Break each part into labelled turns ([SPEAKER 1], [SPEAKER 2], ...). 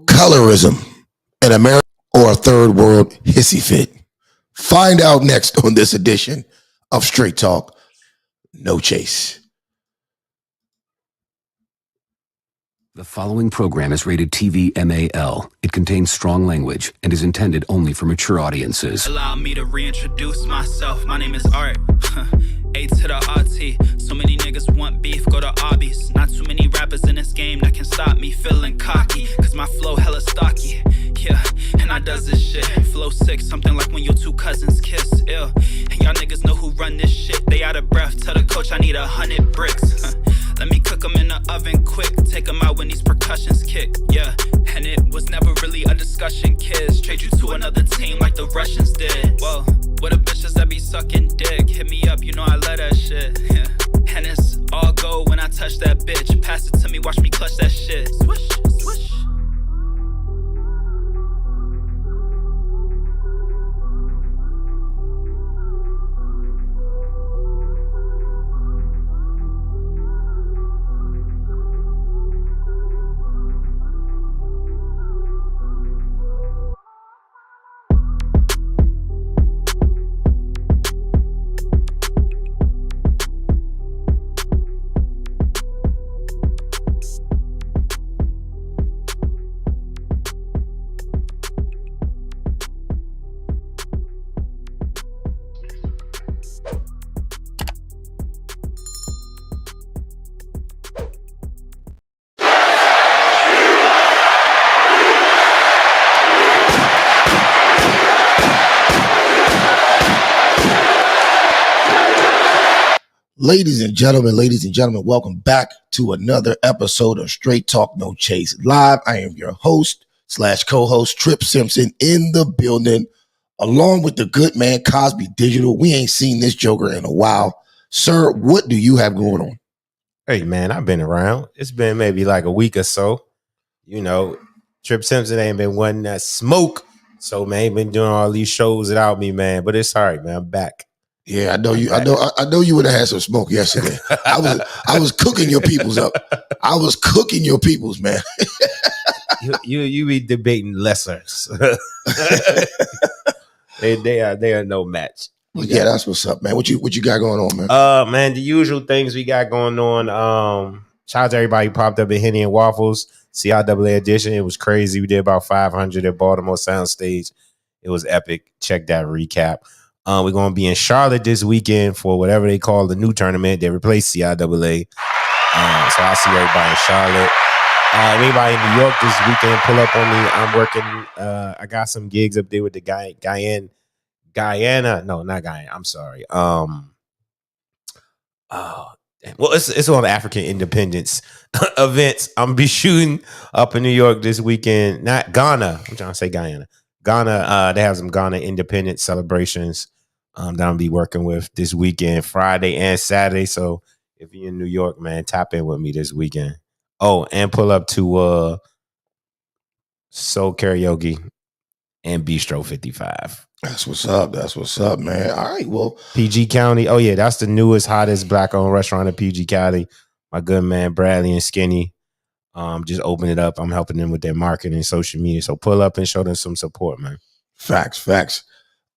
[SPEAKER 1] Colorism, an American or a third world hissy fit. Find out next on this edition of Straight Talk, No Chase.
[SPEAKER 2] The following program is rated TV MAL. It contains strong language and is intended only for mature audiences.
[SPEAKER 3] Allow me to reintroduce myself. My name is Art. A to the RT. So many niggas want beef, go to Arby's. Not too many rappers in this game that can stop me feeling cocky. Cause my flow hella stocky. Yeah, and I does this shit. Flow sick, something like when your two cousins kiss. Ill. And y'all niggas know who run this shit. They out of breath. Tell the coach I need 100 bricks. Let me cook them in the oven quick. Take them out when these percussions kick. Yeah, and it was never really a discussion, kids. Trade you to another team like the Russians did. Whoa, what the bitches that be sucking dick? Hit me up, you know I love that shit. Yeah, and it's all gold when I touch that bitch. Pass it to me, watch me clutch that shit. Swish, swish.
[SPEAKER 1] Ladies and gentlemen, welcome back to another episode of Straight Talk No Chase Live. I am your host / co-host Trip Simpson in the building, along with the good man Cosby Digital. We ain't seen this Joker in a while. Sir, what do you have going on?
[SPEAKER 4] Hey man, I've been around. It's been maybe like a week or so. You know, Trip Simpson ain't been wanting that smoke. So man, ain't been doing all these shows without me, man. But it's all right, man. I'm back.
[SPEAKER 1] Yeah, I know you. I know you would have had some smoke yesterday. I was cooking your peoples up. I was cooking your peoples, man.
[SPEAKER 4] you be debating lessers. they are no match.
[SPEAKER 1] Yeah, that's what's up, man. What you got going on, man?
[SPEAKER 4] Man, the usual things we got going on. Shout out to everybody who popped up at Henny and Waffles, CIAA edition. It was crazy. We did about 500 at Baltimore Soundstage. It was epic. Check that recap. We're going to be in Charlotte this weekend for whatever they call the new tournament. They replaced CIAA. So I'll see everybody in Charlotte. Anybody in New York this weekend, pull up on me. I'm working. I got some gigs up there with the Guyana. No, not Guyana. I'm sorry. Well, it's on African independence events. I'm going to be shooting up in New York this weekend. Not Ghana. I'm trying to say Guyana. Ghana, they have some Ghana independence celebrations that I'm gonna be working with this weekend, Friday and Saturday. So if you're in New York, man, tap in with me this weekend. Oh, and pull up to Soul Karaoke and Bistro 55.
[SPEAKER 1] That's what's up, man. All right, well,
[SPEAKER 4] PG County. Oh yeah, that's the newest, hottest black-owned restaurant in PG County. My good man Bradley and Skinny. Just open it up. I'm helping them with their marketing and social media. So pull up and show them some support, man.
[SPEAKER 1] Facts.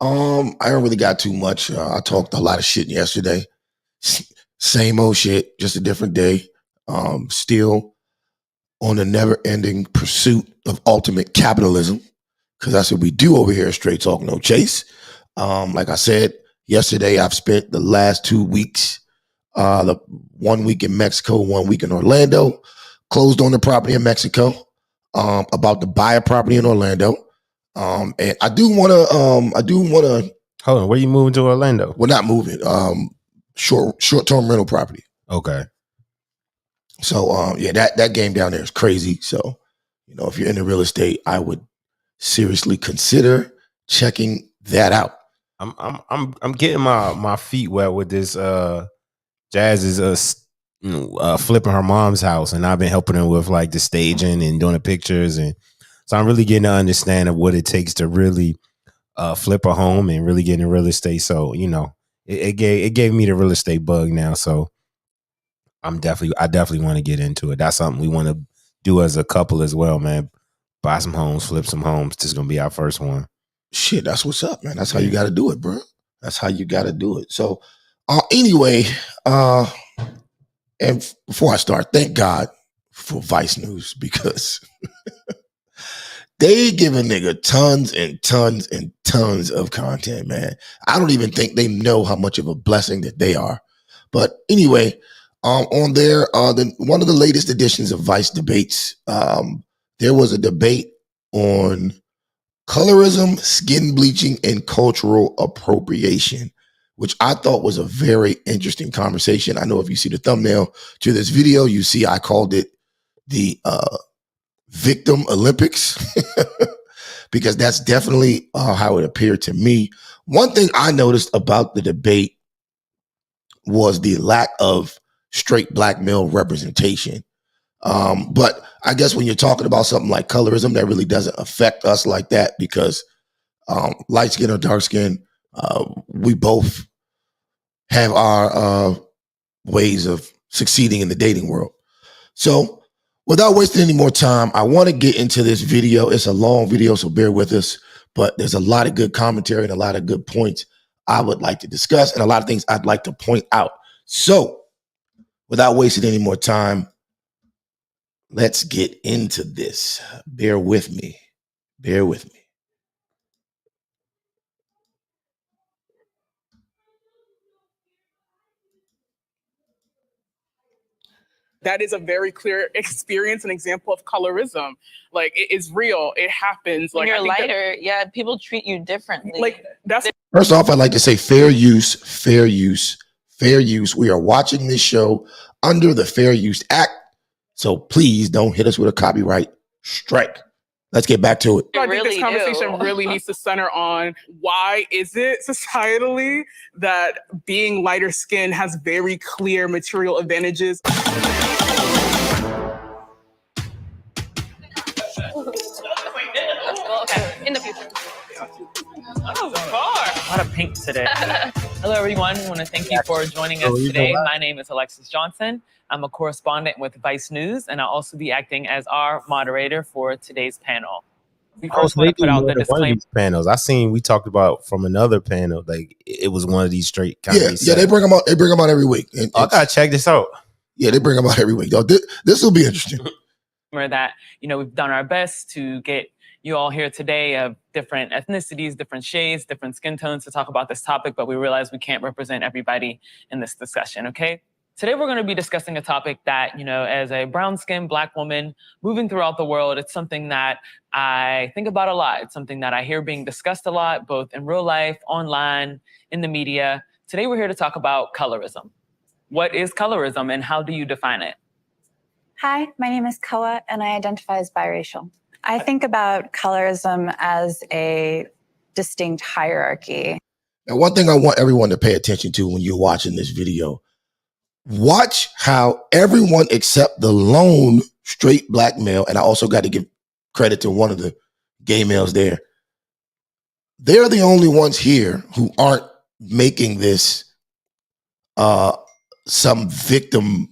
[SPEAKER 1] I don't really got too much. I talked a lot of shit yesterday. Same old shit, just a different day. Still on a never-ending pursuit of ultimate capitalism, because that's what we do over here at Straight Talk No Chase. Like I said yesterday, I've spent the last 2 weeks, the 1 week in Mexico, 1 week in Orlando. Closed on the property in Mexico, about to buy a property in Orlando. And I do want to,
[SPEAKER 4] hold on. Where you moving to Orlando?
[SPEAKER 1] We're not moving. Short-term rental property.
[SPEAKER 4] Okay.
[SPEAKER 1] So, yeah, that game down there is crazy. So, you know, if you're into real estate, I would seriously consider checking that out.
[SPEAKER 4] I'm getting my feet wet with this, Jazz is, flipping her mom's house, and I've been helping her with like the staging and doing the pictures, and so I'm really getting to understand of what it takes to really flip a home and really get in real estate. So you know, it gave me the real estate bug now. So I definitely want to get into it. That's something we want to do as a couple as well, man. Buy some homes, flip some homes. This is gonna be our first one.
[SPEAKER 1] Shit, that's what's up, man. That's how you got to do it, bro. That's how you got to do it. So, anyway, and before I start, thank God for Vice News because they give a nigga tons and tons and tons of content, man. I don't even think they know how much of a blessing that they are. But anyway, on there, one of the latest editions of Vice Debates, there was a debate on colorism, skin bleaching, and cultural appropriation, which I thought was a very interesting conversation. I know if you see the thumbnail to this video, you see I called it the Victim Olympics because that's definitely how it appeared to me. One thing I noticed about the debate was the lack of straight black male representation. But I guess when you're talking about something like colorism, that really doesn't affect us like that because light skin or dark skin, we both have our ways of succeeding in the dating world. So without wasting any more time, I want to get into this video. It's a long video, so bear with us, but there's a lot of good commentary and a lot of good points I would like to discuss and a lot of things I'd like to point out. So without wasting any more time, let's get into this. Bear with me. Bear with me.
[SPEAKER 5] That is a very clear experience and example of colorism. Like, it is real. It happens.
[SPEAKER 6] When
[SPEAKER 5] like,
[SPEAKER 6] you're lighter, people treat you differently.
[SPEAKER 5] Like, that's
[SPEAKER 1] First off, I'd like to say fair use, fair use, fair use. We are watching this show under the Fair Use Act. So please don't hit us with a copyright strike. Let's get back to it.
[SPEAKER 5] I think this conversation really needs to center on why is it societally that being lighter skinned has very clear material advantages.
[SPEAKER 6] Well, okay, in the future.
[SPEAKER 5] Oh, far.
[SPEAKER 7] A lot of pink today. Hello, everyone. I want to thank you for joining us today. My name is Alexis Johnson. I'm a correspondent with Vice News, and I'll also be acting as our moderator for today's panel. We first want to put out the disclaimer.
[SPEAKER 4] Panels we talked about from another panel. Like it was one of these straight.
[SPEAKER 1] Yeah, they bring them out. They bring them out every week. And
[SPEAKER 4] I gotta check this out.
[SPEAKER 1] Yeah, they bring them out every week. Though this will be interesting.
[SPEAKER 7] That we've done our best to get you all here today of different ethnicities, different shades, different skin tones to talk about this topic, but we realize we can't represent everybody in this discussion, okay? Today, we're going to be discussing a topic that, as a brown-skinned Black woman moving throughout the world, it's something that I think about a lot. It's something that I hear being discussed a lot, both in real life, online, in the media. Today, we're here to talk about colorism. What is colorism and how do you define it?
[SPEAKER 8] Hi, my name is Koa and I identify as biracial. I think about colorism as a distinct hierarchy.
[SPEAKER 1] Now, one thing I want everyone to pay attention to when you're watching this video, watch how everyone except the lone straight Black male, and I also got to give credit to one of the gay males there, they're the only ones here who aren't making this some victim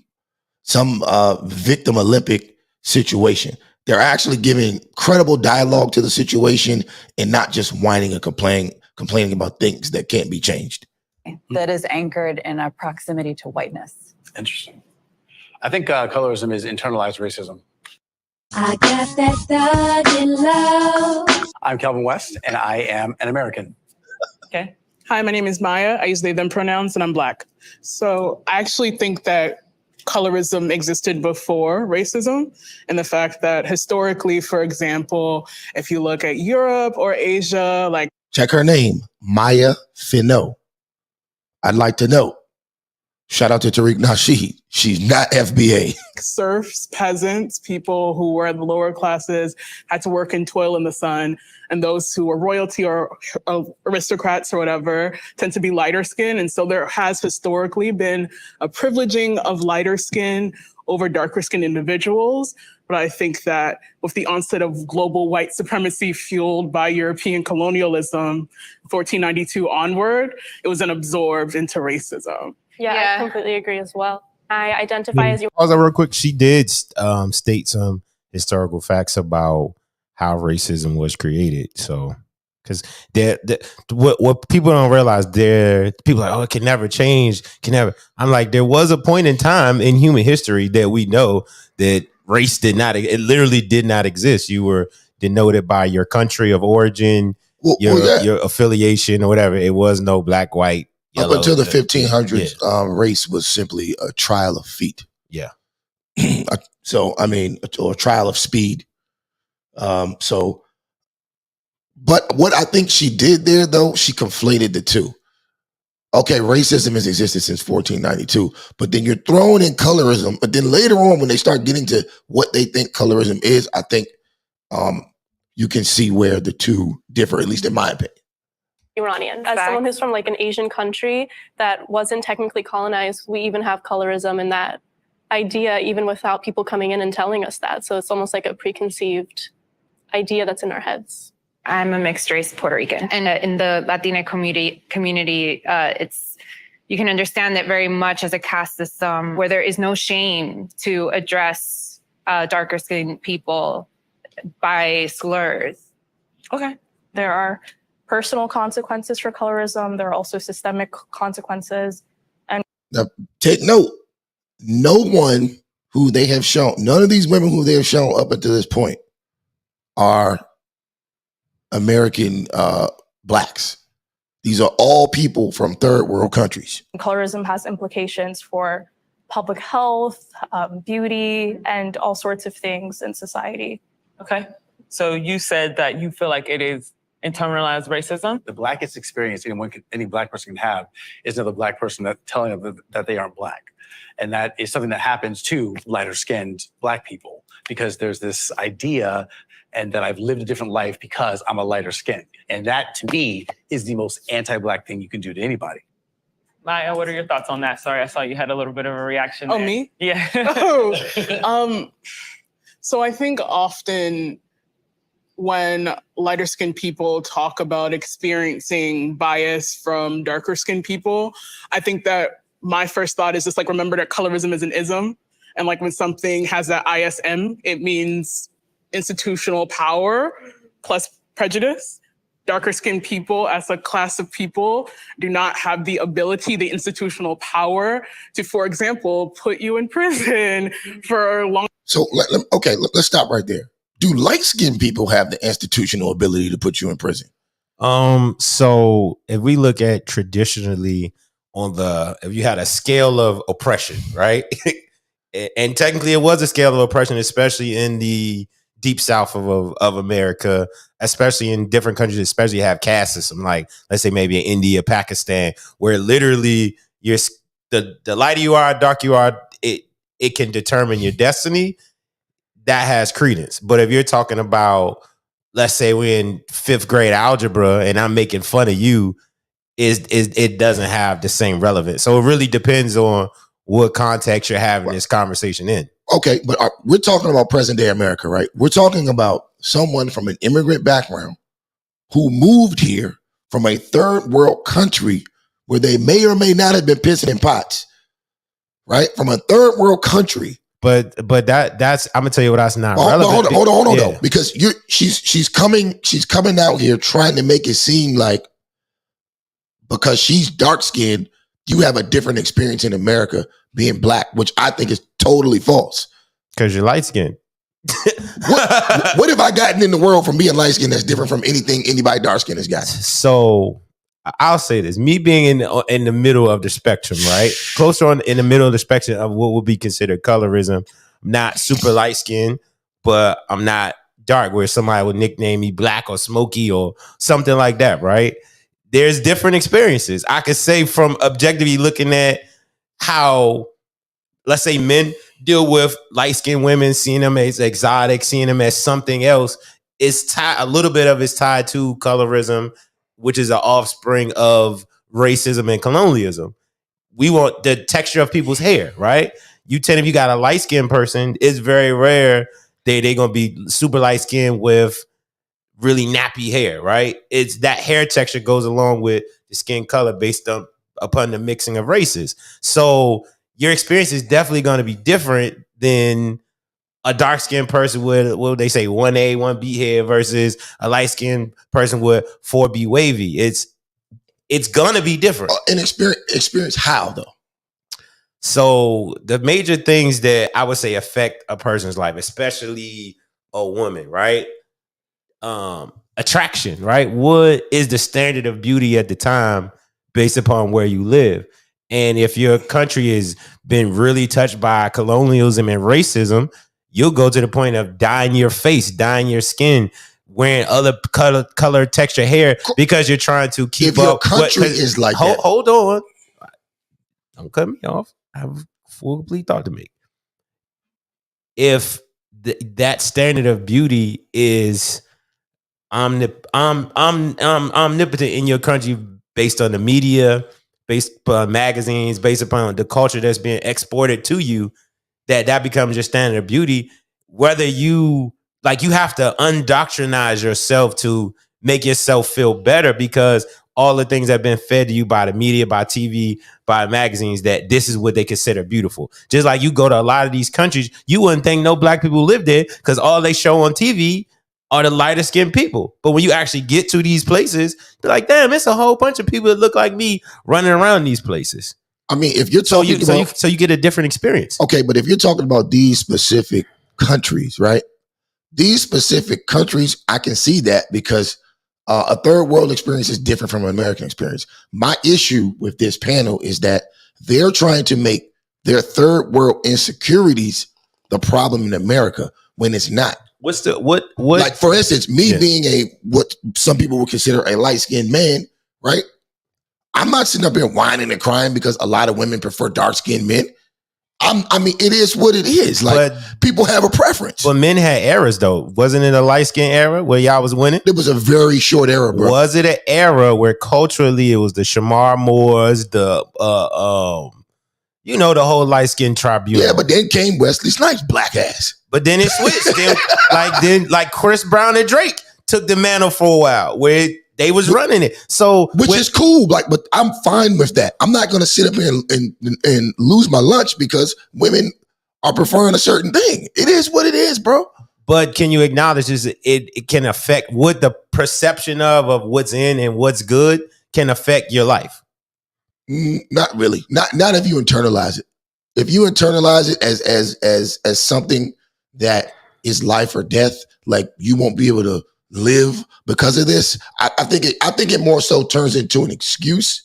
[SPEAKER 1] Olympic situation. They're actually giving credible dialogue to the situation and not just whining and complaining about things that can't be changed.
[SPEAKER 8] That is anchored in a proximity to whiteness.
[SPEAKER 9] Interesting. I think colorism is internalized racism.
[SPEAKER 10] I got that thug in love.
[SPEAKER 9] I'm Calvin West, and I am an American.
[SPEAKER 7] Okay.
[SPEAKER 5] Hi, my name is Maya. I use they, them pronouns, and I'm Black. So I actually think that colorism existed before racism, and the fact that historically, for example, if you look at Europe or Asia, like...
[SPEAKER 1] Check her name, Maya Finot. I'd like to know. Shout out to Tariq Nasheed. She's not FBA.
[SPEAKER 5] Serfs, peasants, people who were in the lower classes had to work and toil in the sun. And those who were royalty or aristocrats or whatever tend to be lighter skin. And so there has historically been a privileging of lighter skin over darker skinned individuals. But I think that with the onset of global white supremacy fueled by European colonialism, 1492 onward, it was then absorbed into racism.
[SPEAKER 6] Yeah, I completely agree as well.
[SPEAKER 11] I identify as
[SPEAKER 4] Pause that real quick. She did state some historical facts about how racism was created. So, because what people don't realize, people are like, oh, it can never change, can never. I'm like, there was a point in time in human history that we know that race did not. It literally did not exist. You were denoted by your country of origin, your affiliation, or whatever. It was no black, white, yellow.
[SPEAKER 1] Up until the 1500s, race was simply a trial of feet.
[SPEAKER 4] Yeah.
[SPEAKER 1] So, I mean, or a trial of speed. But what I think she did there, though, she conflated the two. Okay, racism has existed since 1492, but then you're throwing in colorism. But then later on, when they start getting to what they think colorism is, I think you can see where the two differ, at least in my opinion.
[SPEAKER 11] Iranian. As someone who's from like an Asian country that wasn't technically colonized, we even have colorism in that idea, even without people coming in and telling us that. So it's almost like a preconceived idea that's in our heads.
[SPEAKER 12] I'm a mixed race Puerto Rican, and in the Latina community, it's you can understand that very much as a caste system where there is no shame to address darker skinned people by slurs.
[SPEAKER 11] Okay, there are personal consequences for colorism. There are also systemic consequences. And
[SPEAKER 1] now, take note: no one who they have shown, none of these women who they have shown up until this point, are American blacks. These are all people from third world countries.
[SPEAKER 11] Colorism has implications for public health, beauty, and all sorts of things in society.
[SPEAKER 7] Okay. So you said that you feel like it is internalized racism?
[SPEAKER 9] The blackest experience any black person can have is another black person telling them that they aren't black. And that is something that happens to lighter skinned black people because there's this idea and that I've lived a different life because I'm a lighter skin. And that, to me, is the most anti-black thing you can do to anybody.
[SPEAKER 7] Maya, what are your thoughts on that? Sorry, I saw you had a little bit of a reaction there.
[SPEAKER 5] Oh, me?
[SPEAKER 7] Yeah.
[SPEAKER 5] So I think often when lighter skinned people talk about experiencing bias from darker skinned people, I think that my first thought is just like, remember that colorism is an ism. And like when something has that ISM, it means institutional power plus prejudice. Darker skinned people as a class of people do not have the ability, the institutional power to, for example, put you in prison for long.
[SPEAKER 1] So, let's stop right there. Do light-skinned people have the institutional ability to put you in prison?
[SPEAKER 4] So if we look at traditionally if you had a scale of oppression, right? And technically it was a scale of oppression, especially in the deep south of America, especially in different countries, especially have caste system, like let's say maybe in India, Pakistan, where literally the lighter you are, darker you are, it can determine your destiny. That has credence. But if you're talking about, let's say we're in 5th grade algebra and I'm making fun of you, it doesn't have the same relevance. So it really depends on what context you're having this conversation in.
[SPEAKER 1] Okay, but we're talking about present day America, right? We're talking about someone from an immigrant background who moved here from a third world country where they may or may not have been pissing in pots, right? From a third world country.
[SPEAKER 4] But that's I'm gonna tell you what, that's not relevant.
[SPEAKER 1] Hold on, though, because she's coming out here trying to make it seem like because she's dark skinned, you have a different experience in America being black, which I think is totally false.
[SPEAKER 4] Because you're light skinned.
[SPEAKER 1] What have I gotten in the world from being light skinned that's different from anything anybody dark skinned has got?
[SPEAKER 4] So I'll say this: me being in the middle of the spectrum, right, closer in the middle of the spectrum of what would be considered colorism. I'm not super light skinned, but I'm not dark, where somebody would nickname me black or smoky or something like that, right? There's different experiences. I could say from objectively looking at how, let's say, men deal with light-skinned women, seeing them as exotic, seeing them as something else. It's tied, a little bit of it's tied to colorism, which is an offspring of racism and colonialism. We want the texture of people's hair, right? If you got a light-skinned person, it's very rare they're going to be super light-skinned with really nappy hair, right? It's that hair texture goes along with the skin color based upon the mixing of races. So your experience is definitely going to be different than a dark skinned person with, what would they say, 1A, 1B head versus a light skinned person with 4B wavy. It's going to be different.
[SPEAKER 1] And experience how though?
[SPEAKER 4] So the major things that I would say affect a person's life, especially a woman, right? Attraction, right? What is the standard of beauty at the time based upon where you live? And if your country has been really touched by colonialism and racism, you'll go to the point of dyeing your face, dyeing your skin, wearing other color texture hair because you're trying to keep
[SPEAKER 1] if your
[SPEAKER 4] up.
[SPEAKER 1] country is like that.
[SPEAKER 4] Hold on. Don't cut me off. I have a full complete thought to make. If that standard of beauty is omnipotent in your country based on the media, based upon magazines, based upon the culture that's being exported to you, that becomes your standard of beauty. Whether you have to undoctrinize yourself to make yourself feel better because all the things that have been fed to you by the media, by TV, by magazines, that this is what they consider beautiful. Just like you go to a lot of these countries, you wouldn't think no black people live there because all they show on TV are the lighter skinned people. But when you actually get to these places, they're like, damn, it's a whole bunch of people that look like me running around these places.
[SPEAKER 1] I mean, if you're talking
[SPEAKER 4] so you get a different experience.
[SPEAKER 1] Okay, but if you're talking about these specific countries, right? These specific countries, I can see that because a third world experience is different from an American experience. My issue with this panel is that they're trying to make their third world insecurities the problem in America when it's not.
[SPEAKER 4] What?
[SPEAKER 1] Like, for instance, me being what some people would consider a light-skinned man, right? I'm not sitting up here whining and crying because a lot of women prefer dark-skinned men. I mean, it is what it is. Like, people have a preference.
[SPEAKER 4] But men had eras, though. Wasn't it a light-skinned era where y'all was winning?
[SPEAKER 1] It was a very short era, bro.
[SPEAKER 4] Was it an era where culturally it was the Shamar Moores, the the whole light-skinned tribunal?
[SPEAKER 1] Yeah, but then came Wesley Snipes' black ass.
[SPEAKER 4] But then it switched. then Chris Brown and Drake took the mantle for a while where they was running it. So
[SPEAKER 1] which is cool. Like, but I'm fine with that. I'm not gonna sit up here and lose my lunch because women are preferring a certain thing. It is what it is, bro.
[SPEAKER 4] But can you acknowledge this? It can affect what the perception of what's in and what's good can affect your life.
[SPEAKER 1] Not really. Not if you internalize it. If you internalize it as something that is life or death, like you won't be able to live because of this, I think it more so turns into an excuse.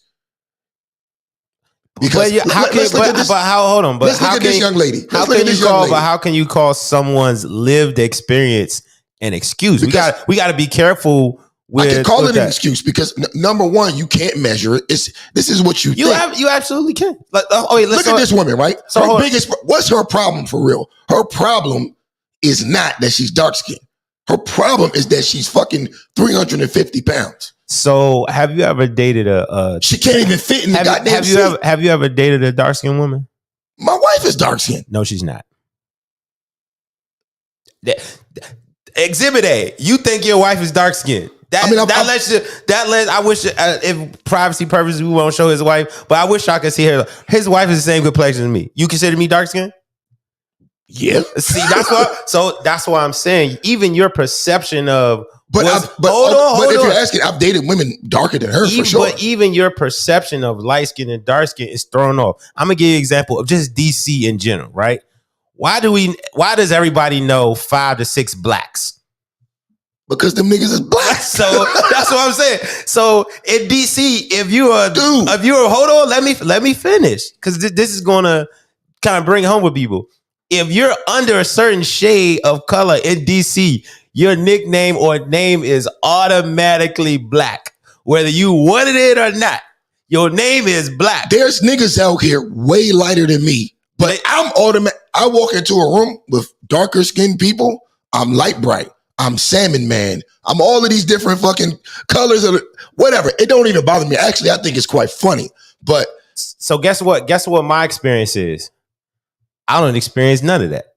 [SPEAKER 1] Because let's look at this young lady.
[SPEAKER 4] How can you call someone's lived experience an excuse? We got to be careful.
[SPEAKER 1] I can call it an excuse because number one, you can't measure it. This is what you think.
[SPEAKER 4] You absolutely can.
[SPEAKER 1] Look at this woman, right? So what's her problem for real? Her problem is not that she's dark skinned. Her problem is that she's fucking 350 pounds.
[SPEAKER 4] So have you ever dated
[SPEAKER 1] she can't even fit in the goddamn seat.
[SPEAKER 4] Have you ever dated a dark skinned woman?
[SPEAKER 1] My wife is dark skinned.
[SPEAKER 4] No, she's not. Exhibit A, you think your wife is dark skinned. I wish if privacy purposes we won't show his wife, but I wish I could see her. His wife is the same complexion as me. You consider me dark skinned?
[SPEAKER 1] Yeah.
[SPEAKER 4] See, that's why I'm saying even your perception of
[SPEAKER 1] if you're asking, I've dated women darker than her for sure.
[SPEAKER 4] But even your perception of light skin and dark skin is thrown off. I'm gonna give you an example of just DC in general, right? Why does everybody know 5 to 6 blacks?
[SPEAKER 1] Because them niggas is black.
[SPEAKER 4] So that's what I'm saying. So in DC, if you're hold on, let me finish. Because this is gonna kind of bring home with people. If you're under a certain shade of color in DC, your nickname or name is automatically black. Whether you wanted it or not, your name is black.
[SPEAKER 1] There's niggas out here way lighter than me, but I'm automatic. I walk into a room with darker skinned people, I'm light bright. I'm salmon man. I'm all of these different fucking colors of whatever. It don't even bother me. Actually, I think it's quite funny. But
[SPEAKER 4] so guess what? Guess what my experience is? I don't experience none of that.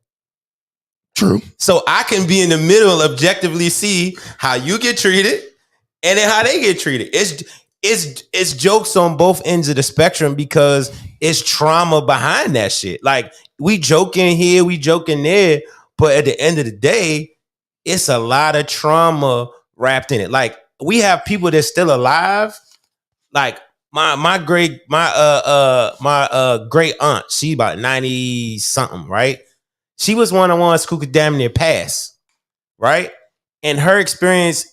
[SPEAKER 1] True.
[SPEAKER 4] So I can be in the middle, objectively see how you get treated and then how they get treated. it's jokes on both ends of the spectrum because it's trauma behind that shit. Like we joking here, we joking there, but at the end of the day, it's a lot of trauma wrapped in it. Like we have people that's still alive. Like my great aunt, she about 90 something, right? She was one of the ones who could damn near pass, right? And her experience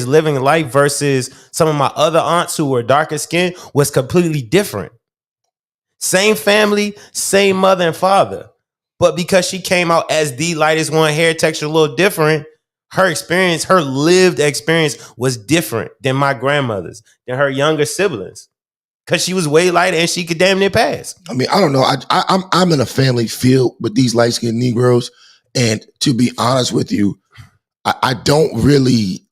[SPEAKER 4] living life versus some of my other aunts who were darker skinned was completely different. Same family, same mother and father. But because she came out as the lightest one, hair texture a little different, her lived experience was different than my grandmother's, than her younger siblings. Because she was way lighter and she could damn near pass.
[SPEAKER 1] I mean, I don't know. I'm in a family filled with these light-skinned Negroes. And to be honest with you, I don't really,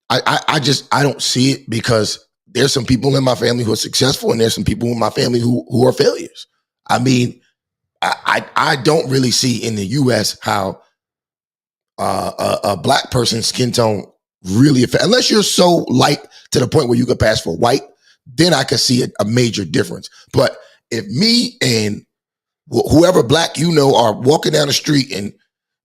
[SPEAKER 1] I don't see it because there's some people in my family who are successful and there's some people in my family who are failures. I mean, I don't really see in the U.S. how a black person's skin tone really affects, unless you're so light to the point where you could pass for white, then I could see a major difference. But if me and whoever black are walking down the street and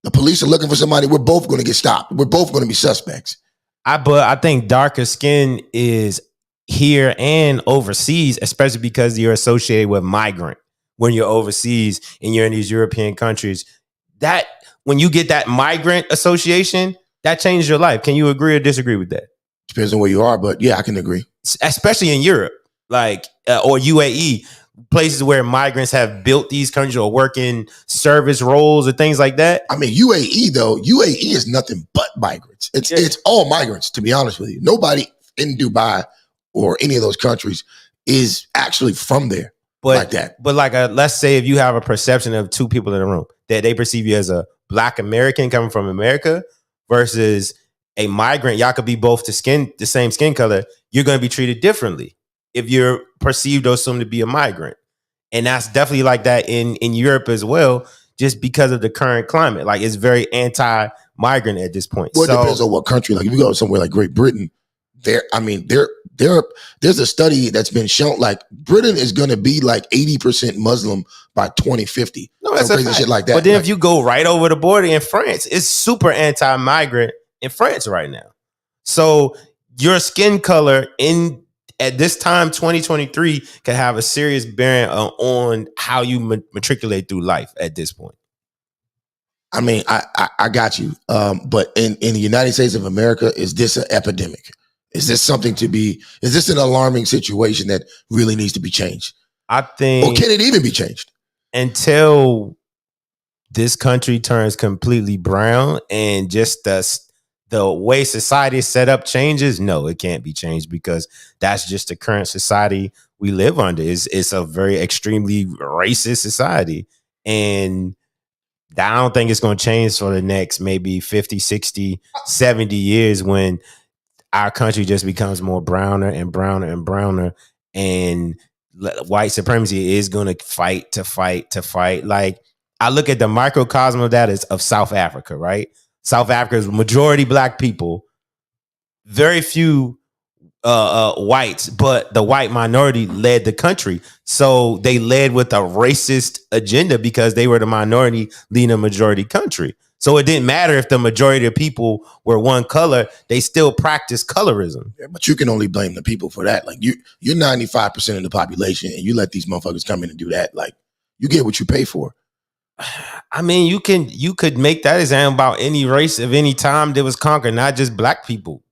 [SPEAKER 1] the police are looking for somebody, we're both going to get stopped. We're both going to be suspects.
[SPEAKER 4] But I think darker skin is here and overseas, especially because you're associated with migrant. When you're overseas and you're in these European countries, that when you get that migrant association, that changes your life. Can you agree or disagree with that?
[SPEAKER 1] Depends on where you are, but yeah, I can agree.
[SPEAKER 4] Especially in Europe, like or UAE, places where migrants have built these countries or work in service roles or things like that.
[SPEAKER 1] I mean, UAE is nothing but migrants. It's all migrants, to be honest with you. Nobody in Dubai or any of those countries is actually from there like that.
[SPEAKER 4] But let's say if you have a perception of two people in a room that they perceive you as a black American coming from America versus a migrant, y'all could be both the same skin color. You're going to be treated differently if you're perceived or assumed to be a migrant. And that's definitely like that in Europe as well, just because of the current climate. Like it's very anti-migrant at this point.
[SPEAKER 1] Well, it depends on what country. Like if you go somewhere like Great Britain, there's a study that's been shown like Britain is going to be like 80% Muslim by 2050.
[SPEAKER 4] No, that's
[SPEAKER 1] crazy shit like that.
[SPEAKER 4] But then if you go right over the border in France, it's super anti-migrant in France right now. So your skin color at this time, 2023, can have a serious bearing on how you matriculate through life at this point.
[SPEAKER 1] I mean, I got you. But in the United States of America, is this an epidemic? Is this is this an alarming situation that really needs to be changed?
[SPEAKER 4] I think.
[SPEAKER 1] Or can it even be changed?
[SPEAKER 4] Until this country turns completely brown and just the way society is set up changes, no, it can't be changed because that's just the current society we live under. It's a very extremely racist society. And I don't think it's going to change for the next maybe 50, 60, 70 years when our country just becomes more browner and browner and browner. And white supremacy is going to fight. Like I look at the microcosm of that of South Africa, right? South Africa is majority black people, very few whites, but the white minority led the country. So they led with a racist agenda because they were the minority leading a majority country. So it didn't matter if the majority of people were one color, they still practiced colorism.
[SPEAKER 1] Yeah, but you can only blame the people for that. Like you're 95% of the population and you let these motherfuckers come in and do that. Like you get what you pay for.
[SPEAKER 4] I mean, you could make that example about any race of any time that was conquered, not just black people.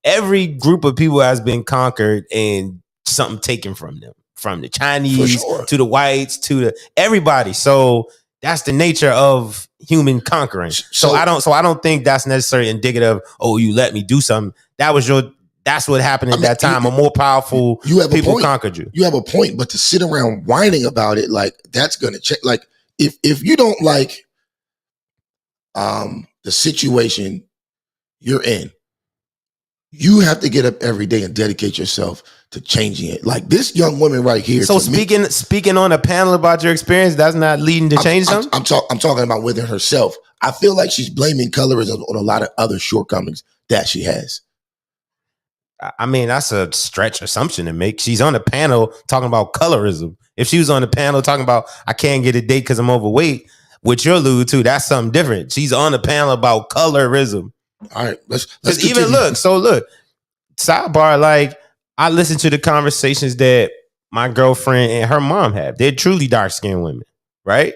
[SPEAKER 4] Every group of people has been conquered and something taken from them, from the Chinese to the whites to the everybody. So that's the nature of human conquering. So I don't think that's necessarily indicative. Oh, you let me do something. That's what happened at that time. A more powerful people conquered you.
[SPEAKER 1] You have a point, but to sit around whining about it, like that's gonna change. Like if you don't like the situation you're in, you have to get up every day and dedicate yourself to changing it. Like this young woman right here.
[SPEAKER 4] So speaking on a panel about your experience, that's not leading to change something?
[SPEAKER 1] I'm talking about within herself. I feel like she's blaming colorism on a lot of other shortcomings that she has.
[SPEAKER 4] I mean, that's a stretch assumption to make. She's on the panel talking about colorism. If she was on the panel talking about I can't get a date because I'm overweight, which you're alluding to, that's something different. She's on the panel about colorism.
[SPEAKER 1] All right, let's
[SPEAKER 4] even look. So look, sidebar. Like I listen to the conversations that my girlfriend and her mom have. They're truly dark skinned women, right?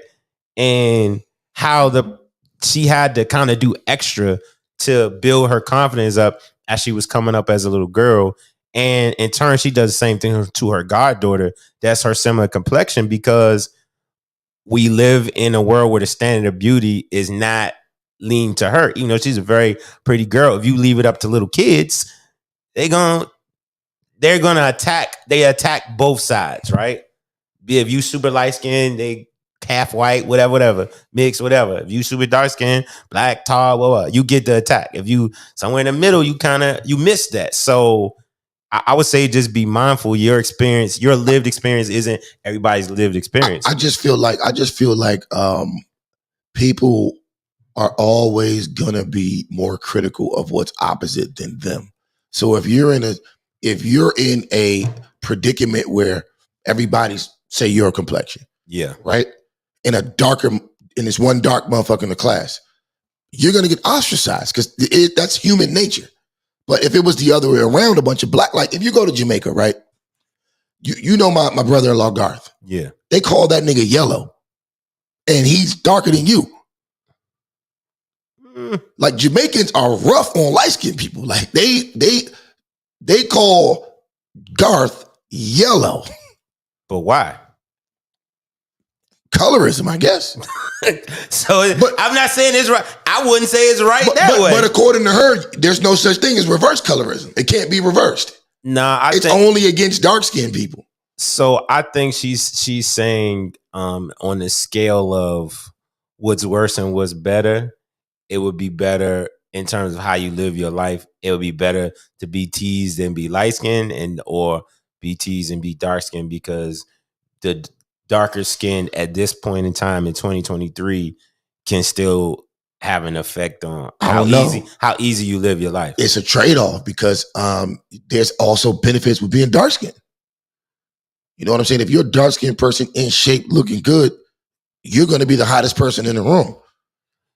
[SPEAKER 4] And how she had to kind of do extra to build her confidence up as she was coming up as a little girl. And in turn, she does the same thing to her goddaughter. That's her similar complexion, because we live in a world where the standard of beauty is not lean to her. Even though she's a very pretty girl, if you leave it up to little kids, they're gonna attack. They attack both sides, right? If you super light skinned, they half white, whatever, mix, whatever. If you super dark skinned, black, tall, whatever, you get the attack. If you somewhere in the middle, you miss that. So I would say just be mindful. Your experience, your lived experience isn't everybody's lived experience.
[SPEAKER 1] I just feel like people are always gonna be more critical of what's opposite than them. So if you're in a predicament where everybody's say your complexion,
[SPEAKER 4] yeah,
[SPEAKER 1] right, in this one dark motherfucker in the class, you're gonna get ostracized because that's human nature. But if it was the other way around, a bunch of black, like if you go to Jamaica, right, you know my brother-in-law Garth,
[SPEAKER 4] yeah,
[SPEAKER 1] they call that nigga yellow, and he's darker than you. Like Jamaicans are rough on light-skinned people. Like they call Garth yellow.
[SPEAKER 4] But why?
[SPEAKER 1] Colorism, I guess.
[SPEAKER 4] But I'm not saying it's right. I wouldn't say it's right way.
[SPEAKER 1] But according to her, there's no such thing as reverse colorism. It can't be reversed.
[SPEAKER 4] Nah,
[SPEAKER 1] it's only against dark-skinned people.
[SPEAKER 4] So I think she's saying on the scale of what's worse and what's better, it would be better in terms of how you live your life. It would be better to be teased and be light-skinned or be teased and be dark-skinned, because the darker skin at this point in time in 2023 can still have an effect on how easy you live your life.
[SPEAKER 1] It's a trade-off because there's also benefits with being dark-skinned. You know what I'm saying? If you're a dark-skinned person in shape, looking good, you're going to be the hottest person in the room.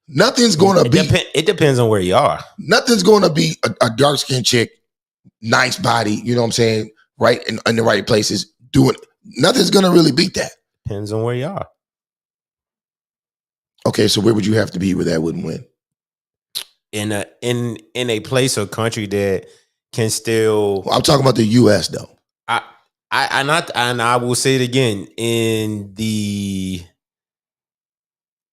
[SPEAKER 1] Nothing's going to be...
[SPEAKER 4] It depends on where you are.
[SPEAKER 1] Nothing's going to be a dark-skinned chick, nice body, you know what I'm saying, right in the right places, doing... Nothing's going to really beat that.
[SPEAKER 4] Depends on where you are.
[SPEAKER 1] Okay, so where would you have to be where that wouldn't win?
[SPEAKER 4] In a place or country that can still...
[SPEAKER 1] Well, I'm talking about the U.S. though.
[SPEAKER 4] I will say it again, in the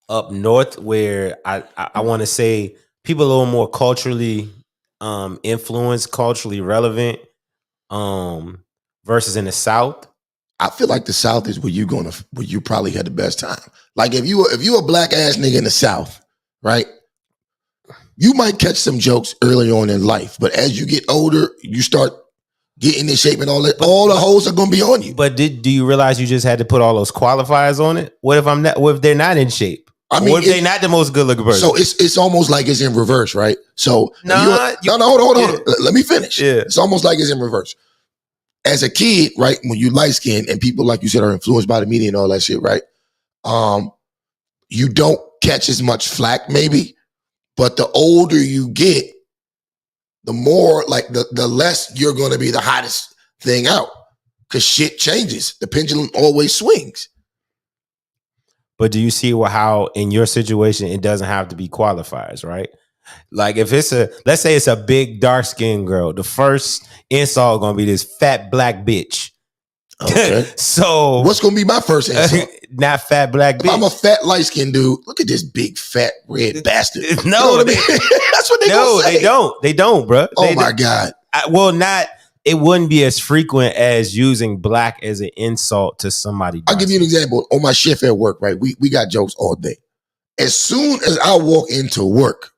[SPEAKER 4] up north, where I want to say people are a little more culturally influenced, culturally relevant, versus in the South.
[SPEAKER 1] I feel like the South is where you probably had the best time. Like if you a black ass nigga in the South, right? You might catch some jokes early on in life, but as you get older, you start getting in shape and all that. All the hoes are gonna be on you.
[SPEAKER 4] But do you realize you just had to put all those qualifiers on it? What if they're not in shape? I mean, what if they're not the most good looking person?
[SPEAKER 1] So it's almost like it's in reverse, right? So hold on. Let me finish.
[SPEAKER 4] Yeah.
[SPEAKER 1] It's almost like it's in reverse. As a kid, right, when you light skinned and people, like you said, are influenced by the media and all that shit, right? You don't catch as much flack, maybe, but the older you get, the more, like, the less you're going to be the hottest thing out, because shit changes. The pendulum always swings.
[SPEAKER 4] But do you see how in your situation it doesn't have to be qualifiers, right? Like if let's say it's a big dark skinned girl, the first insult gonna be this fat black bitch.
[SPEAKER 1] Okay.
[SPEAKER 4] So
[SPEAKER 1] what's gonna be my first insult?
[SPEAKER 4] Not fat black bitch.
[SPEAKER 1] If I'm a fat light skinned dude, look at this big fat red bastard.
[SPEAKER 4] No,
[SPEAKER 1] you know what I mean? That's what they gonna say.
[SPEAKER 4] They don't, bro.
[SPEAKER 1] Oh my God.
[SPEAKER 4] It wouldn't be as frequent as using black as an insult to somebody.
[SPEAKER 1] I'll give you an example. On my shift at work, right? We got jokes all day. As soon as I walk into work,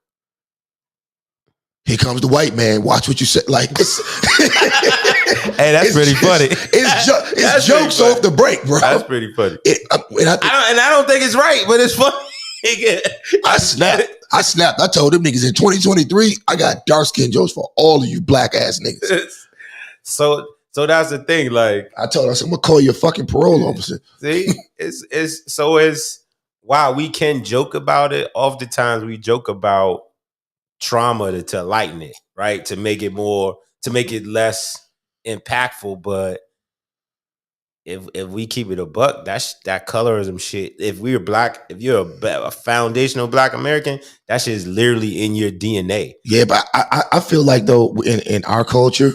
[SPEAKER 1] here comes the white man. Watch what you say. Like,
[SPEAKER 4] hey, that's pretty funny.
[SPEAKER 1] It's jokes off the break, bro.
[SPEAKER 4] That's pretty funny.
[SPEAKER 1] I
[SPEAKER 4] don't think it's right, but it's funny.
[SPEAKER 1] I snapped. I told them niggas in 2023, I got dark skin jokes for all of you black ass niggas.
[SPEAKER 4] So that's the thing. Like
[SPEAKER 1] I told us, I'm gonna call you a fucking parole officer.
[SPEAKER 4] See, it's wow, we can joke about it. Oftentimes we joke about trauma to lighten it, right? To make it less impactful. But if we keep it a buck, that's that colorism shit. If we're black, if you're a foundational black American, that shit is literally in your DNA.
[SPEAKER 1] Yeah, but I feel like though in our culture,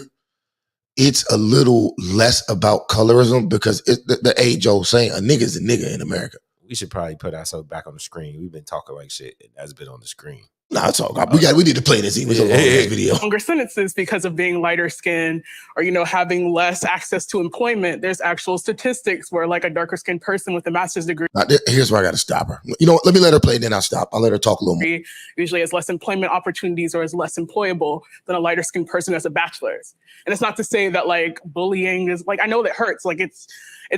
[SPEAKER 1] it's a little less about colorism because the age old saying, a nigga's a nigga in America.
[SPEAKER 4] We should probably put ourselves back on the screen. We've been talking like shit that's been on the screen.
[SPEAKER 1] No, it's all good. We need to play this. It was a long video.
[SPEAKER 5] Longer sentences because of being lighter skinned or, having less access to employment. There's actual statistics where like a darker skinned person with a master's degree.
[SPEAKER 1] Here's where I got to stop her. You know what? Let me let her play, then I'll stop. I'll let her talk a little more.
[SPEAKER 5] Usually has less employment opportunities or is less employable than a lighter skinned person as a bachelor's. And it's not to say that like bullying is like, I know that hurts. Like it's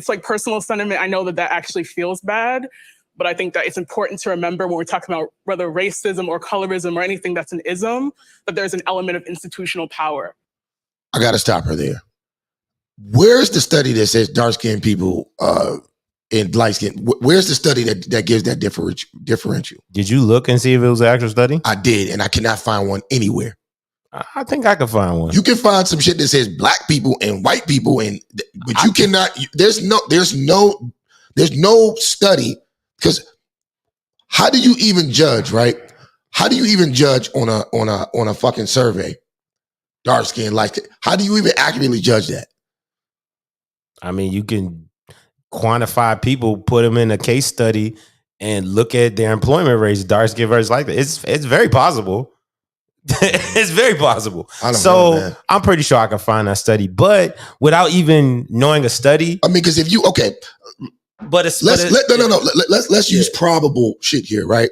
[SPEAKER 5] like personal sentiment. I know that actually feels bad. But I think that it's important to remember when we're talking about whether racism or colorism or anything that's an ism, that there's an element of institutional power.
[SPEAKER 1] I got to stop her there. Where's the study that says dark-skinned people and light-skinned? Where's the study that gives that differential?
[SPEAKER 4] Did you look and see if it was an actual study?
[SPEAKER 1] I did, and I cannot find one anywhere.
[SPEAKER 4] I think I can find one.
[SPEAKER 1] You can find some shit that says black people and white people, but you cannot. There's no study. Because how do you even judge, right? How do you even judge on a fucking survey? Dark skin, light skin. How do you even accurately judge that?
[SPEAKER 4] I mean, you can quantify people, put them in a case study, and look at their employment rates, dark skin versus light skin. It's very possible. It's very possible. So I'm pretty sure I can find that study, but without even knowing a study.
[SPEAKER 1] I mean, because if you But let's use probable shit here, right?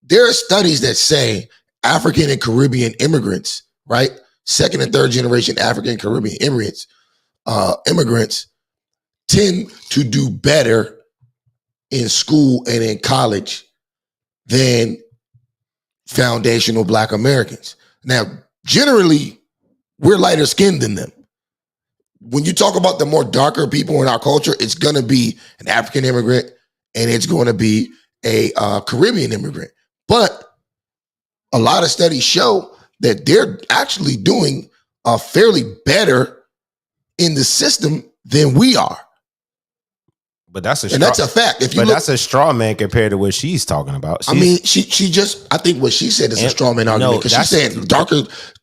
[SPEAKER 1] There are studies that say African and Caribbean immigrants, right? Second and third generation African and Caribbean immigrants tend to do better in school and in college than foundational black Americans. Now, generally, we're lighter skinned than them. When you talk about the more darker people in our culture, it's going to be an African immigrant and it's going to be a Caribbean immigrant. But a lot of studies show that they're actually doing fairly better in the system than we are.
[SPEAKER 4] But that's a
[SPEAKER 1] fact.
[SPEAKER 4] That's a straw man compared to what she's talking about.
[SPEAKER 1] I think what she said is a straw man argument because she's saying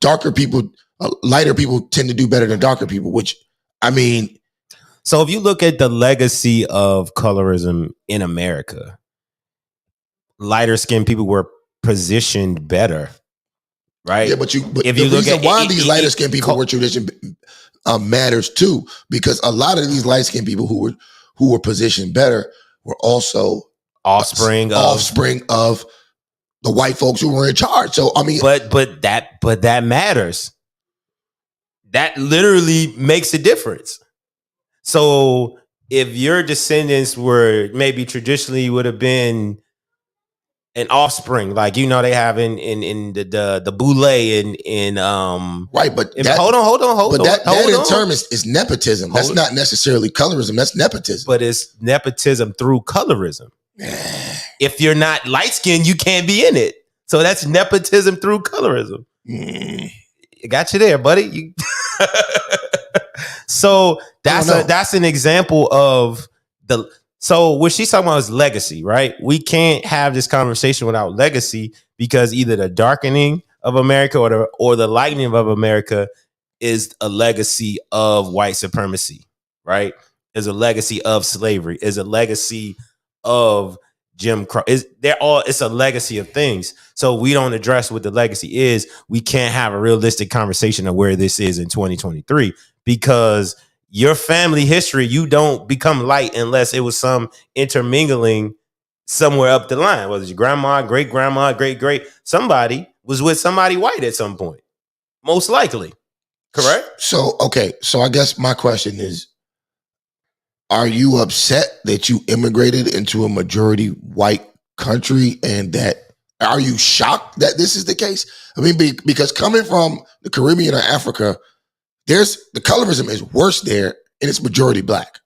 [SPEAKER 1] darker people, lighter people tend to do better than darker people, which I mean.
[SPEAKER 4] So if you look at the legacy of colorism in America, lighter skinned people were positioned better, right?
[SPEAKER 1] Yeah, but the reason why these lighter skinned people were tradition matters too, because a lot of these light skinned people who were positioned better were also offspring of the white folks who were in charge. So I mean,
[SPEAKER 4] but that matters. That literally makes a difference. So if your descendants were maybe traditionally would have been an offspring, like they have in the boule in
[SPEAKER 1] right, but
[SPEAKER 4] hold on.
[SPEAKER 1] But that in term is nepotism. That's not necessarily colorism. That's nepotism.
[SPEAKER 4] But it's nepotism through colorism. If you're not light skinned, you can't be in it. So that's nepotism through colorism. I got you there, buddy. So that's an example of the. So what she's talking about is legacy, right? We can't have this conversation without legacy because either the darkening of America or the lightening of America is a legacy of white supremacy, right? Is a legacy of slavery, is a legacy of Jim Crow. It's a legacy of things. So we don't address what the legacy is. We can't have a realistic conversation of where this is in 2023 because your family history, you don't become light unless it was some intermingling somewhere up the line. Whether it's your grandma, great-grandma, great-great, somebody was with somebody white at some point. Most likely. Correct?
[SPEAKER 1] So I guess my question is, are you upset that you immigrated into a majority white country and are you shocked that this is the case? I mean, because coming from the Caribbean or Africa, The colorism is worse there, and it's majority black.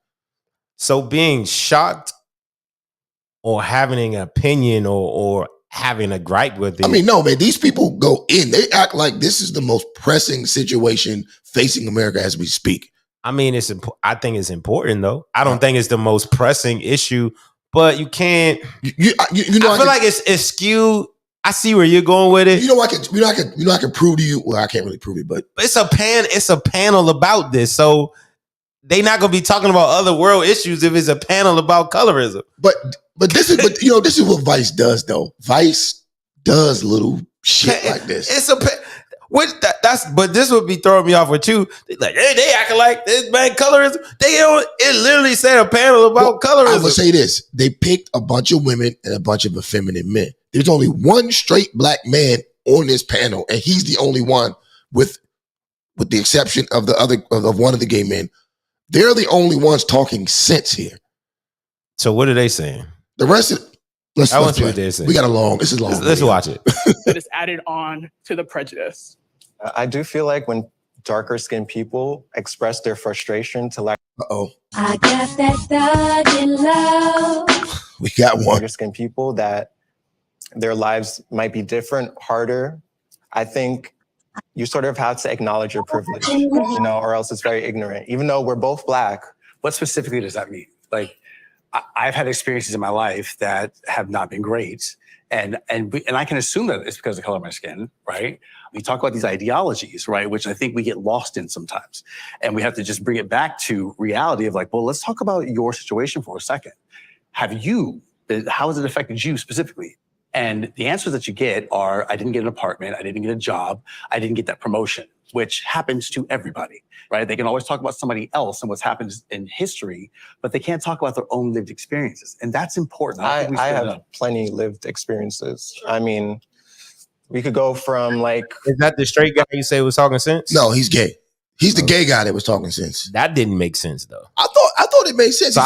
[SPEAKER 4] So being shocked or having an opinion or having a gripe with it.
[SPEAKER 1] I mean, no, man, these people go in. They act like this is the most pressing situation facing America as we speak.
[SPEAKER 4] I mean, I think it's important, though. I don't think it's the most pressing issue, but you can't.
[SPEAKER 1] You know,
[SPEAKER 4] I feel like it's skewed. I see where you're going with it.
[SPEAKER 1] I can prove to you. Well, I can't really prove it, but
[SPEAKER 4] it's a panel about this, so they not gonna be talking about other world issues if it's a panel about colorism.
[SPEAKER 1] But this is what Vice does, though. Vice does little shit like this.
[SPEAKER 4] But this would be throwing me off with you. Like, hey, they acting like this man colorism. It literally said a panel about colorism.
[SPEAKER 1] I'm gonna say this: they picked a bunch of women and a bunch of effeminate men. There's only one straight black man on this panel, and he's the only one, with the exception of one of the gay men. They're the only ones talking sense here.
[SPEAKER 4] So what are they saying?
[SPEAKER 1] The rest of let's
[SPEAKER 4] see what they're saying.
[SPEAKER 1] We got a long. This is long.
[SPEAKER 4] Let's watch it.
[SPEAKER 5] That is added on to the prejudice.
[SPEAKER 13] I do feel like when darker skinned people express their frustration to like,
[SPEAKER 10] I got that thug in love.
[SPEAKER 1] We got one.
[SPEAKER 13] Darker skinned people, that their lives might be different, harder. I think you sort of have to acknowledge your privilege, or else it's very ignorant. Even though we're both black.
[SPEAKER 9] What specifically does that mean? Like, I've had experiences in my life that have not been great. And I can assume that it's because of the color of my skin, right? We talk about these ideologies, right? Which I think we get lost in sometimes. And we have to just bring it back to reality of like, well, let's talk about your situation for a second. How has it affected you specifically? And the answers that you get are, I didn't get an apartment, I didn't get a job, I didn't get that promotion, which happens to everybody, right? They can always talk about somebody else and what's happened in history, but they can't talk about their own lived experiences. And that's important.
[SPEAKER 13] I have plenty lived experiences. I mean, we could go from like...
[SPEAKER 4] Is that the straight guy you say was talking sense?
[SPEAKER 1] No, he's gay. He's the gay guy that was talking sense.
[SPEAKER 4] That didn't make sense, though.
[SPEAKER 1] I thought it made sense.
[SPEAKER 4] So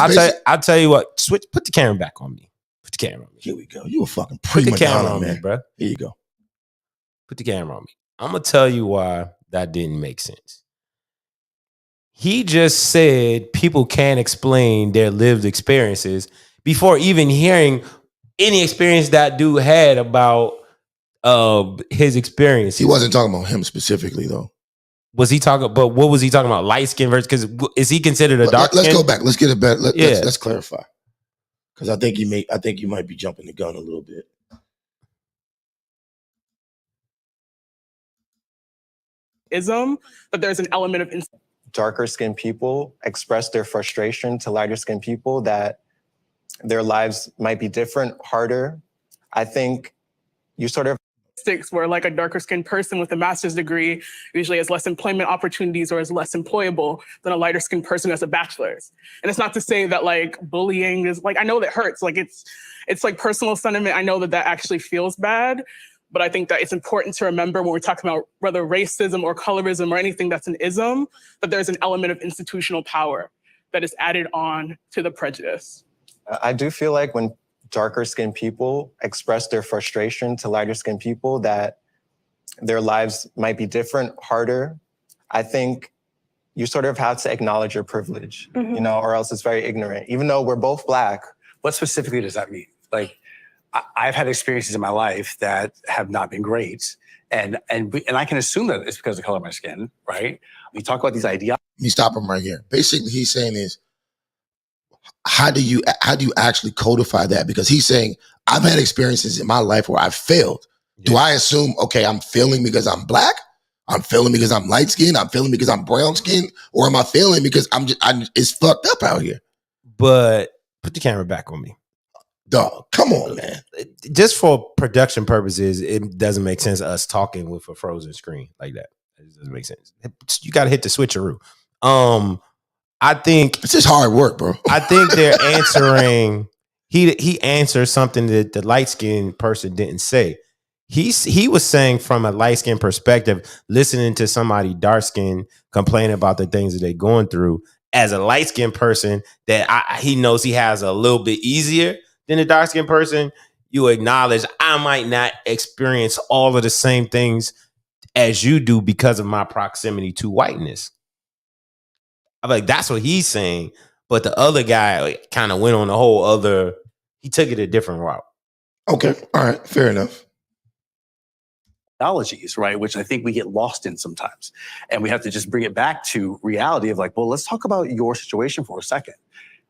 [SPEAKER 4] I'll tell you what, put the camera back on me. Put the camera on me.
[SPEAKER 1] Here we go. You a fucking
[SPEAKER 4] prima donna,
[SPEAKER 1] Put the camera on
[SPEAKER 4] man.
[SPEAKER 1] me, bro. Here you go.
[SPEAKER 4] Put the camera on me. I'm going to tell you why that didn't make sense. He just said people can't explain their lived experiences before even hearing any experience that dude had about his experience.
[SPEAKER 1] He wasn't talking about him specifically, though.
[SPEAKER 4] Was he talking? But what was he talking about? Light skin versus? Because is he considered a dark?
[SPEAKER 1] Let's go back. Let's get it back. Let's clarify. Because I think you might be jumping the gun a little bit.
[SPEAKER 5] But there's an element of
[SPEAKER 13] darker skinned people express their frustration to lighter skinned people, that their lives might be different, harder. I think you sort of
[SPEAKER 5] where like a darker skinned person with a master's degree usually has less employment opportunities or is less employable than a lighter skinned person who has a bachelor's. And it's not to say that like bullying is like, I know that hurts. Like it's like personal sentiment. I know that actually feels bad. But I think that it's important to remember when we're talking about whether racism or colorism or anything that's an ism, that there's an element of institutional power that is added on to the prejudice.
[SPEAKER 13] I do feel like when darker skinned people express their frustration to lighter skinned people, that their lives might be different, harder. I think you sort of have to acknowledge your privilege, or else it's very ignorant. Even though we're both black.
[SPEAKER 9] What specifically does that mean? Like, I've had experiences in my life that have not been great. And I can assume that it's because of the color of my skin, right? We talk about these ideologies.
[SPEAKER 1] Let me stop him right here. Basically, he's saying is, how do you actually codify that? Because he's saying, I've had experiences in my life where I've failed. Yeah. Do I assume, okay, I'm failing because I'm black? I'm failing because I'm light skinned? I'm failing because I'm brown skinned? Or am I failing because it's fucked up out here?
[SPEAKER 4] But put the camera back on me.
[SPEAKER 1] Dog, come on, man.
[SPEAKER 4] Just for production purposes, it doesn't make sense us talking with a frozen screen like that. It doesn't make sense. You got to hit the switcheroo. I think
[SPEAKER 1] it's just hard work, bro.
[SPEAKER 4] I think they're answering. He answers something that the light skinned person didn't say. He was saying from a light skinned perspective, listening to somebody dark skinned complain about the things that they're going through. As a light skinned person, that he knows he has a little bit easier than a dark skinned person. You acknowledge I might not experience all of the same things as you do because of my proximity to whiteness. I'm like, that's what he's saying. But the other guy like, kind of went on a whole other. He took it a different route.
[SPEAKER 1] Okay, all right, fair enough.
[SPEAKER 9] Technologies, right? Which I think we get lost in sometimes. And we have to just bring it back to reality of like, well, let's talk about your situation for a second.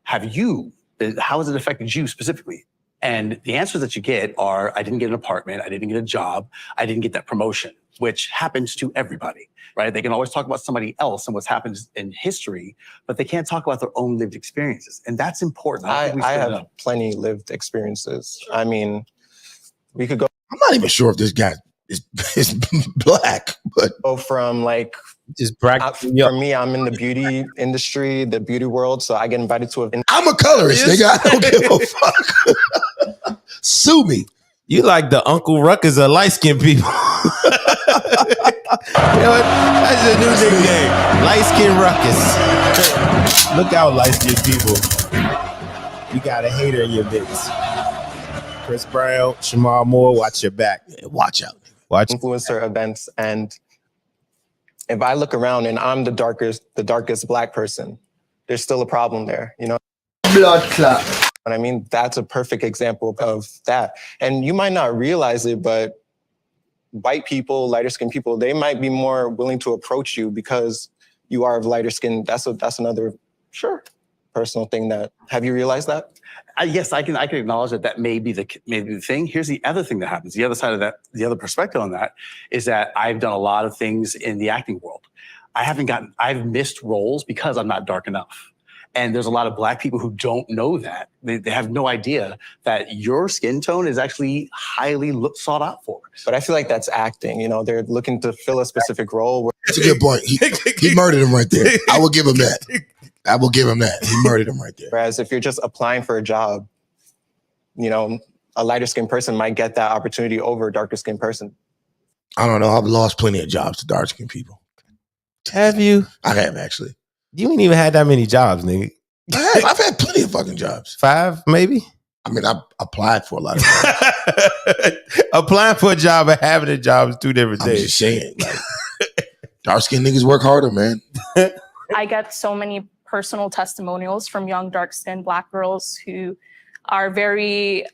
[SPEAKER 9] How has it affected you specifically? And the answers that you get are, I didn't get an apartment, I didn't get a job, I didn't get that promotion, which happens to everybody, right? They can always talk about somebody else and what's happened in history, but they can't talk about their own lived experiences. And that's important.
[SPEAKER 13] I have plenty lived experiences. I mean, we could go.
[SPEAKER 1] I'm not even sure if this guy is black, but
[SPEAKER 13] from like
[SPEAKER 4] just
[SPEAKER 13] for me, I'm in the beauty industry, the beauty world, so I get invited to an.
[SPEAKER 1] I'm a colorist, nigga. I don't give a fuck. Sue me.
[SPEAKER 4] You like the Uncle Ruckus of light-skinned people. You know what? That's a new nickname. Light-skinned Ruckus. Look out, light-skinned people. You got a hater in your midst. Chris Brown, Shamar Moore, watch your back.
[SPEAKER 1] Yeah, watch out.
[SPEAKER 13] Watch influencer events, and if I look around and I'm the darkest black person, there's still a problem there, you know? Blood clot. And I mean, that's a perfect example of that. And you might not realize it, but white people, lighter skinned people, they might be more willing to approach you because you are of lighter skin. That's another personal thing that, have you realized that?
[SPEAKER 9] Yes, I can acknowledge that may be the thing. Here's the other thing that happens. The other side of that, the other perspective on that is that I've done a lot of things in the acting world. I've missed roles because I'm not dark enough. And there's a lot of black people who don't know that. They have no idea that your skin tone is actually highly sought out for.
[SPEAKER 13] But I feel like that's acting. You know, they're looking to fill a specific role.
[SPEAKER 1] That's a good point. He murdered him right there. I will give him that. I will give him that. He murdered him right there.
[SPEAKER 13] Whereas if you're just applying for a job, you know, a lighter skinned person might get that opportunity over a darker skinned person.
[SPEAKER 1] I don't know. I've lost plenty of jobs to dark skinned people.
[SPEAKER 4] Have you?
[SPEAKER 1] I have, actually.
[SPEAKER 4] You ain't even had that many jobs, nigga.
[SPEAKER 1] I've had plenty of fucking jobs.
[SPEAKER 4] 5, maybe?
[SPEAKER 1] I mean, I applied for a lot of jobs.
[SPEAKER 4] Applying for a job and having a job is two different things.
[SPEAKER 1] I'm just saying. Like, dark-skinned niggas work harder, man.
[SPEAKER 14] I get so many personal testimonials from young, dark-skinned Black girls who are very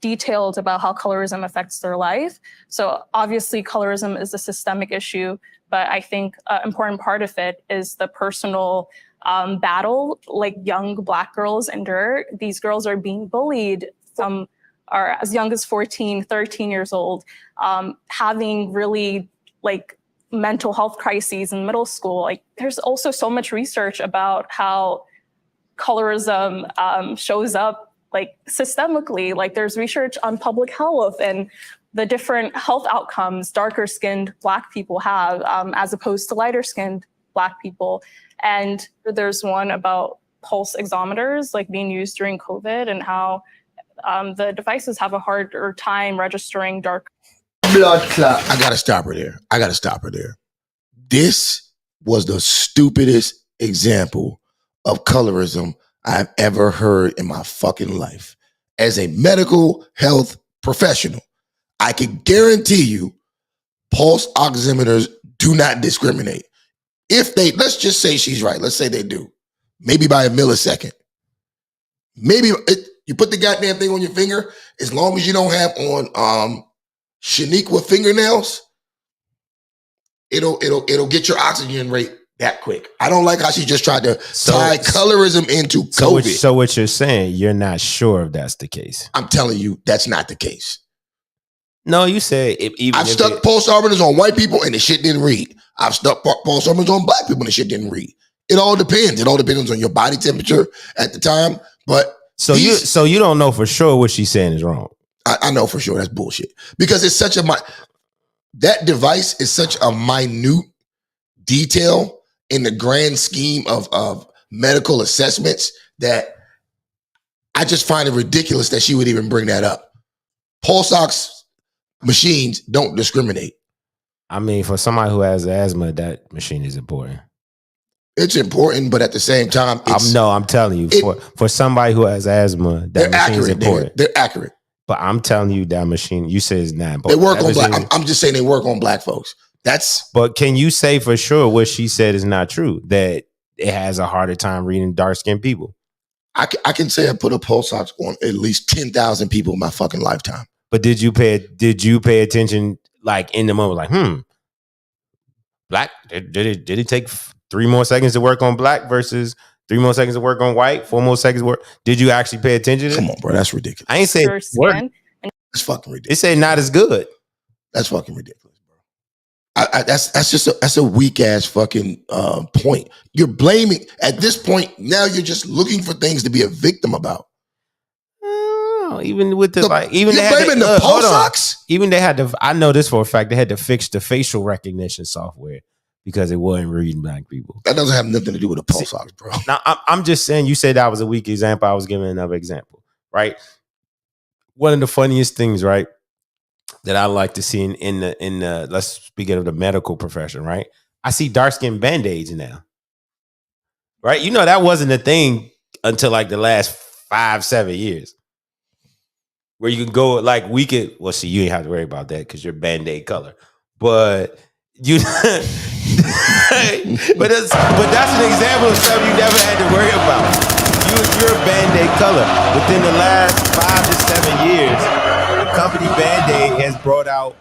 [SPEAKER 14] detailed about how colorism affects their life. So obviously, colorism is a systemic issue, but I think an important part of it is the personal battle like young Black girls endure. These girls are being bullied. Some are as young as 14, 13 years old, having really like mental health crises in middle school. Like, there's also so much research about how colorism shows up like systemically. Like, there's research on public health and the different health outcomes darker skinned Black people have as opposed to lighter skinned Black people. And there's one about pulse oximeters like being used during COVID and how the devices have a harder time registering dark
[SPEAKER 1] blood clot. I gotta stop her there. This was the stupidest example of colorism I've ever heard in my fucking life. As a medical health professional, I can guarantee you pulse oximeters do not discriminate. If they, let's just say she's right. Let's say they do. Maybe by a millisecond. Maybe you put the goddamn thing on your finger, as long as you don't have on Shaniqua fingernails, it'll get your oxygen rate that quick. I don't like how she just tried to tie colorism into COVID.
[SPEAKER 4] So what you're saying, you're not sure if that's the case.
[SPEAKER 1] I'm telling you, that's not the case.
[SPEAKER 4] No, you said
[SPEAKER 1] I've stuck pulse oximeters on white people and the shit didn't read. I've stuck pulse oximeters on Black people and the shit didn't read. It all depends. It all depends on your body temperature at the time. But
[SPEAKER 4] so you don't know for sure what she's saying is wrong.
[SPEAKER 1] I know for sure that's bullshit, because it's such that device is such a minute detail in the grand scheme of medical assessments that I just find it ridiculous that she would even bring that up. Pulse ox machines don't discriminate.
[SPEAKER 4] I mean, for somebody who has asthma, that machine is important.
[SPEAKER 1] It's important, but at the same time,
[SPEAKER 4] I'm telling you, for somebody who has asthma, that machine is important.
[SPEAKER 1] They're accurate.
[SPEAKER 4] But I'm telling you, that machine, you say it's not.
[SPEAKER 1] They work on Black. I'm just saying they work on Black folks.
[SPEAKER 4] But can you say for sure what she said is not true? That it has a harder time reading dark-skinned people.
[SPEAKER 1] I can say I put a pulse ox on at least 10,000 people in my fucking lifetime.
[SPEAKER 4] But did you pay attention like in the moment, like, black? Did it take 3 more seconds to work on black versus 3 more seconds to work on white, 4 more seconds to work? Did you actually pay attention to it?
[SPEAKER 1] Come on, bro. That's ridiculous.
[SPEAKER 4] I ain't saying
[SPEAKER 1] it's fucking ridiculous.
[SPEAKER 4] It said not as good.
[SPEAKER 1] That's fucking ridiculous, bro. That's a weak ass fucking point. You're blaming at this point. Now you're just looking for things to be a victim about.
[SPEAKER 4] Even with you're
[SPEAKER 1] blaming the pulse ox?
[SPEAKER 4] Even they had to. I know this for a fact. They had to fix the facial recognition software because it wasn't reading black people.
[SPEAKER 1] That doesn't have nothing to do with the pulse ox, bro.
[SPEAKER 4] Now I'm just saying. You said that was a weak example. I was giving another example, right? One of the funniest things, right, that I like to see in the let's speak of the medical profession, right? I see dark-skinned Band-Aids now, right? You know that wasn't a thing until like the last 5-7 years, where you can go like we could. Well, see, you ain't have to worry about that because you're Band-Aid color, but you. but that's an example of stuff you never had to worry about. You're a Band-Aid color. Within the last 5 to 7 years, the company Band-Aid has brought out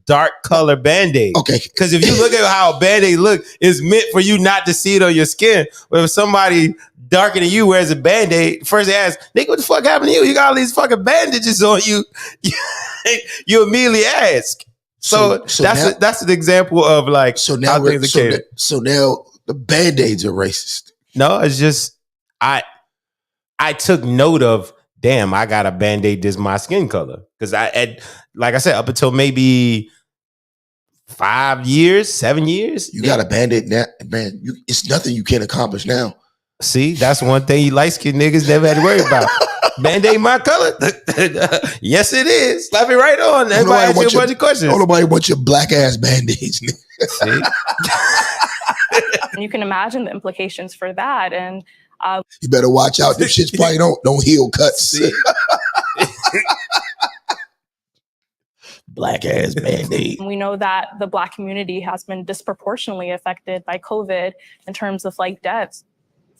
[SPEAKER 4] dark color Band-Aid.
[SPEAKER 1] Okay.
[SPEAKER 4] Because if you look at how a Band-Aid look, it's meant for you not to see it on your skin. But if somebody darker than you wears a Band-Aid, first they ask, nigga, what the fuck happened to you? You got all these fucking bandages on you. You immediately ask. So that's an example of like
[SPEAKER 1] so now now the Band-Aids are racist.
[SPEAKER 4] No, it's just I took note of, damn, I got a Band-Aid this my skin color. Because like I said, up until maybe 5 years, 7 years.
[SPEAKER 1] You got a Band-Aid now, man. It's nothing you can't accomplish now.
[SPEAKER 4] See, that's one thing you light-skinned niggas never had to worry about. Band-Aid my color? Yes, it is. Slap it right on. Everybody ask you a bunch of questions.
[SPEAKER 1] Nobody wants your black ass Band-Aids.
[SPEAKER 4] See?
[SPEAKER 14] And you can imagine the implications for that. And
[SPEAKER 1] you better watch out. Them shits probably don't heal cuts. Black ass Band-Aid.
[SPEAKER 14] We know that the Black community has been disproportionately affected by COVID in terms of like deaths.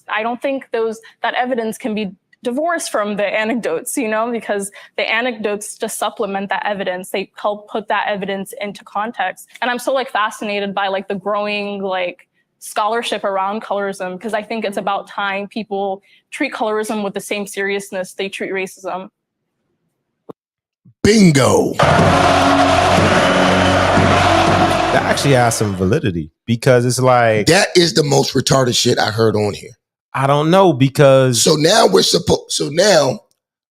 [SPEAKER 14] I don't think that evidence can be divorced from the anecdotes, because the anecdotes just supplement that evidence. They help put that evidence into context. And I'm so fascinated by the growing scholarship around colorism, because I think it's about time people treat colorism with the same seriousness they treat racism.
[SPEAKER 1] Bingo.
[SPEAKER 4] That actually has some validity, because it's like,
[SPEAKER 1] that is the most retarded shit I heard on here.
[SPEAKER 4] I don't know, because
[SPEAKER 1] so now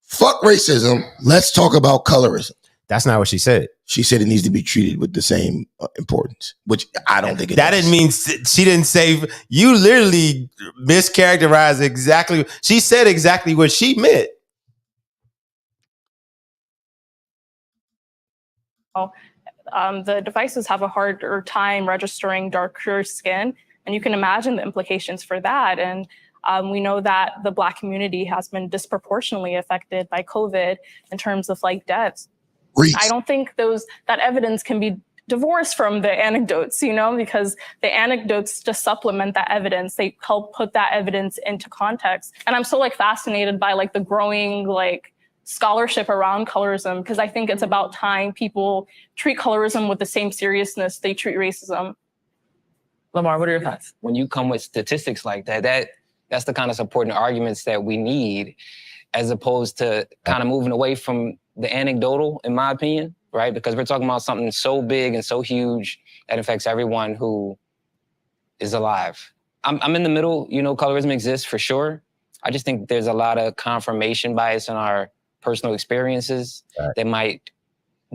[SPEAKER 1] fuck racism. Let's talk about colorism.
[SPEAKER 4] That's not what she said.
[SPEAKER 1] She said it needs to be treated with the same importance, which I don't think it
[SPEAKER 4] that
[SPEAKER 1] does.
[SPEAKER 4] Didn't mean she didn't say. You literally mischaracterized exactly. She said exactly what she meant.
[SPEAKER 14] The devices have a harder time registering darker skin, and you can imagine the implications for that. And we know that the Black community has been disproportionately affected by COVID in terms of deaths. I don't think that evidence can be divorced from the anecdotes, because the anecdotes just supplement that evidence. They help put that evidence into context. And I'm so fascinated by the growing scholarship around colorism, because I think it's about time people treat colorism with the same seriousness they treat racism.
[SPEAKER 7] Lamar, what are your thoughts?
[SPEAKER 15] When you come with statistics like that's the kind of supporting arguments that we need, as opposed to kind of moving away from the anecdotal, in my opinion, right? Because we're talking about something so big and so huge that affects everyone who is alive. I'm in the middle, colorism exists for sure. I just think there's a lot of confirmation bias in our personal experiences that might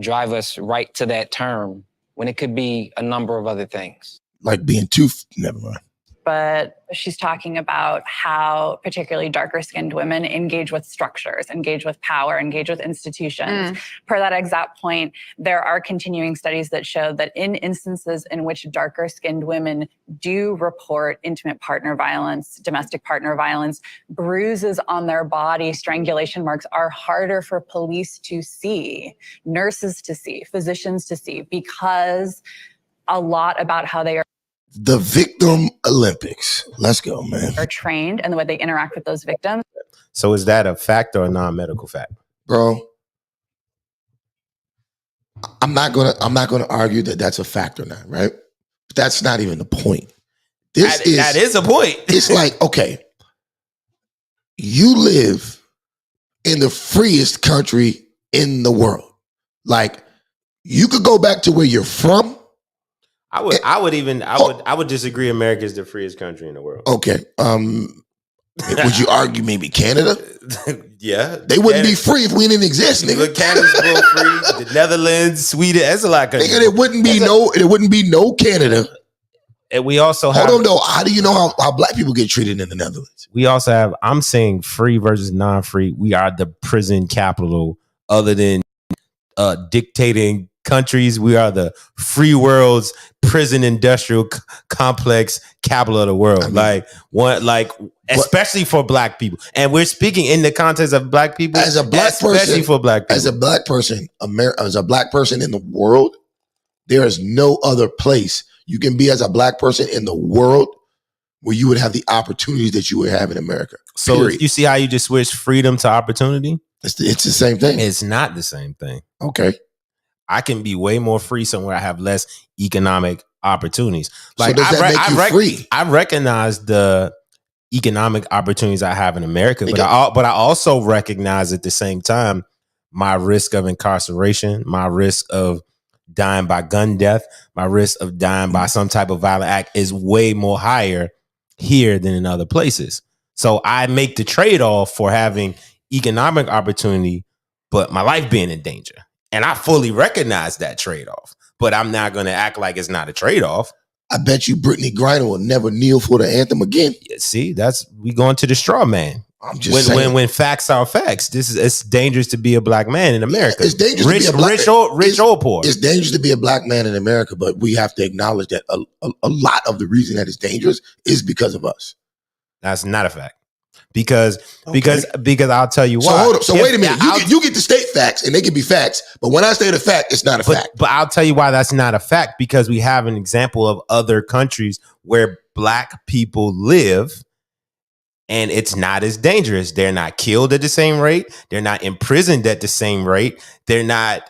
[SPEAKER 15] drive us right to that term when it could be a number of other things.
[SPEAKER 1] Like being too, never mind.
[SPEAKER 8] But she's talking about how particularly darker skinned women engage with structures, engage with power, engage with institutions. Per that exact point, there are continuing studies that show that in instances in which darker skinned women do report intimate partner violence, domestic partner violence, bruises on their body, strangulation marks are harder for police to see, nurses to see, physicians to see, because a lot about how they are
[SPEAKER 1] The Victim Olympics. Let's go, man.
[SPEAKER 8] Are trained and the way they interact with those victims.
[SPEAKER 4] So is that a fact or a non-medical fact?
[SPEAKER 1] Bro, I'm not gonna argue that that's a fact or not, right? But that's not even the point.
[SPEAKER 4] That is a point.
[SPEAKER 1] It's like, okay, you live in the freest country in the world. Like, you could go back to where you're from.
[SPEAKER 4] I would disagree. America is the freest country in the world.
[SPEAKER 1] Okay. Would you argue maybe Canada?
[SPEAKER 4] Yeah.
[SPEAKER 1] They wouldn't be free if we didn't exist, nigga.
[SPEAKER 4] But Canada's real free. The Netherlands, Sweden, that's a lot of countries.
[SPEAKER 1] Nigga, there wouldn't be no Canada.
[SPEAKER 4] And we also have...
[SPEAKER 1] Hold on, though. How do you know how black people get treated in the Netherlands?
[SPEAKER 4] We also have... I'm saying free versus non-free. We are the prison capital other than dictating countries. We are the free world's prison industrial complex capital of the world. I mean, especially for black people. And we're speaking in the context of black people.
[SPEAKER 1] As a black
[SPEAKER 4] especially
[SPEAKER 1] person,
[SPEAKER 4] for black people.
[SPEAKER 1] As a black person, as a black person in the world, there is no other place you can be as a black person in the world where you would have the opportunities that you would have in America.
[SPEAKER 4] So
[SPEAKER 1] period.
[SPEAKER 4] You see how you just switched freedom to opportunity?
[SPEAKER 1] It's the same thing.
[SPEAKER 4] It's not the same thing.
[SPEAKER 1] Okay.
[SPEAKER 4] I can be way more free somewhere I have less economic opportunities. Like,
[SPEAKER 1] so does that make you free?
[SPEAKER 4] I recognize the economic opportunities I have in America, but I also recognize at the same time my risk of incarceration, my risk of dying by gun death, my risk of dying by some type of violent act is way more higher here than in other places. So I make the trade-off for having economic opportunity, but my life being in danger. And I fully recognize that trade-off, but I'm not going to act like it's not a trade-off.
[SPEAKER 1] I bet you Brittany Griner will never kneel for the anthem again.
[SPEAKER 4] Yeah, see, we going to the straw man.
[SPEAKER 1] I'm just saying.
[SPEAKER 4] When facts are facts, it's dangerous to be a black man in America.
[SPEAKER 1] It's dangerous to be a black
[SPEAKER 4] rich or poor.
[SPEAKER 1] It's dangerous to be a black man in America, but we have to acknowledge that a lot of the reason that it's dangerous is because of us.
[SPEAKER 4] That's not a fact. Because I'll tell you why.
[SPEAKER 1] So hold up. So wait a minute. You get to state facts, and they can be facts. But when I state a fact, it's not a fact.
[SPEAKER 4] But I'll tell you why that's not a fact. Because we have an example of other countries where black people live, and it's not as dangerous. They're not killed at the same rate. They're not imprisoned at the same rate. They're not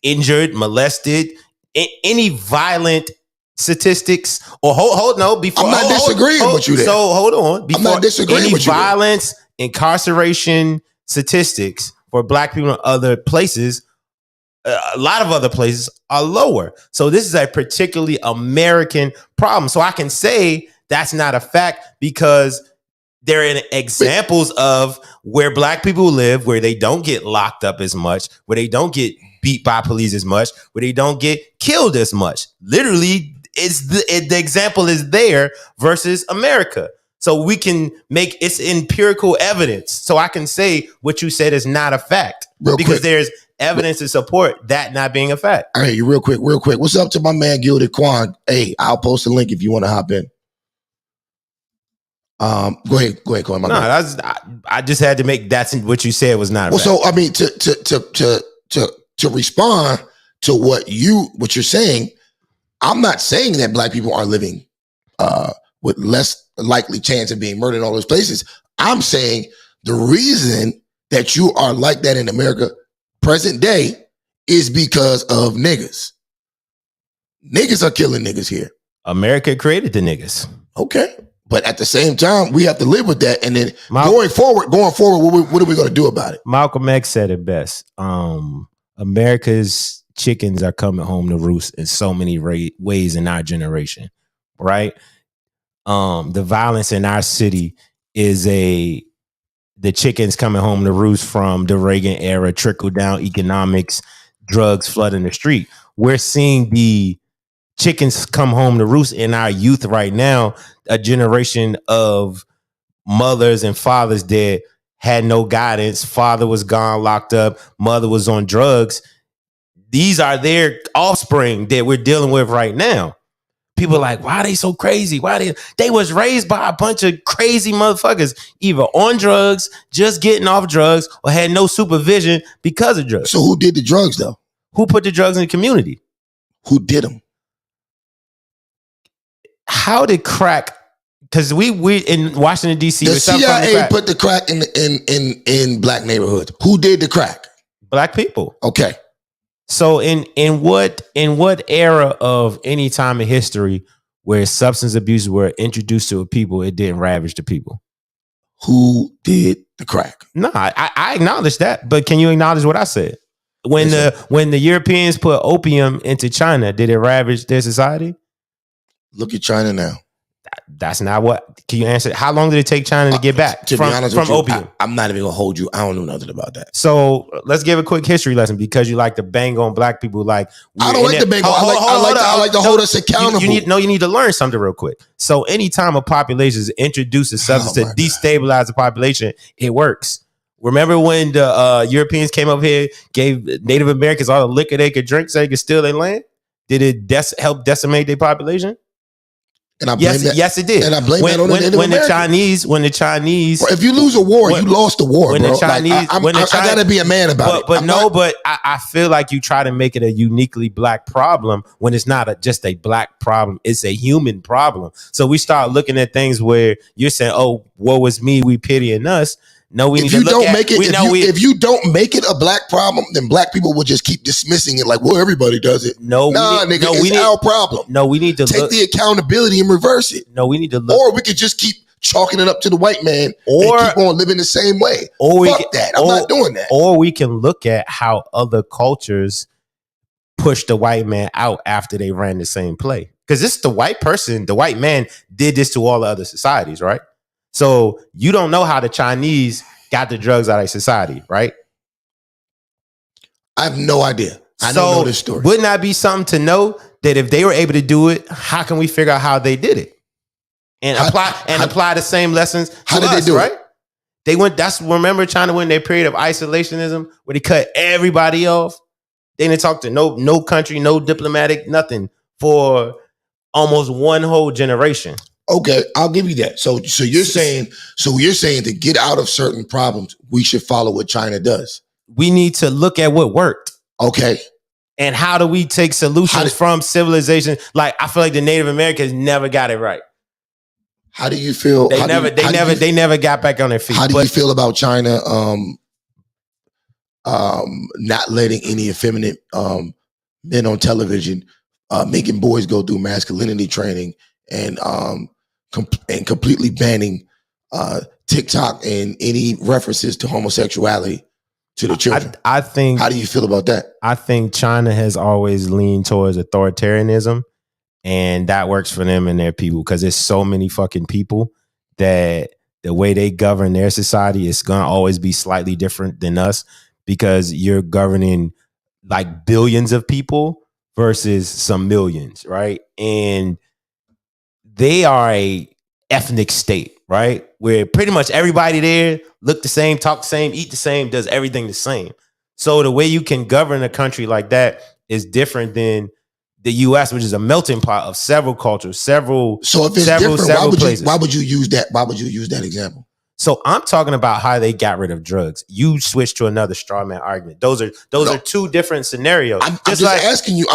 [SPEAKER 4] injured, molested, any violent statistics or before
[SPEAKER 1] I'm not disagreeing with you there.
[SPEAKER 4] So hold on.
[SPEAKER 1] I'm not disagreeing with you.
[SPEAKER 4] Violence, incarceration statistics for black people in other places, a lot of other places are lower. So this is a particularly American problem. So I can say that's not a fact because there are examples of where black people live, where they don't get locked up as much, where they don't get beat by police as much, where they don't get killed as much. Literally, the example is there versus America. So we can make it's empirical evidence. So I can say what you said is not a fact because there's evidence to support that not being a fact.
[SPEAKER 1] All right, real quick. What's up to my man Gilded Quan? Hey, I'll post a link if you want to hop in. Go ahead, Quan.
[SPEAKER 4] I just had to make that's what you said was not a fact.
[SPEAKER 1] So I mean to respond to what you're saying. I'm not saying that black people are living with less likely chance of being murdered in all those places. I'm saying the reason that you are like that in America present day is because of niggas. Niggas are killing niggas here.
[SPEAKER 4] America created the niggas.
[SPEAKER 1] Okay. But at the same time, we have to live with that. And then going forward, what are we going to do about it?
[SPEAKER 4] Malcolm X said it best. America's chickens are coming home to roost in so many ways in our generation, right? The violence in our city is the chickens coming home to roost from the Reagan era, trickle down economics, drugs flooding the street. We're seeing the chickens come home to roost in our youth right now, a generation of mothers and fathers that had no guidance. Father was gone, locked up. Mother was on drugs. These are their offspring that we're dealing with right now. People are like, why are they so crazy? They was raised by a bunch of crazy motherfuckers, either on drugs, just getting off drugs, or had no supervision because of drugs.
[SPEAKER 1] So who did the drugs though?
[SPEAKER 4] Who put the drugs in the community?
[SPEAKER 1] Who did them?
[SPEAKER 4] how did crack? Because we in Washington D.C.
[SPEAKER 1] The CIA put the crack in black neighborhoods. Who did the crack?
[SPEAKER 4] Black people.
[SPEAKER 1] Okay.
[SPEAKER 4] So in what era of any time in history where substance abuse were introduced to a people, it didn't ravage the people?
[SPEAKER 1] Who did the crack?
[SPEAKER 4] No, I acknowledge that, but can you acknowledge what I said? When the Europeans put opium into China, did it ravage their society?
[SPEAKER 1] Look at China now.
[SPEAKER 4] That's not what. Can you answer? How long did it take China to get back
[SPEAKER 1] to be honest
[SPEAKER 4] from
[SPEAKER 1] with you,
[SPEAKER 4] opium?
[SPEAKER 1] I'm not even gonna hold you. I don't know nothing about that.
[SPEAKER 4] So let's give a quick history lesson because you like to bang on black people. Like
[SPEAKER 1] I don't like to bang on. I like to hold us accountable.
[SPEAKER 4] You need to learn something real quick. So anytime a population is introduced a substance to destabilize the population, it works. Remember when the Europeans came up here, gave Native Americans all the liquor they could drink so they could steal their land? Did it help decimate their population?
[SPEAKER 1] And I blame that.
[SPEAKER 4] Yes, it did.
[SPEAKER 1] And I blame that on the Native Americans.
[SPEAKER 4] When the Chinese,
[SPEAKER 1] if you lose a war, you lost the war,
[SPEAKER 4] when
[SPEAKER 1] bro.
[SPEAKER 4] The Chinese,
[SPEAKER 1] I gotta be a man about it.
[SPEAKER 4] But I feel like you try to make it a uniquely black problem when it's not just a black problem; it's a human problem. So we start looking at things where you're saying, "Oh, woe is me, we pitying us." No, we need to look at.
[SPEAKER 1] If you don't make it a black problem, then black people will just keep dismissing it like, well, everybody does it. It's our problem.
[SPEAKER 4] No, we need to
[SPEAKER 1] take the accountability and reverse it.
[SPEAKER 4] No, we need to look.
[SPEAKER 1] Or we could just keep chalking it up to the white man and keep on living the same way. Fuck that. I'm not doing that.
[SPEAKER 4] Or we can look at how other cultures push the white man out after they ran the same play. Because this is the white person, the white man did this to all the other societies, right? So you don't know how the Chinese got the drugs out of society, right?
[SPEAKER 1] I have no idea. I don't know this story.
[SPEAKER 4] Wouldn't that be something to know that if they were able to do it, how can we figure out how they did it? And apply the same lessons.
[SPEAKER 1] How did they do it?
[SPEAKER 4] They went. Remember China went in their period of isolationism where they cut everybody off. They didn't talk to no country, no diplomatic, nothing for almost one whole generation.
[SPEAKER 1] Okay, I'll give you that. So you're saying to get out of certain problems, we should follow what China does.
[SPEAKER 4] We need to look at what worked.
[SPEAKER 1] Okay.
[SPEAKER 4] And how do we take solutions from civilization? Like I feel like the Native Americans never got it right.
[SPEAKER 1] How do you feel?
[SPEAKER 4] They never got back on their feet.
[SPEAKER 1] How do you feel about China not letting any effeminate men on television, making boys go through masculinity training and completely banning TikTok and any references to homosexuality to the children?
[SPEAKER 4] I think.
[SPEAKER 1] How do you feel about that?
[SPEAKER 4] I think China has always leaned towards authoritarianism, and that works for them and their people because there's so many fucking people that the way they govern their society is gonna always be slightly different than us because you're governing like billions of people versus some millions, right? And they are a ethnic state, right? Where pretty much everybody there look the same, talk the same, eat the same, does everything the same. So the way you can govern a country like that is different than the U.S., which is a melting pot of several cultures,
[SPEAKER 1] So if it's different,
[SPEAKER 4] places.
[SPEAKER 1] why would you use that? Why would you use that example?
[SPEAKER 4] So I'm talking about how they got rid of drugs. You switched to another straw man argument. Those are two different scenarios.
[SPEAKER 1] I'm just asking you.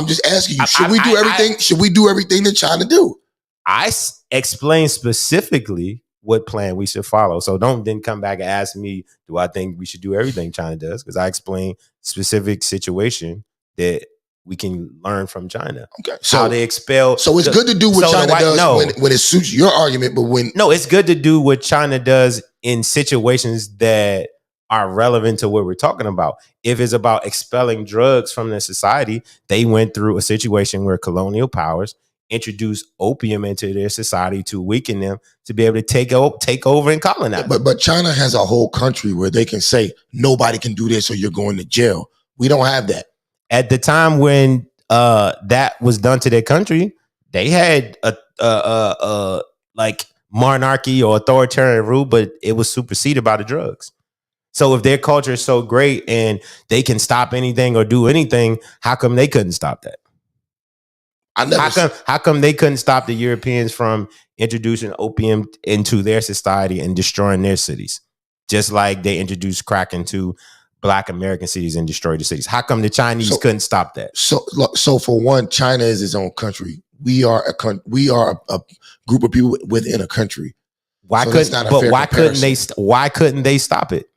[SPEAKER 1] Should we do everything? Should we do everything that China do?
[SPEAKER 4] I explain specifically what plan we should follow. So don't then come back and ask me, do I think we should do everything China does? Because I explain specific situation that we can learn from China.
[SPEAKER 1] Okay.
[SPEAKER 4] How they expel.
[SPEAKER 1] So it's good to do what China does when it suits your argument, but when...
[SPEAKER 4] No, it's good to do what China does in situations that are relevant to what we're talking about. If it's about expelling drugs from the society, they went through a situation where colonial powers introduced opium into their society to weaken them to be able to take over and colonize.
[SPEAKER 1] But China has a whole country where they can say nobody can do this or you're going to jail. We don't have that.
[SPEAKER 4] At the time when that was done to their country, they had a like monarchy or authoritarian rule, but it was superseded by the drugs. So if their culture is so great and they can stop anything or do anything, how come they couldn't stop that? How come they couldn't stop the Europeans from introducing opium into their society and destroying their cities? Just like they introduced crack into Black American cities and destroyed the cities. How come the Chinese couldn't stop that?
[SPEAKER 1] So for one, China is its own country we are a group of people within a country.
[SPEAKER 4] Why
[SPEAKER 1] So
[SPEAKER 4] couldn't?
[SPEAKER 1] that's not a
[SPEAKER 4] But
[SPEAKER 1] fair
[SPEAKER 4] why couldn't they?
[SPEAKER 1] comparison.
[SPEAKER 4] Why couldn't they stop it?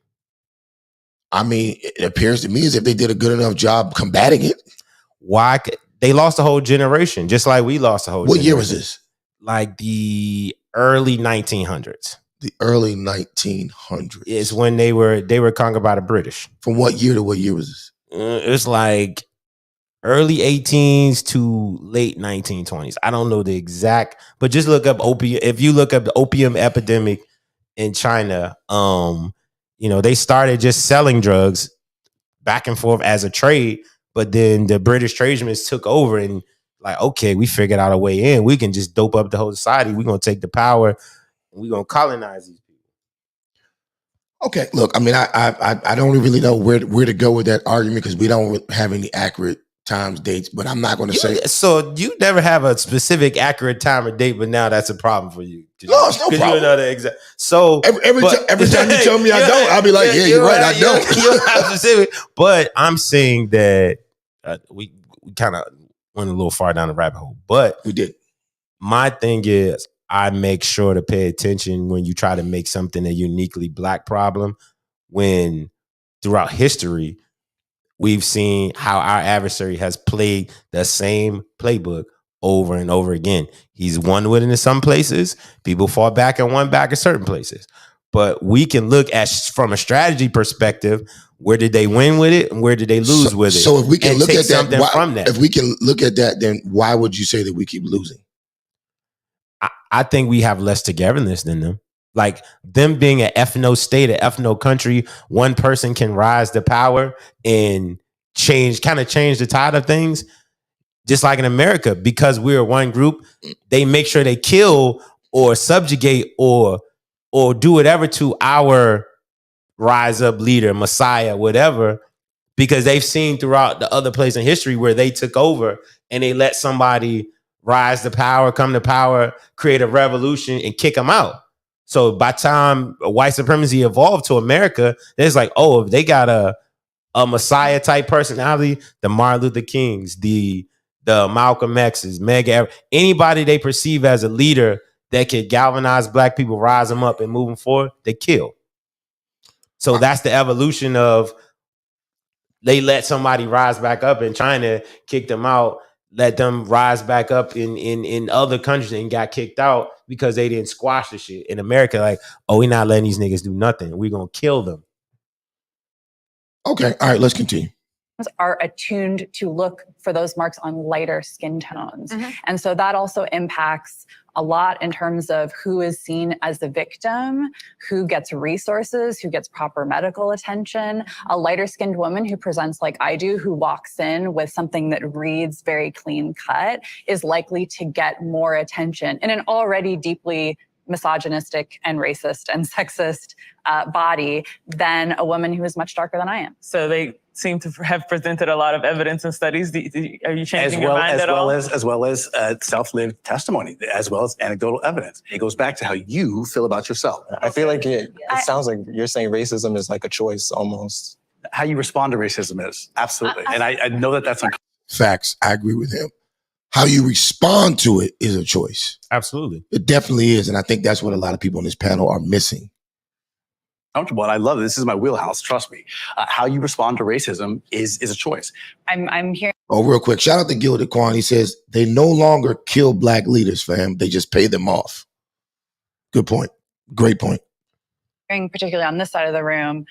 [SPEAKER 1] I mean, it appears to me as if they did a good enough job combating it.
[SPEAKER 4] Why they lost a whole generation, just like we lost a whole
[SPEAKER 1] What
[SPEAKER 4] generation.
[SPEAKER 1] year was this?
[SPEAKER 4] Like the early 1900s.
[SPEAKER 1] The early 1900s
[SPEAKER 4] is when they were conquered by the British.
[SPEAKER 1] From what year to what year was this?
[SPEAKER 4] It's like early 18s to late 1920s. I don't know the exact, but just look up opium. If you look up the opium epidemic in China, they started just selling drugs back and forth as a trade, but then the British tradesmen took over and like, okay, we figured out a way in. We can just dope up the whole society. We're gonna take the power and we're gonna colonize these people.
[SPEAKER 1] Okay, look, I mean, I don't really know where to go with that argument because we don't have any accurate times, dates, but I'm not going to say.
[SPEAKER 4] So you never have a specific accurate time or date, but now that's a problem for you.
[SPEAKER 1] No, it's no problem.
[SPEAKER 4] You know the exact. So
[SPEAKER 1] every time you tell me I don't, I'll be like, yeah, you're right, I don't.
[SPEAKER 4] You don't have specific, but I'm saying that we kind of went a little far down the rabbit hole, but
[SPEAKER 1] we did.
[SPEAKER 4] My thing is, I make sure to pay attention when you try to make something a uniquely Black problem, when throughout history, we've seen how our adversary has played the same playbook over and over again. He's won with it in some places. People fall back and won back in certain places. But we can look at, from a strategy perspective, where did they win with it and where did they lose with it?
[SPEAKER 1] So if we can look at that,
[SPEAKER 4] from that,
[SPEAKER 1] if we can look at that, then why would you say that we keep losing?
[SPEAKER 4] I think we have less togetherness than them. Like them being an ethno state, an ethno country, one person can rise to power and change the tide of things. Just like in America, because we're one group, they make sure they kill or subjugate or do whatever to our rise up leader, messiah, whatever, because they've seen throughout the other places in history where they took over and they let somebody rise to power, come to power, create a revolution and kick them out. So by the time white supremacy evolved to America, it's like, oh, if they got a messiah type personality, the Martin Luther Kings, the Malcolm X's, anybody they perceive as a leader that could galvanize Black people, rise them up and move them forward, they kill. So that's the evolution of, they let somebody rise back up in China, kick them out, let them rise back up in other countries and got kicked out because they didn't squash the shit. In America, like, oh, we're not letting these niggas do nothing. We're going to kill them.
[SPEAKER 1] Okay. All right, let's continue.
[SPEAKER 8] Are attuned to look for those marks on lighter skin tones. And so that also impacts a lot in terms of who is seen as the victim, who gets resources, who gets proper medical attention. A lighter skinned woman who presents like I do, who walks in with something that reads very clean cut, is likely to get more attention in an already deeply misogynistic and racist and sexist body than a woman who is much darker than I am.
[SPEAKER 7] So they seem to have presented a lot of evidence and studies. Are you changing your mind at all?
[SPEAKER 9] As well as self-lived testimony, as well as anecdotal evidence. It goes back to how you feel about yourself.
[SPEAKER 13] I feel like it sounds like you're saying racism is like a choice almost.
[SPEAKER 9] How you respond to racism is, absolutely. And I know that that's
[SPEAKER 1] facts. I agree with him. How you respond to it is a choice.
[SPEAKER 4] Absolutely.
[SPEAKER 1] It definitely is. And I think that's what a lot of people on this panel are missing.
[SPEAKER 9] comfortable, and I love it. This is my wheelhouse. Trust me. How you respond to racism is a choice.
[SPEAKER 8] I'm here.
[SPEAKER 1] Oh, real quick. Shout out to Gilded Quan. He says they no longer kill Black leaders, fam. They just pay them off. Good point. Great point.
[SPEAKER 8] Particularly on this side of the room,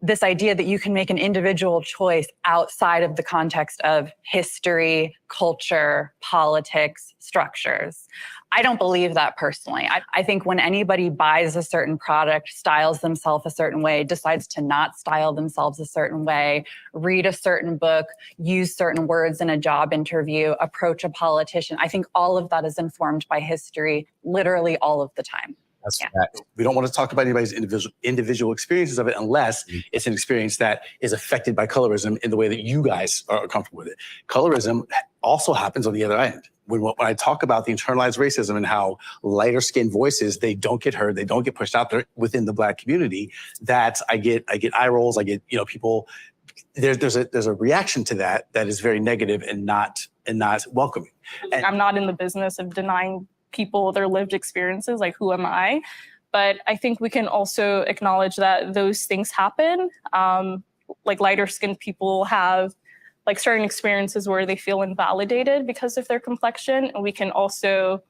[SPEAKER 8] this idea that you can make an individual choice outside of the context of history, culture, politics, structures. I don't believe that personally. I think when anybody buys a certain product, styles themselves a certain way, decides to not style themselves a certain way, read a certain book, use certain words in a job interview, approach a politician, I think all of that is informed by history, literally all of the time.
[SPEAKER 9] That's fact. We don't want to talk about anybody's individual experiences of it unless it's an experience that is affected by colorism in the way that you guys are comfortable with it. Colorism also happens on the other end. When I talk about the internalized racism and how lighter skinned voices, they don't get heard, they don't get pushed out there within the Black community, that I get eye rolls, I get, people, there's a reaction to that is very negative and not and not welcoming. And
[SPEAKER 14] I'm not in the business of denying people their lived experiences. Like, who am I? But I think we can also acknowledge that those things happen. Like lighter skinned people have like certain experiences where they feel invalidated because of their complexion. And we can also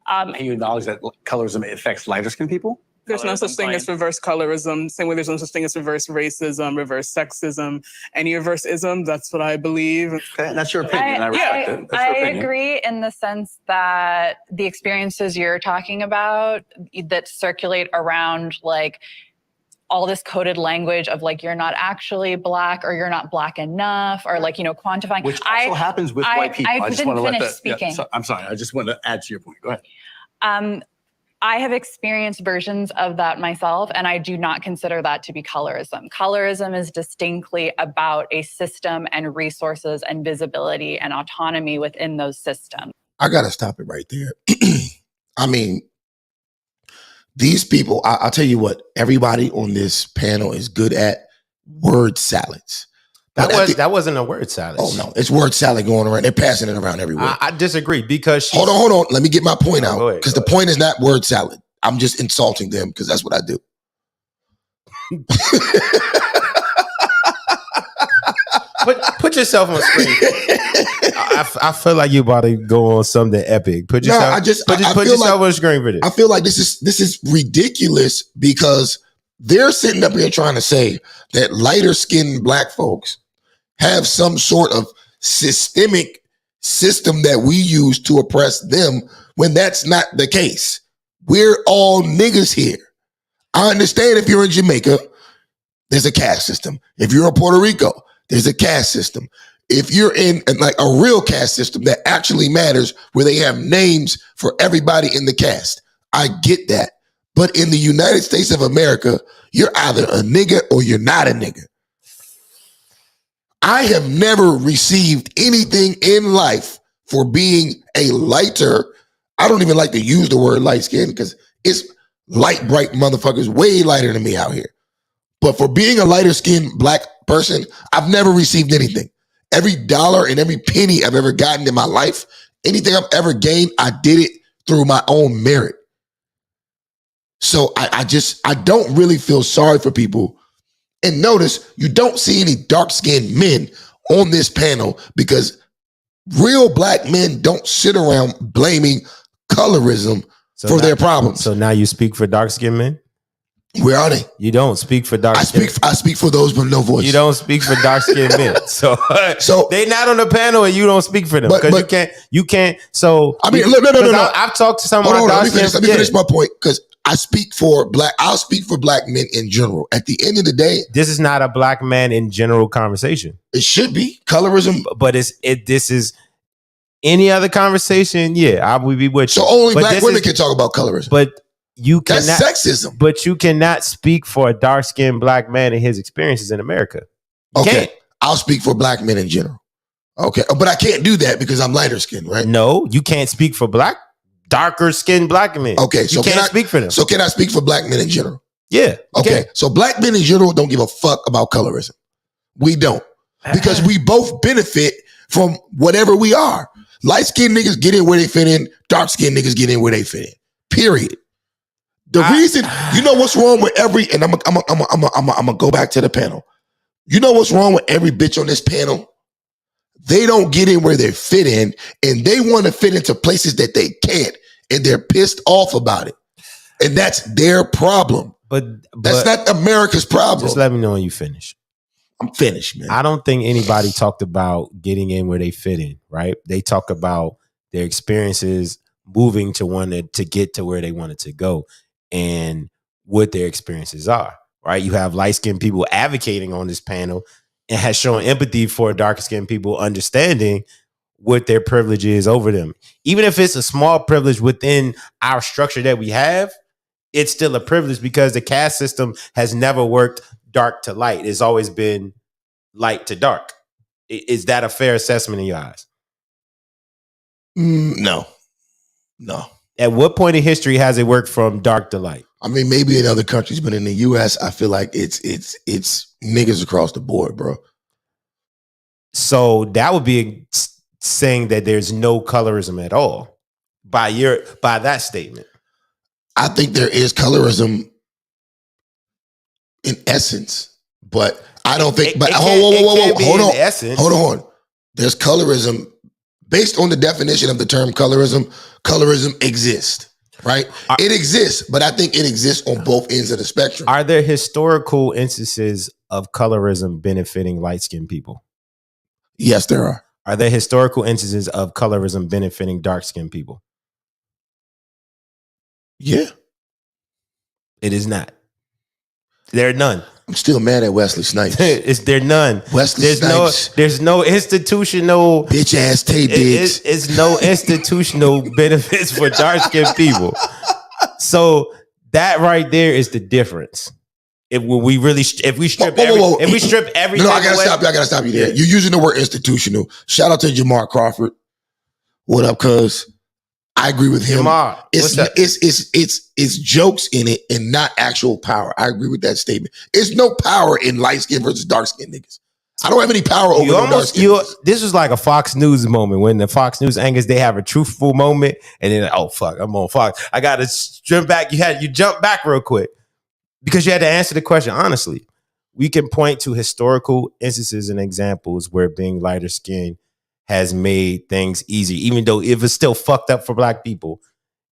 [SPEAKER 9] can you acknowledge that colorism affects lighter skinned people?
[SPEAKER 5] There's no such thing as reverse colorism. Same way there's no such thing as reverse racism, reverse sexism, any reverse ism. That's what I believe.
[SPEAKER 9] Okay, and that's your opinion. I respect it. That's
[SPEAKER 8] I
[SPEAKER 9] your opinion.
[SPEAKER 8] agree in the sense that the experiences you're talking about that circulate around like all this coded language of like you're not actually Black or you're not Black enough or like, you know, quantifying.
[SPEAKER 9] Which also happens with white people.
[SPEAKER 8] I
[SPEAKER 9] just want to let
[SPEAKER 8] finish
[SPEAKER 9] that.
[SPEAKER 8] speaking.
[SPEAKER 9] Yeah, I'm sorry. I just want to add to your point. Go ahead.
[SPEAKER 8] I have experienced versions of that myself, and I do not consider that to be colorism. Colorism is distinctly about a system and resources and visibility and autonomy within those systems.
[SPEAKER 1] I got to stop it right there. I mean, these people, I'll tell you what, everybody on this panel is good at word salads.
[SPEAKER 4] That wasn't a word salad.
[SPEAKER 1] Oh, no. It's word salad going around. They're passing it around everywhere.
[SPEAKER 4] I disagree because
[SPEAKER 1] Hold on. Let me get my point out. Because the point is not word salad. I'm just insulting them because that's what I do.
[SPEAKER 4] Put yourself on screen. I feel like you about to go on something epic. Put yourself, put yourself on screen for this.
[SPEAKER 1] I feel like this is ridiculous because they're sitting up here trying to say that lighter skinned Black folks have some sort of systemic system that we use to oppress them when that's not the case. We're all niggas here. I understand if you're in Jamaica, there's a caste system. If you're in Puerto Rico, there's a caste system. If you're in like a real caste system that actually matters where they have names for everybody in the caste, I get that. But in the United States of America, you're either a nigga or you're not a nigga. I have never received anything in life for being a lighter. I don't even like to use the word light skin because it's light, bright motherfuckers way lighter than me out here. But for being a lighter skinned Black person, I've never received anything. Every dollar and every penny I've ever gotten in my life, anything I've ever gained, I did it through my own merit. So I don't really feel sorry for people. And notice you don't see any dark-skinned men on this panel because real Black men don't sit around blaming colorism for their problems.
[SPEAKER 4] So now you speak for dark-skinned men?
[SPEAKER 1] Where are they?
[SPEAKER 4] You don't speak for dark-skinned men.
[SPEAKER 1] I speak for those with no voice.
[SPEAKER 4] You don't speak for dark-skinned men. So they not on the panel and you don't speak for them. Because you can't. So
[SPEAKER 1] I mean, no.
[SPEAKER 4] I've talked to some of my
[SPEAKER 1] dark-skinned. Let me finish my point because I'll speak for Black men in general. At the end of the day,
[SPEAKER 4] this is not a Black man in general conversation.
[SPEAKER 1] It should be colorism,
[SPEAKER 4] but this is any other conversation. Yeah, I would be with you.
[SPEAKER 1] So only Black women can talk about colorism.
[SPEAKER 4] But you cannot.
[SPEAKER 1] That's sexism.
[SPEAKER 4] But you cannot speak for a dark-skinned Black man and his experiences in America.
[SPEAKER 1] Okay, I'll speak for Black men in general. Okay, but I can't do that because I'm lighter skinned, right?
[SPEAKER 4] No, you can't speak for darker skinned Black men.
[SPEAKER 1] Okay, so
[SPEAKER 4] you can't speak for them.
[SPEAKER 1] So can I speak for Black men in general?
[SPEAKER 4] Yeah.
[SPEAKER 1] Okay, so Black men in general don't give a fuck about colorism. We don't. Because we both benefit from whatever we are. Light-skinned niggas get in where they fit in. Dark-skinned niggas get in where they fit in. Period. The reason, you know what's wrong with and I'm gonna go back to the panel. You know what's wrong with every bitch on this panel? They don't get in where they fit in, and they want to fit into places that they can't, and they're pissed off about it. And that's their problem. But that's not America's problem.
[SPEAKER 4] Just let me know when you finish.
[SPEAKER 1] I'm finished, man.
[SPEAKER 4] I don't think anybody talked about getting in where they fit in, right? They talk about their experiences moving to get to where they wanted to go and what their experiences are, right? You have light-skinned people advocating on this panel and has shown empathy for dark-skinned people understanding what their privilege is over them. Even if it's a small privilege within our structure that we have, it's still a privilege because the caste system has never worked dark to light. It's always been light to dark. Is that a fair assessment in your eyes?
[SPEAKER 1] No.
[SPEAKER 4] At what point in history has it worked from dark to light?
[SPEAKER 1] I mean, maybe in other countries, but in the US, I feel like it's niggas across the board, bro.
[SPEAKER 4] So that would be saying that there's no colorism at all by that statement?
[SPEAKER 1] I think there is colorism in essence, but I don't think. Hold on. There's colorism based on the definition of the term colorism. Colorism exists, right? It exists, but I think it exists on both ends of the spectrum.
[SPEAKER 4] Are there historical instances of colorism benefiting light-skinned people?
[SPEAKER 1] Yes, there are.
[SPEAKER 4] Are there historical instances of colorism benefiting dark-skinned people?
[SPEAKER 1] Yeah.
[SPEAKER 4] It is not. There are none.
[SPEAKER 1] I'm still mad at Wesley Snipes.
[SPEAKER 4] There none. There's no institutional
[SPEAKER 1] bitch ass Tay Diggs.
[SPEAKER 4] It's no institutional benefits for dark skinned people. So that right there is the difference. If we strip everything,
[SPEAKER 1] no, I gotta stop you there. You're using the word institutional. Shout out to Jamar Crawford. What up, cuz? I agree with him.
[SPEAKER 4] Jamar,
[SPEAKER 1] it's jokes in it and not actual power. I agree with that statement. It's no power in light skin versus dark skin niggas. I don't have any power over no dark skin niggas.
[SPEAKER 4] This was like a Fox News moment when the Fox News anchors, they have a truthful moment and then, oh fuck, I'm on Fox. I gotta jump back. You jump back real quick because you had to answer the question honestly. We can point to historical instances and examples where being lighter skinned has made things easy, even though if it's still fucked up for black people,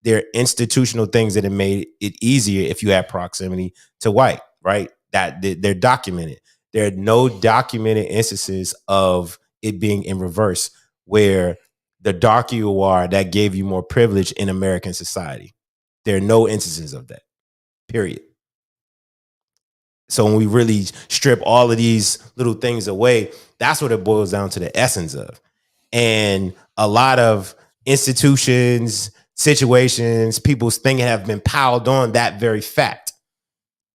[SPEAKER 4] there are institutional things that have made it easier if you have proximity to white, right? That they're documented. There are no documented instances of it being in reverse, where the darker you are, that gave you more privilege in American society. There are no instances of that, period. So when we really strip all of these little things away, that's what it boils down to the essence of. And a lot of institutions, situations, people's thinking have been piled on that very fact.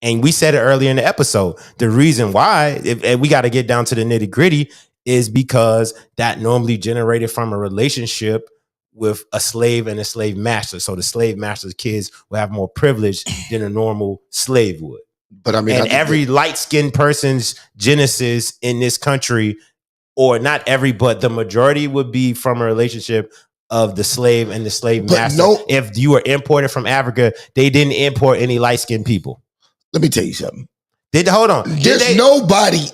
[SPEAKER 4] And we said it earlier in the episode. The reason why, and we got to get down to the nitty gritty, is because that normally generated from a relationship with a slave and a slave master. So the slave master's kids will have more privilege than a normal slave would.
[SPEAKER 1] But I mean,
[SPEAKER 4] and every light-skinned person's genesis in this country, or not every, but the majority would be from a relationship of the slave and the slave master. If you were imported from Africa, they didn't import any light-skinned people.
[SPEAKER 1] Let me tell you something.
[SPEAKER 4] Hold on.
[SPEAKER 1] There's nobody,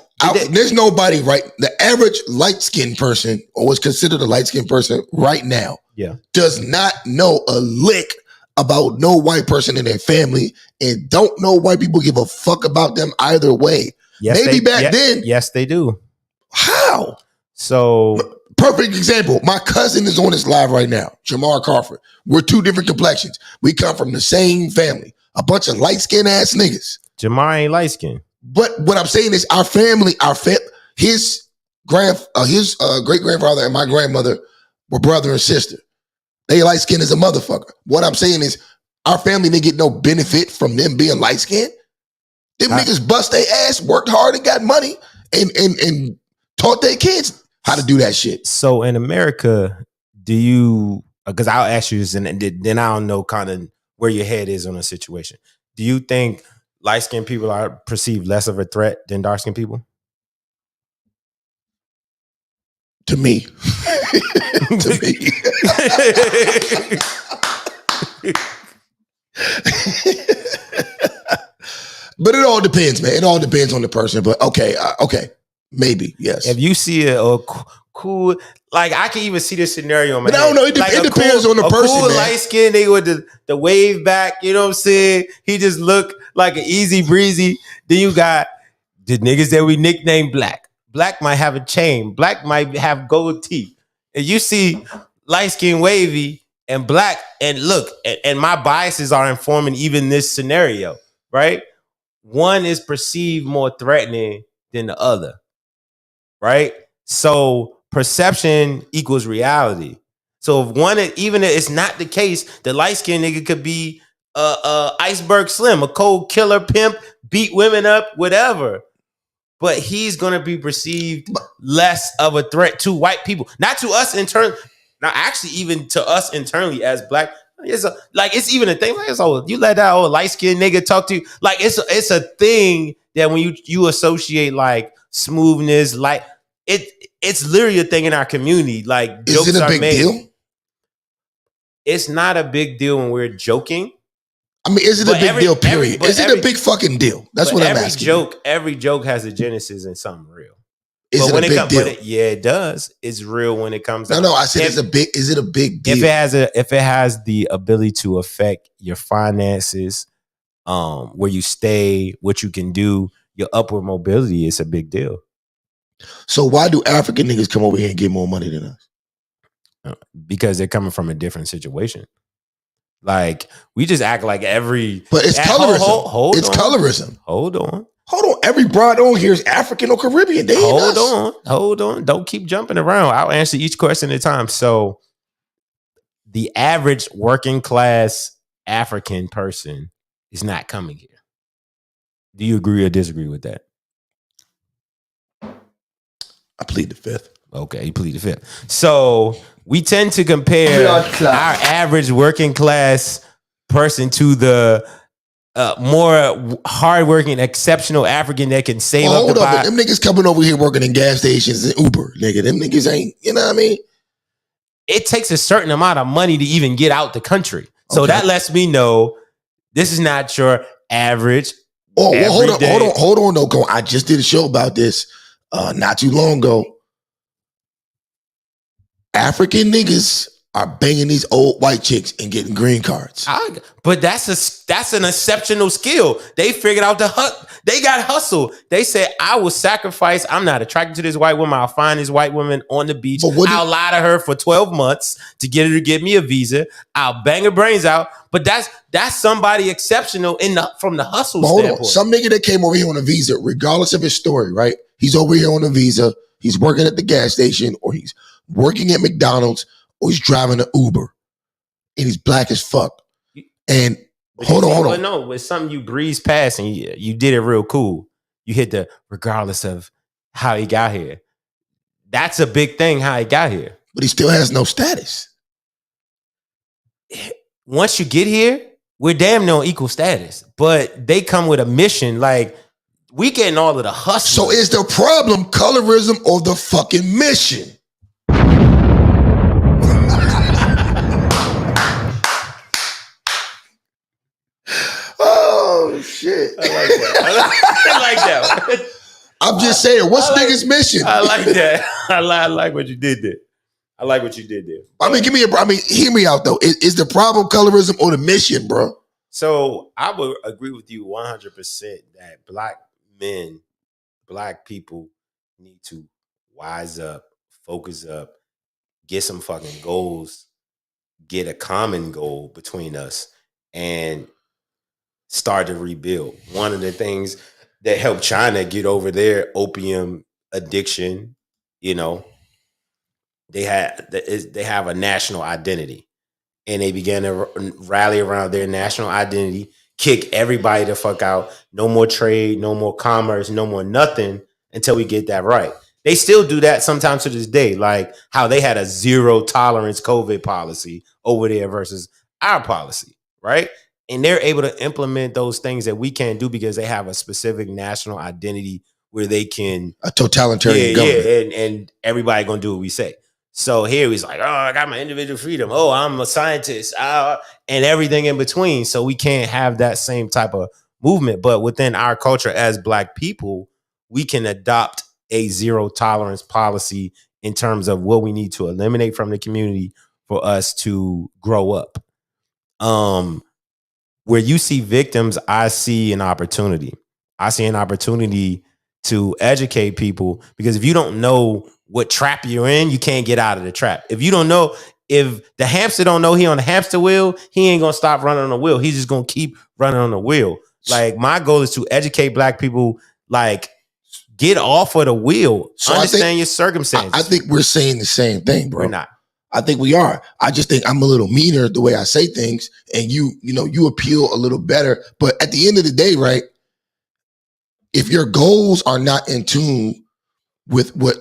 [SPEAKER 1] right? The average light-skinned person, or what's considered a light-skinned person right now, does not know a lick about no white person in their family and don't know white people give a fuck about them either way. Maybe back then.
[SPEAKER 4] Yes, they do.
[SPEAKER 1] How?
[SPEAKER 4] So
[SPEAKER 1] perfect example. My cousin is on this live right now, Jamar Crawford. We're two different complexions. We come from the same family. A bunch of light-skinned ass niggas.
[SPEAKER 4] Jamar ain't light-skinned.
[SPEAKER 1] But what I'm saying is our family, his great-grandfather and my grandmother were brother and sister. They light-skinned as a motherfucker. What I'm saying is our family didn't get no benefit from them being light-skinned. Them niggas bust their ass, worked hard and got money and taught their kids how to do that shit.
[SPEAKER 4] So in America, do you, because I'll ask you this and then I don't know kind of where your head is on a situation. Do you think light-skinned people are perceived less of a threat than dark-skinned people?
[SPEAKER 1] To me. To me. But it all depends, man. It all depends on the person. But okay, maybe, yes.
[SPEAKER 4] If you see a cool, like I can even see this scenario, man.
[SPEAKER 1] But I don't know. It depends on the person,
[SPEAKER 4] cool
[SPEAKER 1] man.
[SPEAKER 4] Light skin nigga with the wave back, you know what I'm saying? He just look like an easy breezy. Then you got the niggas that we nickname Black. Black might have a chain. Black might have gold teeth. And you see light skin wavy and Black, and look, and my biases are informing even this scenario, right? One is perceived more threatening than the other, right? So perception equals reality. So if one, even if it's not the case, the light-skinned nigga could be Iceberg Slim, a cold killer pimp, beat women up, whatever. But he's going to be perceived less of a threat to white people. Not to us internally. Now, actually, even to us internally as Black. It's even a thing. Like, you let that old light-skinned nigga talk to you. Like, it's a thing that when you associate like smoothness, like it's literally a thing in our community. Like,
[SPEAKER 1] is
[SPEAKER 4] jokes
[SPEAKER 1] it a
[SPEAKER 4] are
[SPEAKER 1] big
[SPEAKER 4] made.
[SPEAKER 1] deal?
[SPEAKER 4] It's not a big deal when we're joking.
[SPEAKER 1] I mean, is it a big deal? Period. Is it a big fucking deal? That's what I'm asking.
[SPEAKER 4] Every joke has a genesis in something real.
[SPEAKER 1] Is it a big deal?
[SPEAKER 4] Yeah, it does. It's real when it comes.
[SPEAKER 1] No, I said, is it a big deal?
[SPEAKER 4] If it has the ability to affect your finances, where you stay, what you can do, your upward mobility, it's a big deal.
[SPEAKER 1] So why do African niggas come over here and get more money than us?
[SPEAKER 4] Because they're coming from a different situation. Like, we just act like every.
[SPEAKER 1] But it's colorism. It's
[SPEAKER 4] on.
[SPEAKER 1] colorism.
[SPEAKER 4] Hold on.
[SPEAKER 1] Every broad on here is African or Caribbean. They ain't
[SPEAKER 4] Hold on. Don't keep jumping around. I'll answer each question at a time. So, the average working class African person is not coming here. Do you agree or disagree with that?
[SPEAKER 1] I plead the fifth.
[SPEAKER 4] Okay, you plead the fifth. So we tend to compare our average working class person to the more hardworking, exceptional African that can save up to buy.
[SPEAKER 1] Them niggas coming over here working in gas stations and Uber, nigga. Them niggas ain't, you know what I mean?
[SPEAKER 4] It takes a certain amount of money to even get out the country. So that lets me know this is not your average.
[SPEAKER 1] Oh, well, hold on, though. I just did a show about this not too long ago. African niggas are banging these old white chicks and getting green cards.
[SPEAKER 4] But that's an exceptional skill. They figured out they got hustle. They said, I will sacrifice. I'm not attracted to this white woman. I'll find this white woman on the beach. I'll lie to her for 12 months to get her to give me a visa. I'll bang her brains out. But that's somebody exceptional from the hustle standpoint.
[SPEAKER 1] On. Some nigga that came over here on a visa, regardless of his story, right? He's over here on a visa. He's working at the gas station, or he's working at McDonald's, or he's driving an Uber, and he's black as fuck. And hold on.
[SPEAKER 4] No, it's something you breeze past, and you did it real cool. You hit the regardless of how he got here. That's a big thing, how he got here.
[SPEAKER 1] But he still has no status.
[SPEAKER 4] Once you get here, we're damn near on equal status. But they come with a mission, like, we getting all of the hustle.
[SPEAKER 1] So is the problem colorism or the fucking mission? Oh shit!
[SPEAKER 4] I like that. I like that.
[SPEAKER 1] I'm just saying, what's niggas' mission?
[SPEAKER 4] I like that. I like what you did there. I like what you did there.
[SPEAKER 1] I mean, hear me out though. Is the problem colorism or the mission, bro?
[SPEAKER 4] So I would agree with you 100% that black men, black people need to wise up, focus up, get some fucking goals, get a common goal between us, and start to rebuild. One of the things that helped China get over their opium addiction, they have a national identity, and they began to rally around their national identity, kick everybody the fuck out. No more trade, no more commerce, no more nothing until we get that right. They still do that sometimes to this day, like how they had a zero tolerance COVID policy over there versus our policy, right? And they're able to implement those things that we can't do because they have a specific national identity where they can
[SPEAKER 1] a totalitarian government.
[SPEAKER 4] Yeah, and everybody gonna do what we say. So here he's like, oh, I got my individual freedom. Oh, I'm a scientist, and everything in between. So we can't have that same type of movement. But within our culture as black people, we can adopt a zero tolerance policy in terms of what we need to eliminate from the community for us to grow up. Where you see victims, I see an opportunity. I see an opportunity to educate people, because if you don't know what trap you're in, you can't get out of the trap. If you don't know, if the hamster don't know he on the hamster wheel, he ain't gonna stop running on the wheel. He's just gonna keep running on the wheel. Like, my goal is to educate black people, like, get off of the wheel. So understand your circumstances.
[SPEAKER 1] I think we're saying the same thing, bro.
[SPEAKER 4] We're not.
[SPEAKER 1] I think we are. I just think I'm a little meaner the way I say things, and you appeal a little better. But at the end of the day, right? If your goals are not in tune with with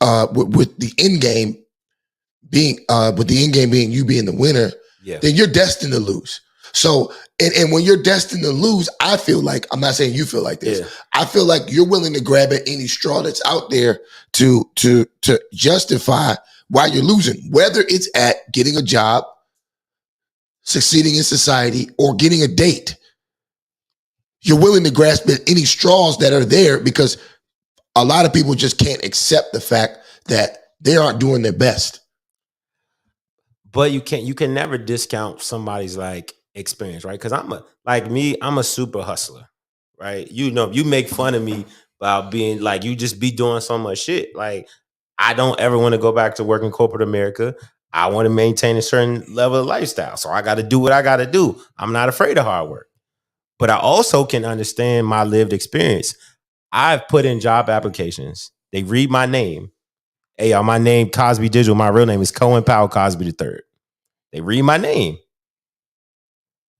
[SPEAKER 1] the end game being you being the winner, then you're destined to lose. So, and when you're destined to lose, I feel like, I'm not saying you feel like this.
[SPEAKER 4] Yeah.
[SPEAKER 1] I feel like you're willing to grab at any straw that's out there to justify why you're losing, whether it's at getting a job, succeeding in society, or getting a date. You're willing to grasp at any straws that are there because a lot of people just can't accept the fact that they aren't doing their best.
[SPEAKER 4] But you can never discount somebody's like experience, right? Because I'm a super hustler, right? You know, you make fun of me about being like, you just be doing so much shit. Like, I don't ever want to go back to work in corporate America. I want to maintain a certain level of lifestyle. So I got to do what I got to do. I'm not afraid of hard work. But I also can understand my lived experience. I've put in job applications. They read my name. Hey, y'all, my name, Cosby Digital. My real name is Cohen Powell Cosby III. They read my name.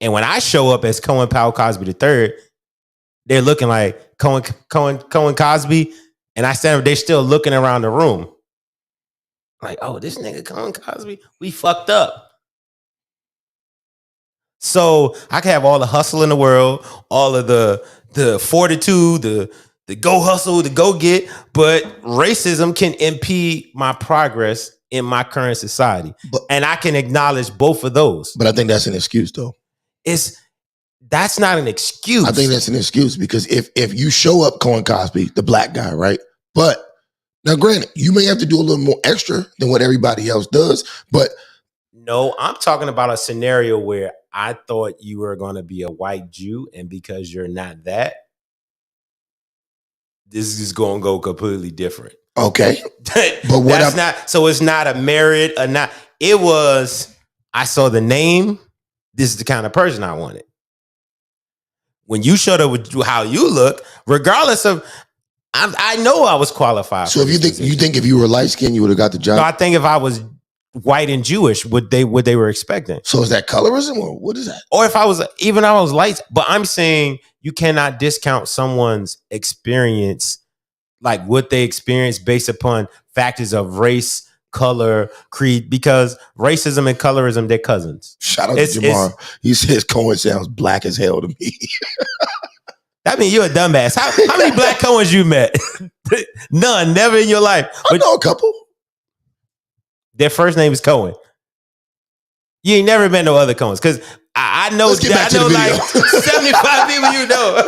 [SPEAKER 4] And when I show up as Cohen Powell Cosby III, they're looking like Cohen Cosby. And I stand up, they're still looking around the room. Like, oh, this nigga Cohen Cosby, we fucked up. So I can have all the hustle in the world, all of the fortitude, the go hustle, the go get, but racism can impede my progress in my current society. And I can acknowledge both of those.
[SPEAKER 1] But I think that's an excuse, though.
[SPEAKER 4] That's not an excuse.
[SPEAKER 1] I think that's an excuse because if you show up Cohen Cosby, the black guy, right? But now, granted, you may have to do a little more extra than what everybody else does, but
[SPEAKER 4] no, I'm talking about a scenario where I thought you were going to be a white Jew, and because you're not that, this is going to go completely different.
[SPEAKER 1] Okay.
[SPEAKER 4] But what so it's not a merit or not. It was, I saw the name. This is the kind of person I wanted. When you showed up with how you look, regardless of, I know I was qualified.
[SPEAKER 1] So if you think if you were light skinned, you would have got the job?
[SPEAKER 4] No, I think if I was white and Jewish, what they were expecting.
[SPEAKER 1] So is that colorism or what is that?
[SPEAKER 4] Or if I was light, but I'm saying you cannot discount someone's experience, like what they experience based upon factors of race, color, creed, because racism and colorism, they're cousins.
[SPEAKER 1] Shout out to Jamar. He says Cohen sounds black as hell to me.
[SPEAKER 4] That means you're a dumbass. How many black Cohens you met? None, never in your life.
[SPEAKER 1] I know a couple.
[SPEAKER 4] Their first name is Cohen. You ain't never met no other Cohens because I know like 75 people you know.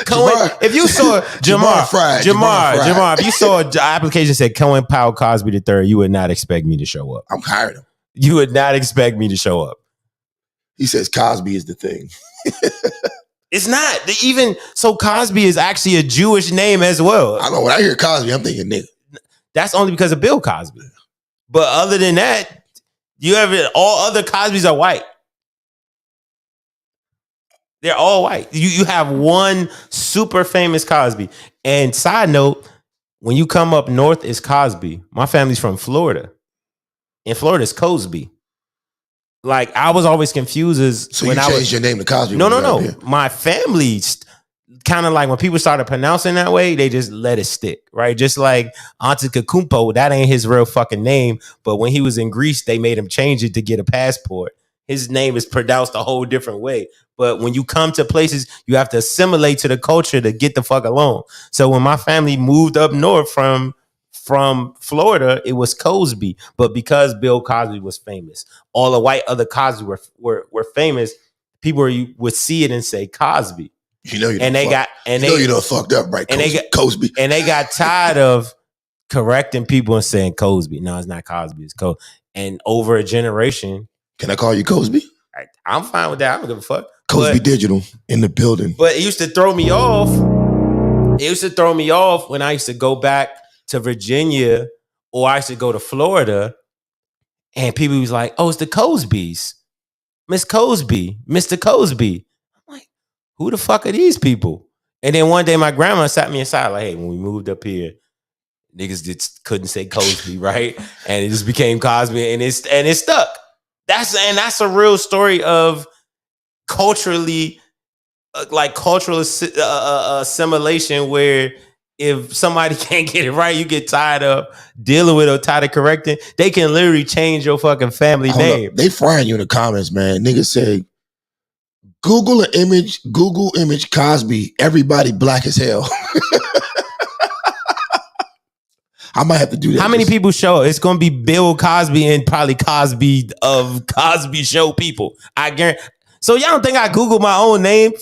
[SPEAKER 4] Cohen, if you saw Jamar, if you saw an application that said Cohen Powell Cosby III, you would not expect me to show up.
[SPEAKER 1] I'm hiring him.
[SPEAKER 4] You would not expect me to show up.
[SPEAKER 1] He says Cosby is the thing.
[SPEAKER 4] It's not. Even so, Cosby is actually a Jewish name as well.
[SPEAKER 1] I know. When I hear Cosby, I'm thinking nigga.
[SPEAKER 4] That's only because of Bill Cosby. But other than that, all other Cosbys are white. They're all white. You have one super famous Cosby. And side note, when you come up north, it's Cosby. My family's from Florida. In Florida, it's Cosby. Like, I was always confused as
[SPEAKER 1] so when you changed your name to Cosby.
[SPEAKER 4] No. My family kind of like when people started pronouncing that way, they just let it stick, right? Just like Antetokounmpo, that ain't his real fucking name. But when he was in Greece, they made him change it to get a passport. His name is pronounced a whole different way. But when you come to places, you have to assimilate to the culture to get the fuck along. So when my family moved up north from Florida, it was Cosby. But because Bill Cosby was famous, all the white other Cosby were famous, people would see it and say Cosby.
[SPEAKER 1] You know you done fucked up, right? Cosby.
[SPEAKER 4] And they got tired of correcting people and saying Cosby. No, it's not Cosby, it's Cosby. And over a generation.
[SPEAKER 1] Can I call you Cosby?
[SPEAKER 4] I'm fine with that. I don't give a fuck.
[SPEAKER 1] Cosby Digital in the building.
[SPEAKER 4] But it used to throw me off. It used to throw me off when I used to go back to Virginia or I used to go to Florida and people was like, oh, it's the Cosbys. Miss Cosby, Mr. Cosby. I'm like, who the fuck are these people? And then one day my grandma sat me aside like, hey, when we moved up here, niggas just couldn't say Cosby, right? And it just became Cosby and it stuck. That's a real story of cultural assimilation where if somebody can't get it right, you get tired of dealing with or tired of correcting, they can literally change your fucking family name.
[SPEAKER 1] They frying you in the comments, man. Niggas say, Google image Cosby, everybody black as hell. I might have to do that.
[SPEAKER 4] How many people show? It's going to be Bill Cosby and probably Cosby of Cosby Show people. I guarantee. So y'all don't think I Googled my own name?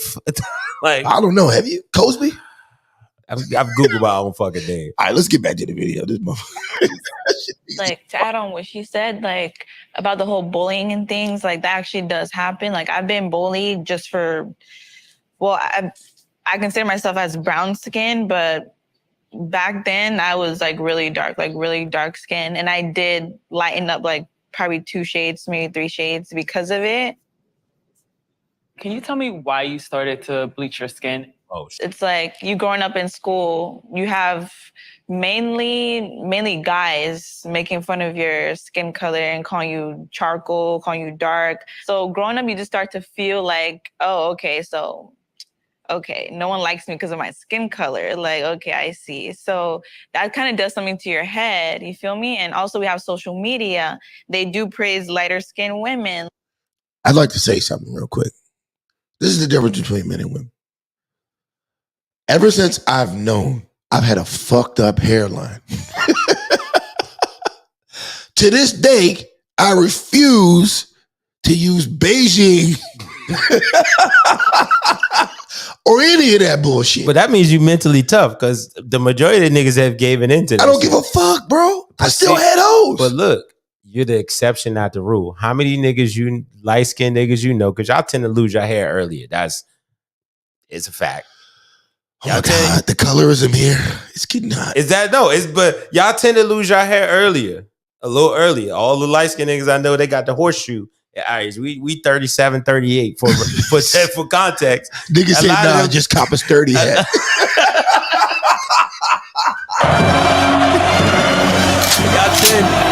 [SPEAKER 4] Like,
[SPEAKER 1] I don't know. Have you? Cosby?
[SPEAKER 4] I've Googled my own fucking name.
[SPEAKER 1] All right, let's get back to the video. This
[SPEAKER 6] Like, to add on what she said, like about the whole bullying and things, like that actually does happen. Like I've been bullied just for, well, I consider myself as brown skin, but back then I was like really dark skin, and I did lighten up like probably 2 shades, maybe 3 shades because of it.
[SPEAKER 7] Can you tell me why you started to bleach your skin?
[SPEAKER 4] Oh, shit.
[SPEAKER 6] It's like you growing up in school, you have mainly guys making fun of your skin color and calling you charcoal, calling you dark. So growing up, you just start to feel like, oh, okay, no one likes me because of my skin color. Like, okay, I see. So that kind of does something to your head, you feel me? And also we have social media. They do praise lighter skinned women.
[SPEAKER 1] I'd like to say something real quick. This is the difference between men and women. Ever since I've known, I've had a fucked up hairline. To this day, I refuse to use Beijing or any of that bullshit.
[SPEAKER 4] But that means you mentally tough, because the majority of the niggas have given into that.
[SPEAKER 1] I don't give a fuck, bro. I still had hoes.
[SPEAKER 4] But look, you're the exception, not the rule. How many niggas light-skinned niggas you know? Because y'all tend to lose your hair earlier. It's a fact.
[SPEAKER 1] Oh my God, the colorism here is getting hot.
[SPEAKER 4] Is that no? But y'all tend to lose your hair a little earlier. All the light-skinned niggas I know, they got the horseshoe. All right, we 37, 38 for context.
[SPEAKER 1] Niggas say, nah, just cop us 30 hat.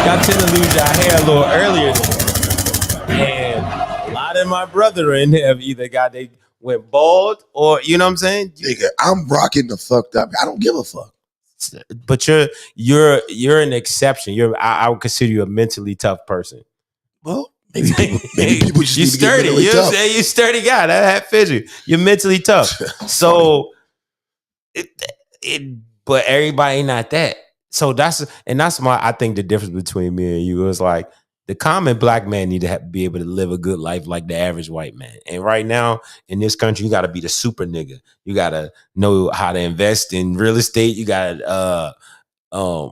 [SPEAKER 4] Y'all tend to lose your hair a little earlier. And a lot of my brethren have either went bald, or you know what I'm saying?
[SPEAKER 1] Nigga, I'm rocking the fucked up. I don't give a fuck.
[SPEAKER 4] But you're an exception. I would consider you a mentally tough person.
[SPEAKER 1] Well, maybe people just
[SPEAKER 4] you
[SPEAKER 1] need
[SPEAKER 4] sturdy.
[SPEAKER 1] to get tough.
[SPEAKER 4] You sturdy guy. That fits you. You're mentally tough. So but everybody not that. So that's I think the difference between me and you is like, the common black man need to be able to live a good life like the average white man. And right now in this country, you got to be the super nigga. You got to know how to invest in real estate. You got to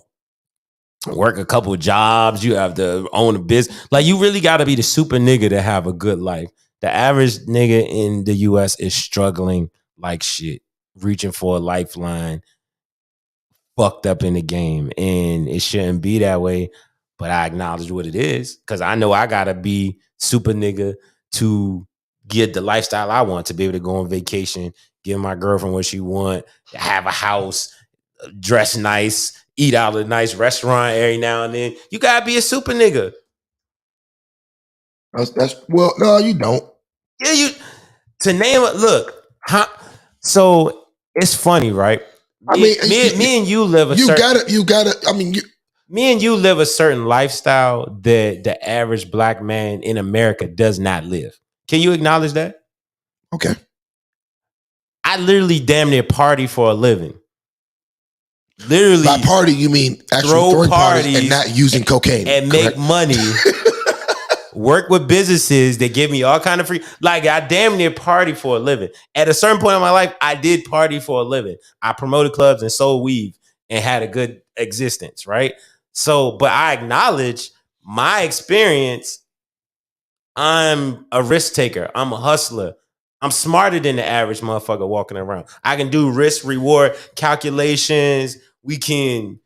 [SPEAKER 4] work a couple of jobs. You have to own a business. Like, you really got to be the super nigga to have a good life. The average nigga in the U.S. is struggling like shit, reaching for a lifeline, fucked up in the game. And it shouldn't be that way. But I acknowledge what it is, because I know I gotta be super nigga to get the lifestyle I want, to be able to go on vacation, give my girlfriend what she want, have a house, dress nice, eat out of a nice restaurant every now and then. You gotta be a super nigga.
[SPEAKER 1] Well, no, you don't.
[SPEAKER 4] Yeah, to name it. Look, so it's funny, right? Me and you live Me and you live a certain lifestyle that the average black man in America does not live. Can you acknowledge that?
[SPEAKER 1] Okay.
[SPEAKER 4] I literally damn near party for a living. Literally.
[SPEAKER 1] By party, you mean actually throwing parties and not using cocaine.
[SPEAKER 4] And
[SPEAKER 1] correct?
[SPEAKER 4] make money. Work with businesses that give me all kind of free. Like, I damn near party for a living. At a certain point in my life, I did party for a living. I promoted clubs and sold weave and had a good existence, right? So, but I acknowledge my experience. I'm a risk taker. I'm a hustler. I'm smarter than the average motherfucker walking around. I can do risk reward calculations. We can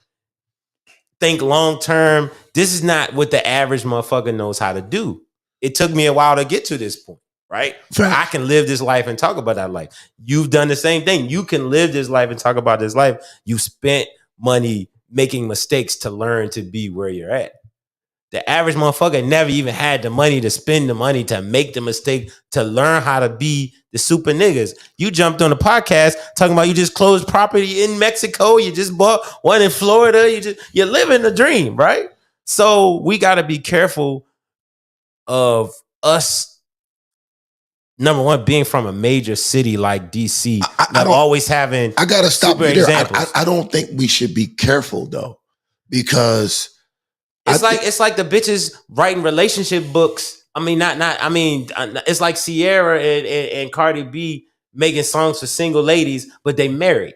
[SPEAKER 4] think long term. This is not what the average motherfucker knows how to do. It took me a while to get to this point, right? So I can live this life and talk about that life. You've done the same thing. You can live this life and talk about this life. You spent money making mistakes to learn to be where you're at. The average motherfucker never even had the money to spend the money to make the mistake to learn how to be the super niggas. You jumped on a podcast talking about you just closed property in Mexico. You just bought one in Florida. You're living the dream, right? So we got to be careful of us. Number one, being from a major city like DC, not always having.
[SPEAKER 1] I gotta stop you there.
[SPEAKER 4] Examples.
[SPEAKER 1] I don't think we should be careful though, because
[SPEAKER 4] it's like the bitches writing relationship books. I mean, it's like Sierra and Cardi B making songs for single ladies, but they married.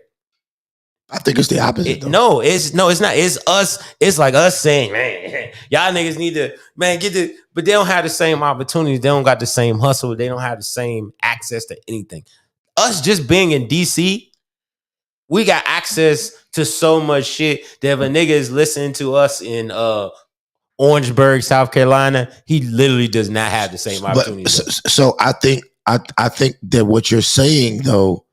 [SPEAKER 1] I think it's the opposite.
[SPEAKER 4] No, it's not. It's us. It's like us saying, man, y'all niggas need to, man, get the. But they don't have the same opportunities. They don't got the same hustle. They don't have the same access to anything. Us just being in DC, we got access to so much shit that if a nigga is listening to us in Orangeburg, South Carolina, he literally does not have the same opportunities.
[SPEAKER 1] So I think that what you're saying though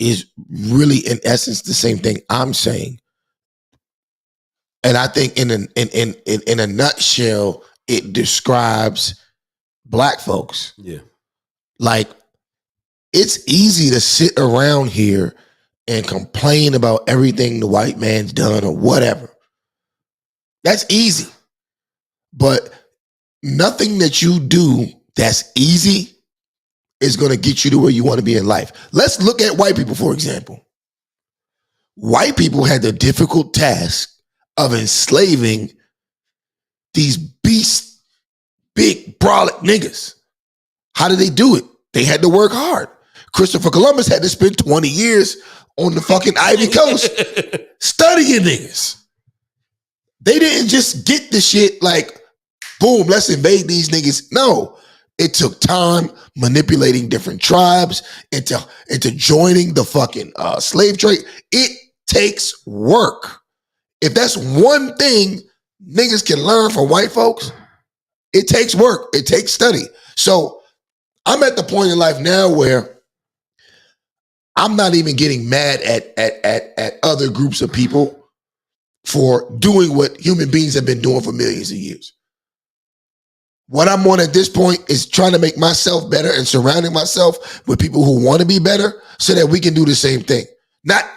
[SPEAKER 1] is really in essence the same thing I'm saying. And I think in a nutshell, it describes black folks.
[SPEAKER 4] Yeah.
[SPEAKER 1] Like, it's easy to sit around here and complain about everything the white man's done or whatever. That's easy. But nothing that you do that's easy is going to get you to where you want to be in life. Let's look at white people, for example. White people had the difficult task of enslaving these beast, big, brolic niggas. How did they do it? They had to work hard. Christopher Columbus had to spend 20 years on the fucking Ivy Coast studying niggas. They didn't just get the shit like, boom, let's invade these niggas. No, it took time manipulating different tribes into joining the fucking slave trade. It takes work. If that's one thing niggas can learn from white folks, it takes work. It takes study. So I'm at the point in life now where I'm not even getting mad at other groups of people for doing what human beings have been doing for millions of years. What I'm on at this point is trying to make myself better and surrounding myself with people who want to be better so that we can do the same thing.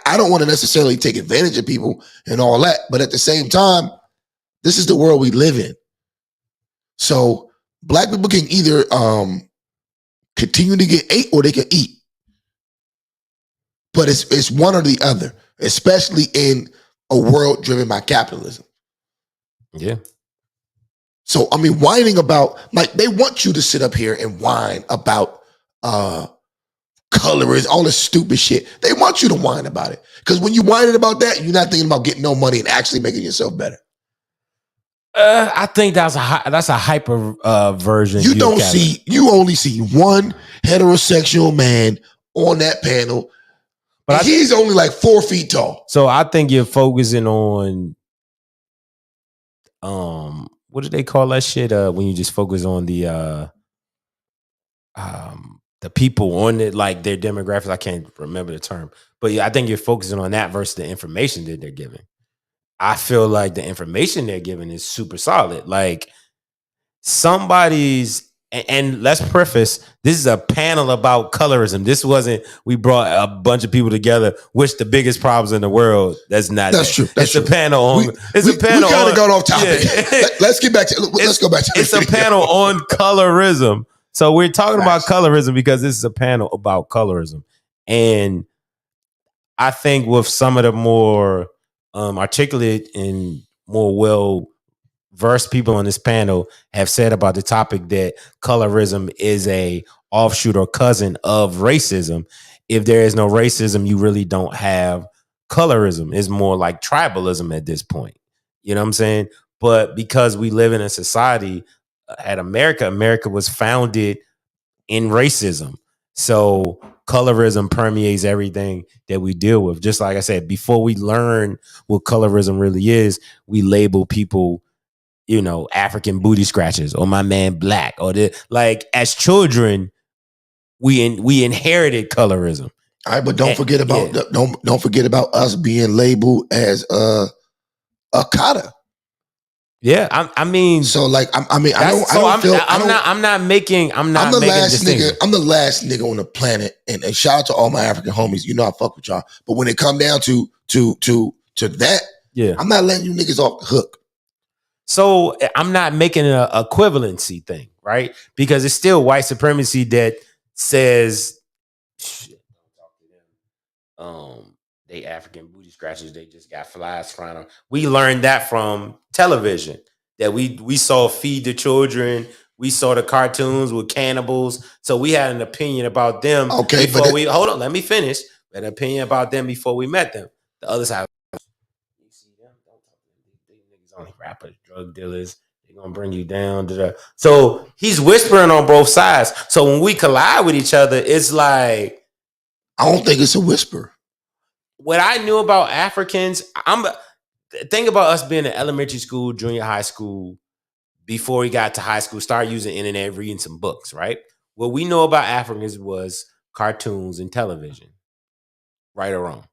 [SPEAKER 1] I don't want to necessarily take advantage of people and all that, but at the same time, this is the world we live in. So black people can either continue to get ate or they can eat. But it's one or the other, especially in a world driven by capitalism.
[SPEAKER 4] Yeah.
[SPEAKER 1] So, I mean, whining about, like, they want you to sit up here and whine about colorism, all this stupid shit. They want you to whine about it. Because when you whining about that, you're not thinking about getting no money and actually making yourself better.
[SPEAKER 4] I think that's a hyper version.
[SPEAKER 1] You only see one heterosexual man on that panel, but he's only like 4 feet tall.
[SPEAKER 4] So I think you're focusing on what do they call that shit? When you just focus on the people on it, like their demographics. I can't remember the term, but yeah, I think you're focusing on that versus the information that they're giving. I feel like the information they're giving is super solid. Like and let's preface, this is a panel about colorism. This wasn't, we brought a bunch of people together, which the biggest problems in the world. That's
[SPEAKER 1] true.
[SPEAKER 4] It's a panel on. We kind
[SPEAKER 1] of got off topic. Yeah. Let's get back to. Let's go back to.
[SPEAKER 4] It's a panel on colorism. So we're talking about colorism because this is a panel about colorism, and I think with some of the more articulate and more well-versed people on this panel have said about the topic that colorism is a offshoot or cousin of racism. If there is no racism, you really don't have colorism. It's more like tribalism at this point. You know what I'm saying? But because we live in a society at America was founded in racism. So colorism permeates everything that we deal with. Just like I said, before we learn what colorism really is, we label people, you know, African booty scratchers or my man black or like as children, we inherited colorism.
[SPEAKER 1] All right, but don't forget about us being labeled as a cotta.
[SPEAKER 4] Yeah, I mean,
[SPEAKER 1] so like, I mean,
[SPEAKER 4] I'm not making
[SPEAKER 1] I'm the last
[SPEAKER 4] distinction.
[SPEAKER 1] nigga. I'm the last nigga on the planet, and shout out to all my African homies. You know I fuck with y'all, but when it come down to that,
[SPEAKER 4] yeah,
[SPEAKER 1] I'm not letting you niggas off the hook.
[SPEAKER 4] So I'm not making an equivalency thing, right? Because it's still white supremacy that says, they African booty scratchers. They just got flies flying on. We learned that from television. That we saw Feed the Children. We saw the cartoons with cannibals. So we had an opinion about them before we hold on. Let me finish. We had an opinion about them before we met them. The other side. You see them? Don't talk to them. These niggas only rappers, drug dealers. They're gonna bring you down. So he's whispering on both sides. So when we collide with each other, it's like,
[SPEAKER 1] I don't think it's a whisper.
[SPEAKER 4] What I knew about Africans, think about us being in elementary school, junior high school, before we got to high school, start using internet, reading some books, right? What we know about Africans was cartoons and television, right or wrong?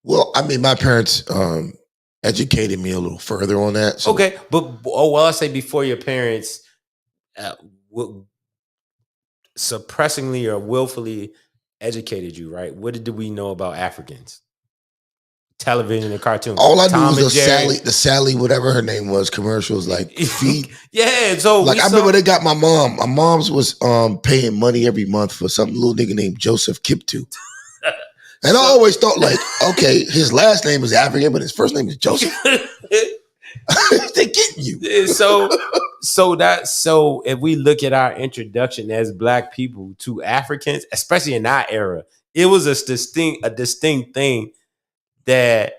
[SPEAKER 1] Well, I mean, my parents educated me a little further on that. So.
[SPEAKER 4] Okay, but I say before your parents suppressingly or willfully educated you, right? What did we know about Africans? Television and cartoons.
[SPEAKER 1] All I knew was the Sally, whatever her name was, commercials like feed.
[SPEAKER 4] Yeah, so
[SPEAKER 1] like I remember they got my mom. My mom's was paying money every month for some little nigga named Joseph Kiptu. And I always thought like, okay, his last name is African, but his first name is Joseph. They're getting you.
[SPEAKER 4] So if we look at our introduction as Black people to Africans, especially in our era, it was a distinct thing that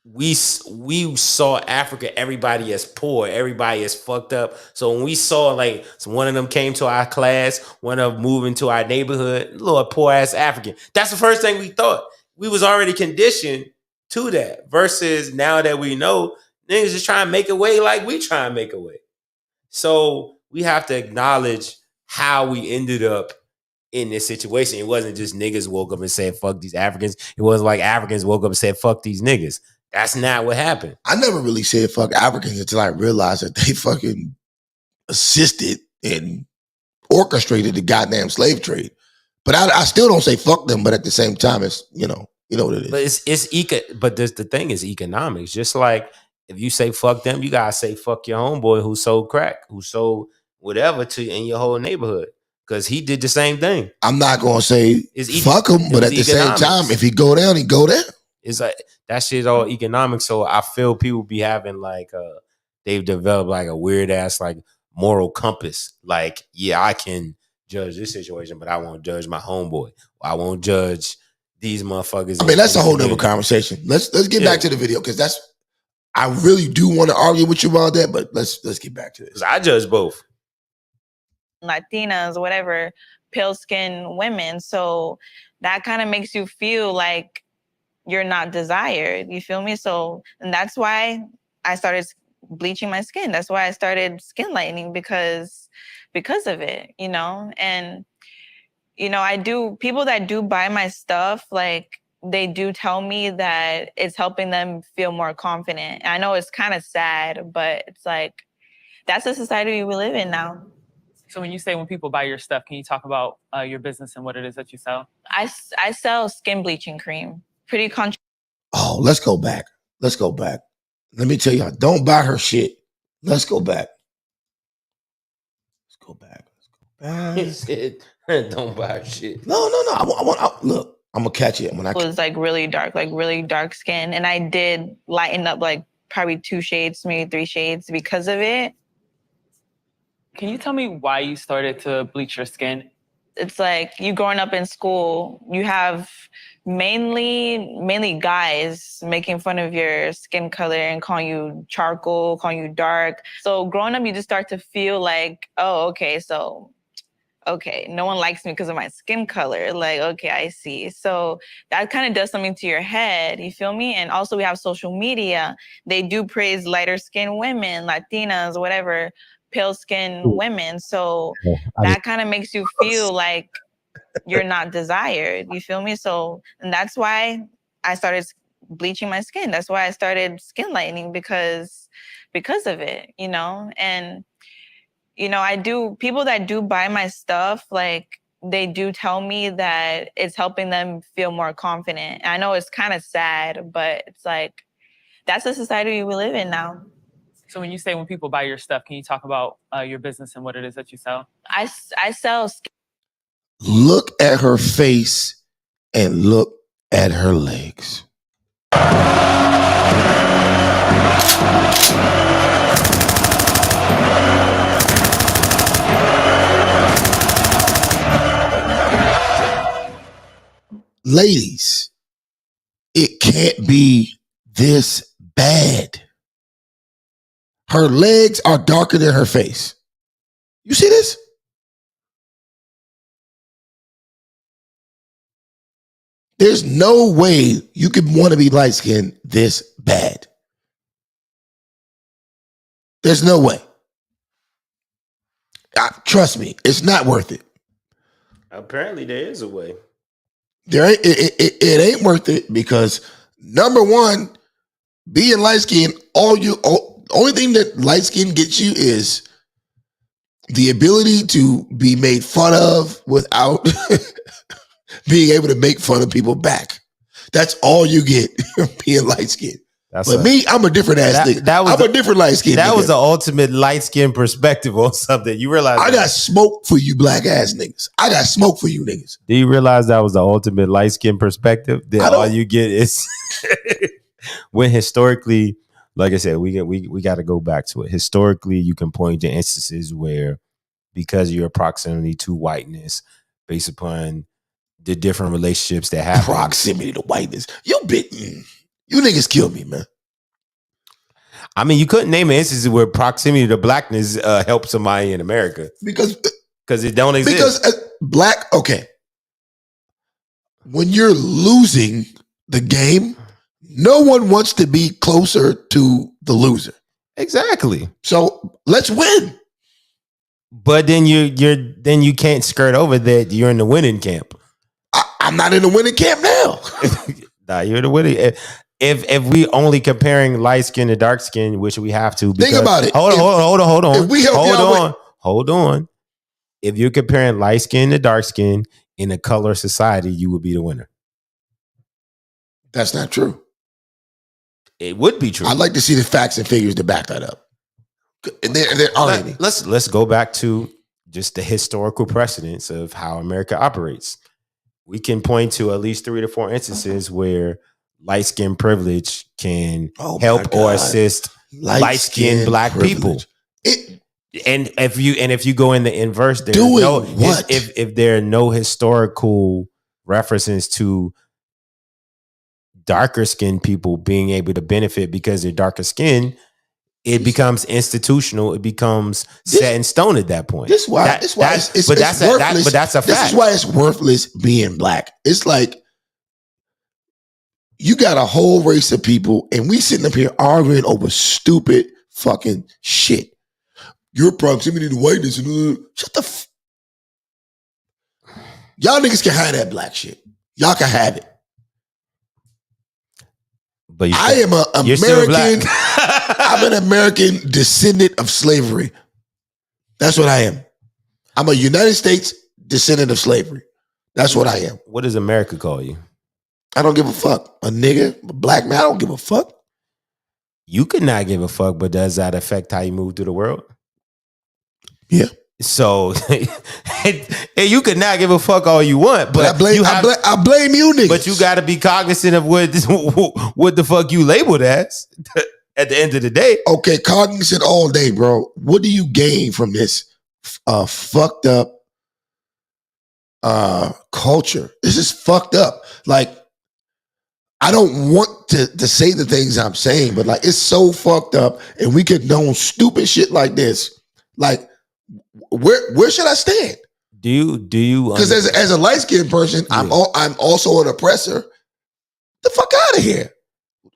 [SPEAKER 4] we saw Africa, everybody as poor, everybody as fucked up. So when we saw like one of them came to our class, one of them moved into our neighborhood, little poor ass African. That's the first thing we thought. We was already conditioned to that. Versus now that we know, niggas just trying to make a way like we try and make a way. So we have to acknowledge how we ended up in this situation. It wasn't just niggas woke up and said, fuck these Africans. It wasn't like Africans woke up and said, fuck these niggas. That's not what happened.
[SPEAKER 1] I never really said fuck Africans until I realized that they fucking assisted and orchestrated the goddamn slave trade. But I still don't say fuck them, but at the same time, it's, you know what it is.
[SPEAKER 4] But the thing is economics. Just like if you say fuck them, you gotta say fuck your homeboy who sold crack, who sold whatever to in your whole neighborhood. Because he did the same thing.
[SPEAKER 1] I'm not gonna say fuck him, but at the same time, if he go down, he go down.
[SPEAKER 4] It's like that shit's all economics. So I feel people be having like they've developed like a weird ass like moral compass. Like, yeah, I can judge this situation, but I won't judge my homeboy. I won't judge these motherfuckers.
[SPEAKER 1] I mean, that's a whole nother conversation. Let's get back to the video because I really do want to argue with you about that, but let's get back to this.
[SPEAKER 4] I judge both.
[SPEAKER 6] Latinas, whatever, pale-skinned women. So that kind of makes you feel like you're not desired. You feel me? So, and that's why I started bleaching my skin. That's why I started skin lightening because of it, you know? And, you know, people that do buy my stuff, like, they do tell me that it's helping them feel more confident. I know it's kind of sad, but it's like, that's the society we live in now.
[SPEAKER 7] So when people buy your stuff, can you talk about your business and what it is that you sell?
[SPEAKER 6] I sell skin bleaching cream. Pretty
[SPEAKER 1] Oh, let's go back. Let me tell you, don't buy her shit. Let's go back.
[SPEAKER 4] He said, don't buy her shit.
[SPEAKER 1] No. I want. Look, I'm gonna catch it when I.
[SPEAKER 6] It was like really dark skin, and I did lighten up like probably 2 shades, maybe 3 shades because of it.
[SPEAKER 7] Can you tell me why you started to bleach your skin?
[SPEAKER 6] It's like you growing up in school, you have mainly guys making fun of your skin color and calling you charcoal, calling you dark. So growing up, you just start to feel like, oh, okay, no one likes me because of my skin color. Like, okay, I see. So that kind of does something to your head, you feel me? And also we have social media. They do praise lighter skinned women, Latinas, whatever, pale skinned women. So that kind of makes you feel like you're not desired, you feel me? So, and that's why I started bleaching my skin. That's why I started skin lightening because of it, you know? And, you know, people that do buy my stuff, like, they do tell me that it's helping them feel more confident. I know it's kind of sad, but it's like, that's the society we live in now.
[SPEAKER 7] So when you say when people buy your stuff, can you talk about your business and what it is that you sell?
[SPEAKER 6] I sell skin.
[SPEAKER 1] Look at her face and look at her legs. Ladies, it can't be this bad. Her legs are darker than her face. You see this? There's no way you could want to be light-skinned this bad. There's no way. Trust me, it's not worth it.
[SPEAKER 4] Apparently, there is a way.
[SPEAKER 1] It ain't worth it because, number one, being light-skinned, only thing that light-skin gets you is the ability to be made fun of without being able to make fun of people back. That's all you get being light-skinned. But me, I'm a different ass nigga. I'm a different light-skinned nigga.
[SPEAKER 4] That was the ultimate light-skinned perspective on something. You realize
[SPEAKER 1] I got smoke for you black ass niggas. I got smoke for you niggas.
[SPEAKER 4] Do you realize that was the ultimate light-skinned perspective? That all you get is when historically, like I said, we got to go back to it. Historically, you can point to instances where, because of your proximity to whiteness, based upon the different relationships that happen.
[SPEAKER 1] Proximity to whiteness. You niggas kill me, man.
[SPEAKER 4] I mean, you couldn't name an instance where proximity to blackness helped somebody in America. Because it don't exist.
[SPEAKER 1] Because okay. When you're losing the game, no one wants to be closer to the loser.
[SPEAKER 4] Exactly.
[SPEAKER 1] So let's win.
[SPEAKER 4] But then you can't skirt over that you're in the winning camp.
[SPEAKER 1] I'm not in the winning camp now.
[SPEAKER 4] Nah, you're the winning. If we only comparing light skin to dark skin, which we have to,
[SPEAKER 1] think about it.
[SPEAKER 4] Hold on.
[SPEAKER 1] If we help
[SPEAKER 4] hold on. If you're comparing light skin to dark skin in a color society, you would be the winner.
[SPEAKER 1] That's not true.
[SPEAKER 4] It would be true.
[SPEAKER 1] I'd like to see the facts and figures to back that up. And there aren't any.
[SPEAKER 4] Let's go back to just the historical precedents of how America operates. We can point to at least 3 to 4 instances where light skin privilege can help or assist light skinned black privilege. People. And if you go in the inverse, if there are no historical references to darker skinned people being able to benefit because they're darker skinned, it becomes institutional. It becomes set in stone at that point.
[SPEAKER 1] That's why it's worthless.
[SPEAKER 4] But that's a fact.
[SPEAKER 1] This is why it's worthless being black. It's like you got a whole race of people, and we sitting up here arguing over stupid fucking shit. Your proximity to whiteness. Shut the. Y'all niggas can have that black shit. Y'all can have it.
[SPEAKER 4] But
[SPEAKER 1] I am an American. I'm an American descendant of slavery. That's what I am. I'm a United States descendant of slavery. That's what I am.
[SPEAKER 4] What does America call you?
[SPEAKER 1] I don't give a fuck. A nigga, a black man, I don't give a fuck.
[SPEAKER 4] You could not give a fuck, but does that affect how you move through the world?
[SPEAKER 1] Yeah.
[SPEAKER 4] So, and you could not give a fuck all you want, but
[SPEAKER 1] I blame you niggas.
[SPEAKER 4] But you got to be cognizant of what the fuck you labeled as at the end of the day.
[SPEAKER 1] Okay, cognizant all day, bro. What do you gain from this fucked up culture? This is fucked up. Like, I don't want to say the things I'm saying, but like, it's so fucked up, and we condone stupid shit like this. Like, where should I stand?
[SPEAKER 4] Do you?
[SPEAKER 1] Because as a light skinned person, yeah. I'm also an oppressor. The fuck out of here.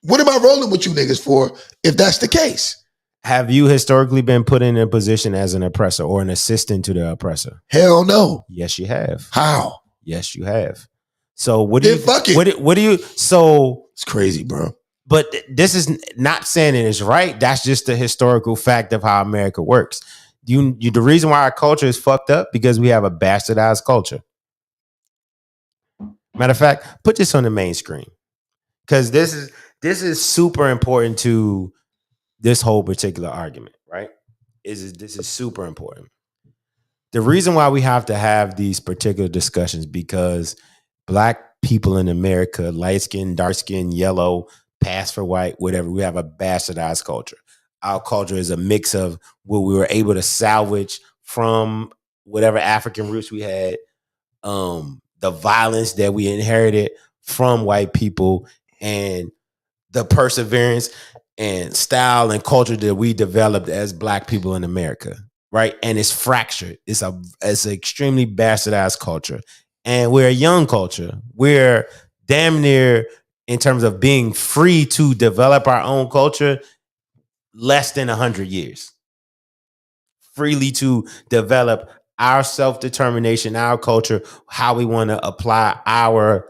[SPEAKER 1] What am I rolling with you niggas for if that's the case?
[SPEAKER 4] Have you historically been put in a position as an oppressor or an assistant to the oppressor?
[SPEAKER 1] Hell no.
[SPEAKER 4] Yes, you have.
[SPEAKER 1] How?
[SPEAKER 4] Yes, you have. So what do you? What do you? So
[SPEAKER 1] it's crazy, bro.
[SPEAKER 4] But this is not saying it is right. That's just the historical fact of how America works. The reason why our culture is fucked up because we have a bastardized culture. Matter of fact, put this on the main screen because this is super important to this whole particular argument. Right? This is super important. The reason why we have to have these particular discussions because Black people in America, light skin, dark skin, yellow, pass for white, whatever, we have a bastardized culture. Our culture is a mix of what we were able to salvage from whatever African roots we had, the violence that we inherited from white people, and the perseverance and style and culture that we developed as Black people in America, right? And it's fractured. It's an extremely bastardized culture. And we're a young culture. We're damn near, in terms of being free to develop our own culture, less than 100 years. Freely to develop our self-determination, our culture, how we want to apply our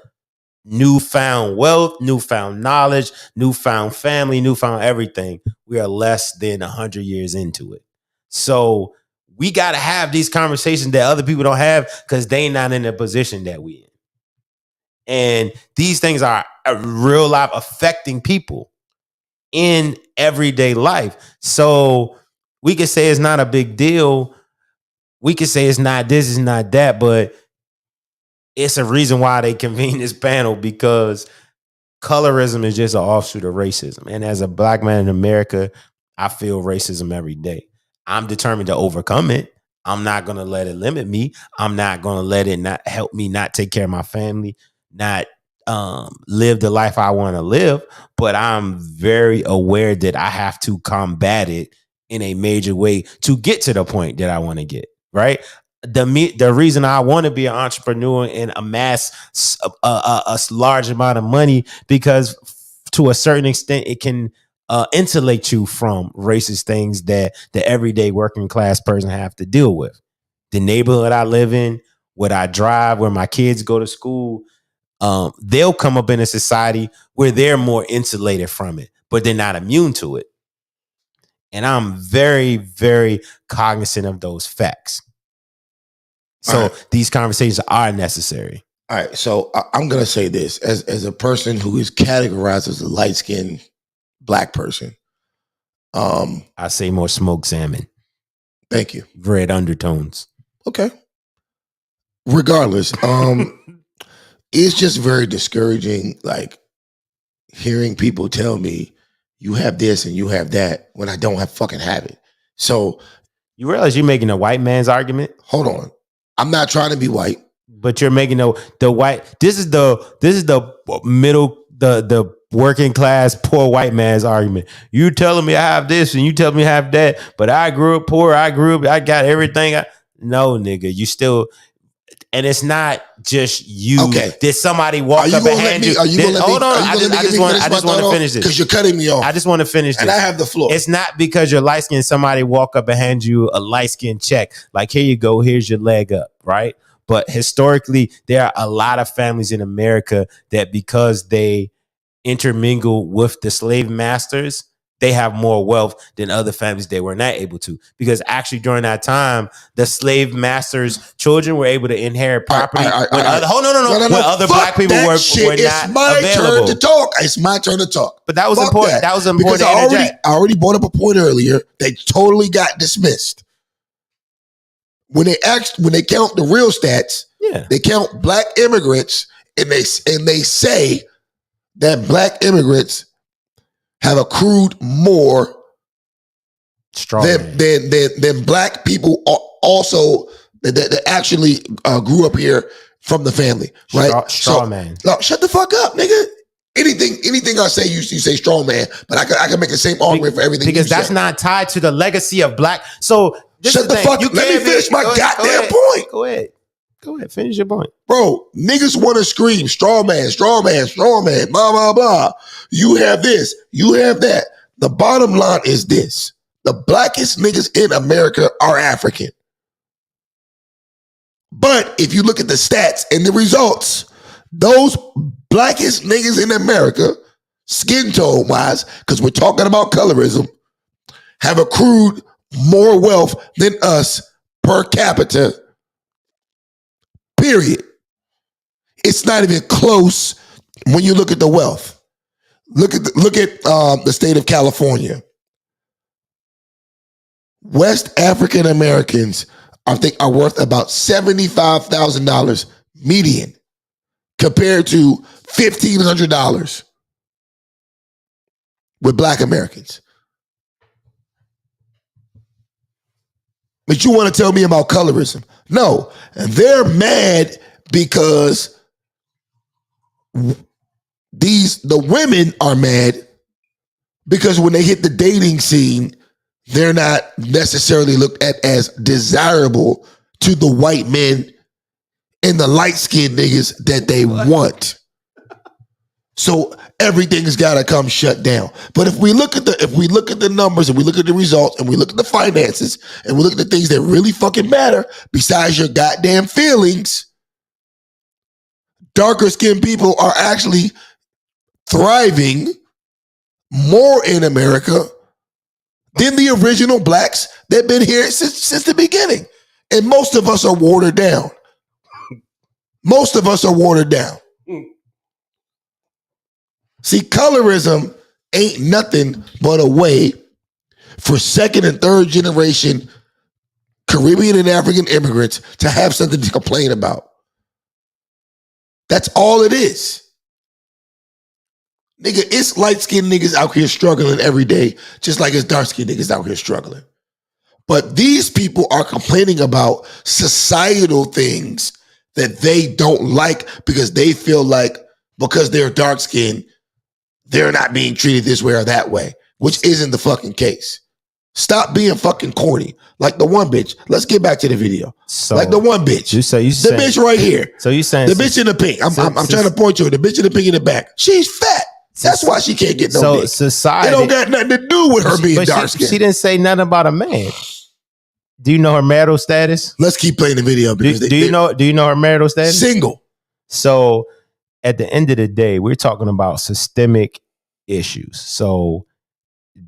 [SPEAKER 4] newfound wealth, newfound knowledge, newfound family, newfound everything. We are less than 100 years into it. So we got to have these conversations that other people don't have because they not in the position that we in. And these things are real life affecting people in everyday life. So we could say it's not a big deal. We could say it's not this, it's not that, but it's a reason why they convene this panel because colorism is just an offshoot of racism. And as a Black man in America, I feel racism every day. I'm determined to overcome it. I'm not going to let it limit me. I'm not going to let it not help me not take care of my family, not live the life I want to live. But I'm very aware that I have to combat it in a major way to get to the point that I want to get, right? The reason I want to be an entrepreneur and amass a large amount of money because to a certain extent it can insulate you from racist things that the everyday working class person have to deal with. The neighborhood I live in, what I drive, where my kids go to school, they'll come up in a society where they're more insulated from it, but they're not immune to it. And I'm very, very cognizant of those facts. So these conversations are necessary.
[SPEAKER 1] All right. So I'm going to say this as a person who is categorized as a light-skinned Black person.
[SPEAKER 4] I say more smoked salmon.
[SPEAKER 1] Thank you.
[SPEAKER 4] Red undertones.
[SPEAKER 1] Okay. Regardless, it's just very discouraging, like hearing people tell me you have this and you have that when I don't fucking have it. So
[SPEAKER 4] you realize you're making a white man's argument?
[SPEAKER 1] Hold on. I'm not trying to be white.
[SPEAKER 4] But you're making the white. This is the middle, the working class poor white man's argument. You telling me I have this and you telling me I have that, but I grew up poor. I got everything. No, nigga, you still. And it's not just you. Okay. Did somebody walk up behind you? Hold on. I just want to finish this.
[SPEAKER 1] Because you're cutting me off.
[SPEAKER 4] I just want to finish this.
[SPEAKER 1] And I have the floor.
[SPEAKER 4] It's not because you're light-skinned, somebody walk up behind you a light-skinned check. Like, here you go. Here's your leg up, right? But historically, there are a lot of families in America that because they intermingle with the slave masters, they have more wealth than other families that were not able to. Because actually during that time, the slave masters' children were able to inherit property. When other Black people were not
[SPEAKER 1] It's my
[SPEAKER 4] available.
[SPEAKER 1] turn to talk. It's my turn to talk.
[SPEAKER 4] But that was important. That was important
[SPEAKER 1] because
[SPEAKER 4] to interject.
[SPEAKER 1] I already brought up a point earlier. They totally got dismissed. When they count the real stats, they count Black immigrants and they say that Black immigrants have accrued more than Black people also that actually grew up here from the family, right?
[SPEAKER 4] Straw man.
[SPEAKER 1] No, shut the fuck up, nigga. Anything I say, you say strong man, but I can make the same argument for everything.
[SPEAKER 4] Because that's not tied to the legacy of Black. So
[SPEAKER 1] shut the fuck up. Let me finish my goddamn point.
[SPEAKER 4] Go ahead. Finish your point.
[SPEAKER 1] Bro, niggas want to scream, straw man, blah, blah, blah. You have this, you have that. The bottom line is this. The blackest niggas in America are African. But if you look at the stats and the results, those blackest niggas in America, skin tone wise, because we're talking about colorism, have accrued more wealth than us per capita. Period. It's not even close when you look at the wealth. Look at the state of California. West African Americans, I think, are worth about $75,000 median compared to $1,500 with Black Americans. But you want to tell me about colorism? No, they're mad because the women are mad because when they hit the dating scene, they're not necessarily looked at as desirable to the white men and the light-skinned niggas that they want. So everything's got to come shut down. But if we look at the numbers and we look at the results and we look at the finances and we look at the things that really fucking matter besides your goddamn feelings, darker skinned people are actually thriving more in America than the original blacks that have been here since the beginning. And most of us are watered down. Most of us are watered down. See, colorism ain't nothing but a way for second and third generation Caribbean and African immigrants to have something to complain about. That's all it is. Nigga, it's light-skinned niggas out here struggling every day, just like it's dark-skinned niggas out here struggling. But these people are complaining about societal things that they don't like because they feel like because they're dark-skinned, they're not being treated this way or that way, which isn't the fucking case. Stop being fucking corny. Like the one bitch. Let's get back to the video. So, like the one bitch. The bitch right here.
[SPEAKER 4] So you saying
[SPEAKER 1] the bitch in the pink. I'm trying to point to her. The bitch in the pink in the back. She's fat. That's why she can't get no dick.
[SPEAKER 4] Society.
[SPEAKER 1] It don't got nothing to do with her being dark skinned.
[SPEAKER 4] She didn't say nothing about a man. Do you know her marital status?
[SPEAKER 1] Let's keep playing the video. Because
[SPEAKER 4] do you know her marital status?
[SPEAKER 1] Single.
[SPEAKER 4] So at the end of the day, we're talking about systemic issues. So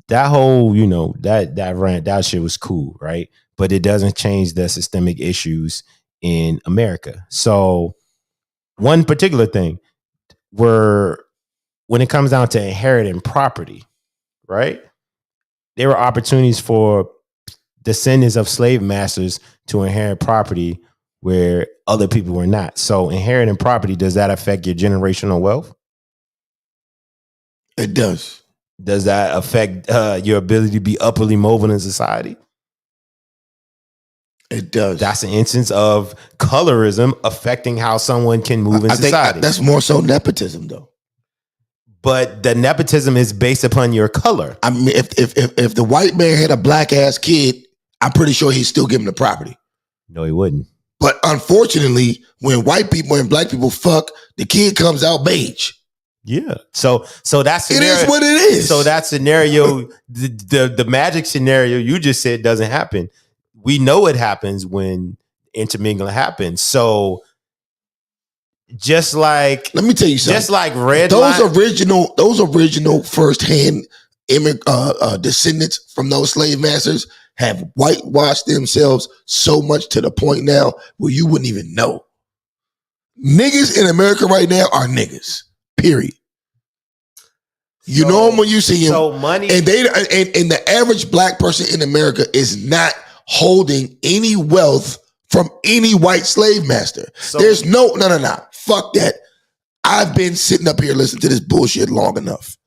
[SPEAKER 4] that whole, that rant, that shit was cool, right? But it doesn't change the systemic issues in America. So one particular thing when it comes down to inheriting property, right? There were opportunities for descendants of slave masters to inherit property where other people were not. So inheriting property, does that affect your generational wealth?
[SPEAKER 1] It does.
[SPEAKER 4] Does that affect your ability to be upwardly mobile in society?
[SPEAKER 1] It does.
[SPEAKER 4] That's an instance of colorism affecting how someone can move in society.
[SPEAKER 1] That's more so nepotism, though.
[SPEAKER 4] But the nepotism is based upon your color.
[SPEAKER 1] I mean, if the white man had a black ass kid, I'm pretty sure he'd still give him the property.
[SPEAKER 4] No, he wouldn't.
[SPEAKER 1] But unfortunately, when white people and black people fuck, the kid comes out beige.
[SPEAKER 4] Yeah. So that's
[SPEAKER 1] it is what it is.
[SPEAKER 4] So that scenario, the magic scenario you just said doesn't happen. We know it happens when intermingling happens. So just like,
[SPEAKER 1] let me tell you something.
[SPEAKER 4] Just like red
[SPEAKER 1] those original firsthand descendants from those slave masters have whitewashed themselves so much to the point now where you wouldn't even know. Niggas in America right now are niggas. Period. You know them when you see them.
[SPEAKER 4] So money,
[SPEAKER 1] and the average black person in America is not holding any wealth from any white slave master. There's no. Fuck that. I've been sitting up here listening to this bullshit long enough.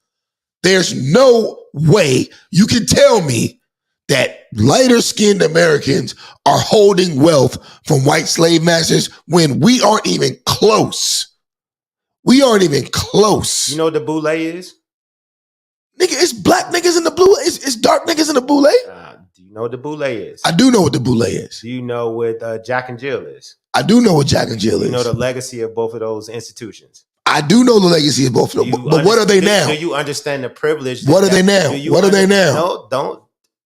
[SPEAKER 1] There's no way you can tell me that lighter skinned Americans are holding wealth from white slave masters when we aren't even close. We aren't even close.
[SPEAKER 4] You know what the boule is?
[SPEAKER 1] Nigga, it's black niggas in the boule. It's dark niggas in the boule.
[SPEAKER 4] Do you know what the boule is?
[SPEAKER 1] I do know what the boule is.
[SPEAKER 4] Do you know what Jack and Jill is?
[SPEAKER 1] I do know what Jack and Jill is.
[SPEAKER 4] You know the legacy of both of those institutions.
[SPEAKER 1] I do know the legacy of both of them. But what are they now?
[SPEAKER 4] Do you understand the privilege?
[SPEAKER 1] What are they now? What are they now?
[SPEAKER 4] No, don't.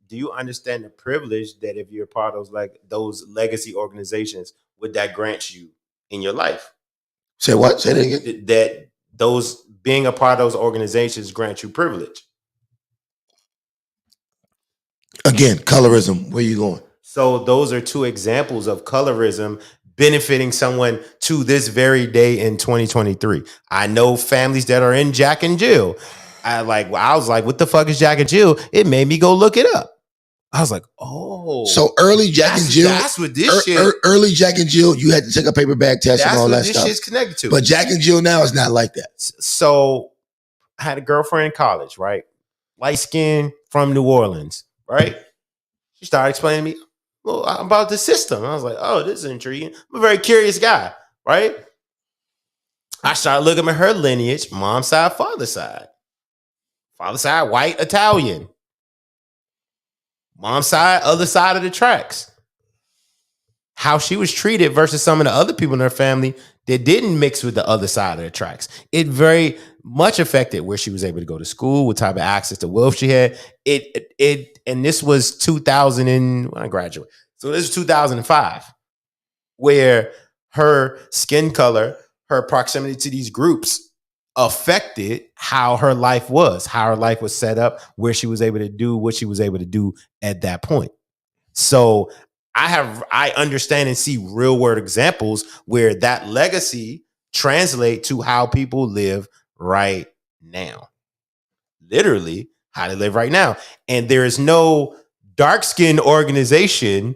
[SPEAKER 4] Do you understand the privilege that if you're part of those legacy organizations, would that grant you in your life?
[SPEAKER 1] Say what? Say that again.
[SPEAKER 4] That those being a part of those organizations grant you privilege.
[SPEAKER 1] Again, colorism. Where you going?
[SPEAKER 4] So those are two examples of colorism benefiting someone to this very day in 2023. I know families that are in Jack and Jill. I was like, what the fuck is Jack and Jill? It made me go look it up. I was like, oh.
[SPEAKER 1] So early Jack and Jill.
[SPEAKER 4] That's what this shit.
[SPEAKER 1] Early Jack and Jill, you had to take a paper bag test and all that stuff.
[SPEAKER 4] That's what this shit's connected to.
[SPEAKER 1] But Jack and Jill now is not like that.
[SPEAKER 4] So I had a girlfriend in college, right? Light skin from New Orleans, right? She started explaining to me about the system. I was like, oh, this is intriguing. I'm a very curious guy, right? I started looking at her lineage, mom's side, father's side. Father's side, white Italian. Mom's side, other side of the tracks. How she was treated versus some of the other people in her family that didn't mix with the other side of the tracks. It very much affected where she was able to go to school, what type of access to wealth she had. And this was 2000 when I graduated. So this is 2005, where her skin color, her proximity to these groups affected how her life was, how her life was set up, where she was able to do what she was able to do at that point. So I understand and see real world examples where that legacy translate to how people live right now. Literally how they live right now. And there is no dark-skinned organization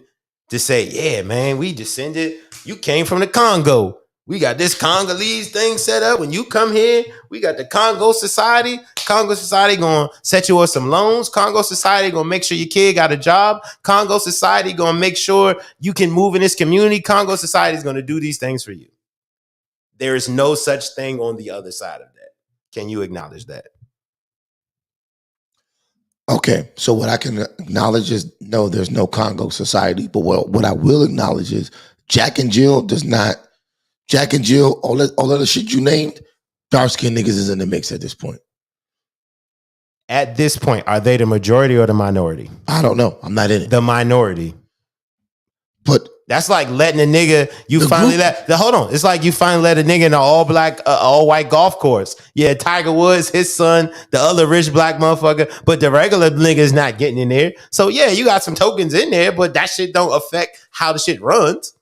[SPEAKER 4] to say, yeah, man, we descended. You came from the Congo. We got this Congolese thing set up. When you come here, we got the Congo Society. Congo Society gonna set you up some loans. Congo Society gonna make sure your kid got a job. Congo Society gonna make sure you can move in this community. Congo Society is gonna do these things for you. There is no such thing on the other side of that. Can you acknowledge that?
[SPEAKER 1] Okay, so what I can acknowledge is no, there's no Congo Society. But what I will acknowledge is Jack and Jill does not. Jack and Jill, all of the shit you named, dark-skinned niggas is in the mix at this point.
[SPEAKER 4] At this point, are they the majority or the minority?
[SPEAKER 1] I don't know. I'm not in it.
[SPEAKER 4] The minority.
[SPEAKER 1] But
[SPEAKER 4] that's like letting a nigga, hold on. It's like you finally let a nigga in an all black, all white golf course. Yeah, Tiger Woods, his son, the other rich black motherfucker, but the regular nigga is not getting in there. So yeah, you got some tokens in there, but that shit don't affect how the shit runs.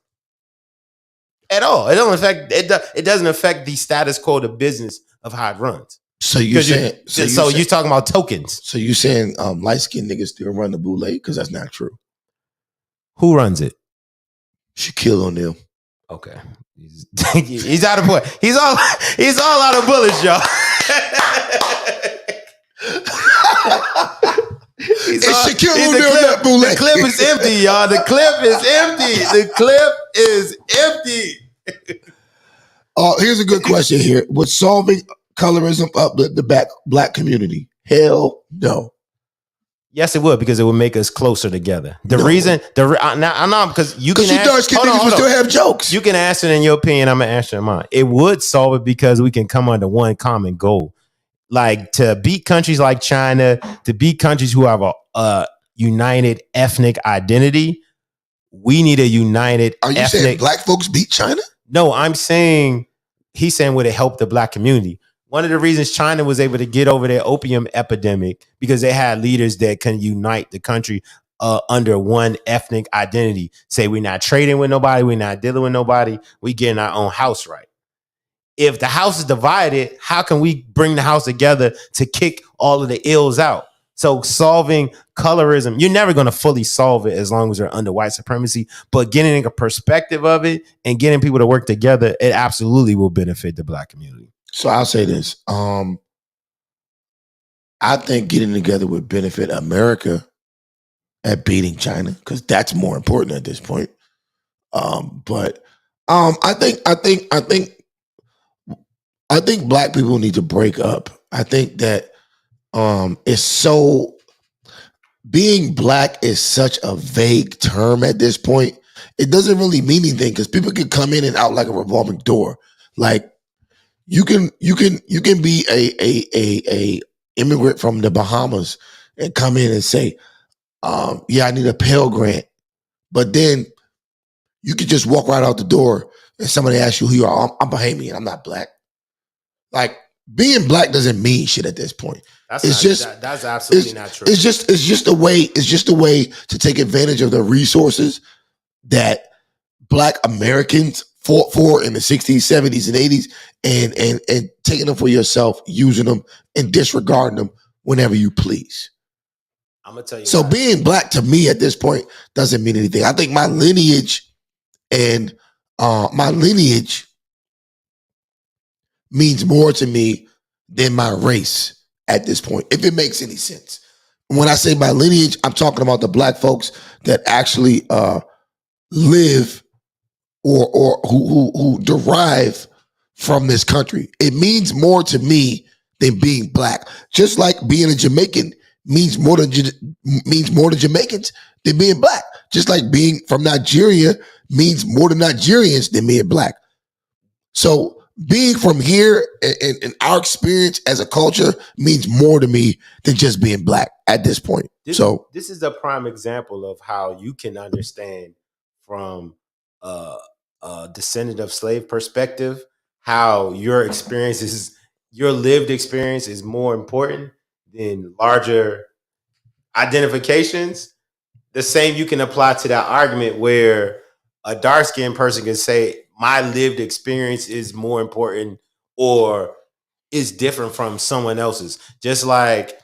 [SPEAKER 4] At all. It doesn't affect the status quo, the business of how it runs.
[SPEAKER 1] So you're
[SPEAKER 4] talking about tokens.
[SPEAKER 1] So you saying light-skinned niggas still run the boule? Because that's not true.
[SPEAKER 4] Who runs it?
[SPEAKER 1] Shaquille O'Neal.
[SPEAKER 4] Okay. He's out of point. He's all out of bullets, y'all.
[SPEAKER 1] Shaquille O'Neal that boule.
[SPEAKER 4] The clip is empty, y'all. The clip is empty.
[SPEAKER 1] Here's a good question here. Would solving colorism uplift the black community? Hell no.
[SPEAKER 4] Yes, it would, because it would make us closer together. Because you can
[SPEAKER 1] dark-skinned niggas will still have jokes.
[SPEAKER 4] You can answer it in your opinion. I'm gonna answer in mine. It would solve it because we can come under one common goal. Like to beat countries like China, to beat countries who have a united ethnic identity, we need a united
[SPEAKER 1] Are you saying black folks beat China?
[SPEAKER 4] No, he's saying would it help the black community? One of the reasons China was able to get over their opium epidemic because they had leaders that can unite the country under one ethnic identity. Say we're not trading with nobody, we're not dealing with nobody, we getting our own house right. If the house is divided, how can we bring the house together to kick all of the ills out? So solving colorism, you're never going to fully solve it as long as they're under white supremacy, but getting a perspective of it and getting people to work together, it absolutely will benefit the black community.
[SPEAKER 1] So I'll say this. I think getting together would benefit America at beating China because that's more important at this point. But I think black people need to break up. I think that it's so being black is such a vague term at this point. It doesn't really mean anything because people can come in and out like a revolving door. Like you can be a immigrant from the Bahamas and come in and say, yeah, I need a Pell Grant. But then you could just walk right out the door and somebody asks you who you are, I'm Bahamian, I'm not black. Like, being black doesn't mean shit at this point.
[SPEAKER 4] That's
[SPEAKER 1] absolutely
[SPEAKER 4] not true.
[SPEAKER 1] It's just a way to take advantage of the resources that Black Americans fought for in the 60s, 70s, and 80s, and taking them for yourself, using them and disregarding them whenever you please.
[SPEAKER 4] I'm gonna tell you.
[SPEAKER 1] So being black to me at this point doesn't mean anything. I think my lineage means more to me than my race at this point, if it makes any sense. When I say my lineage, I'm talking about the Black folks that actually live or who derive from this country. It means more to me than being black. Just like being a Jamaican means more to Jamaicans than being black. Just like being from Nigeria means more to Nigerians than being black. So being from here and our experience as a culture means more to me than just being black at this point.
[SPEAKER 4] This is a prime example of how you can understand from a descendant of slave perspective how your lived experience is more important than larger identifications. The same you can apply to that argument where a dark-skinned person can say my lived experience is more important or is different from someone else's. Just like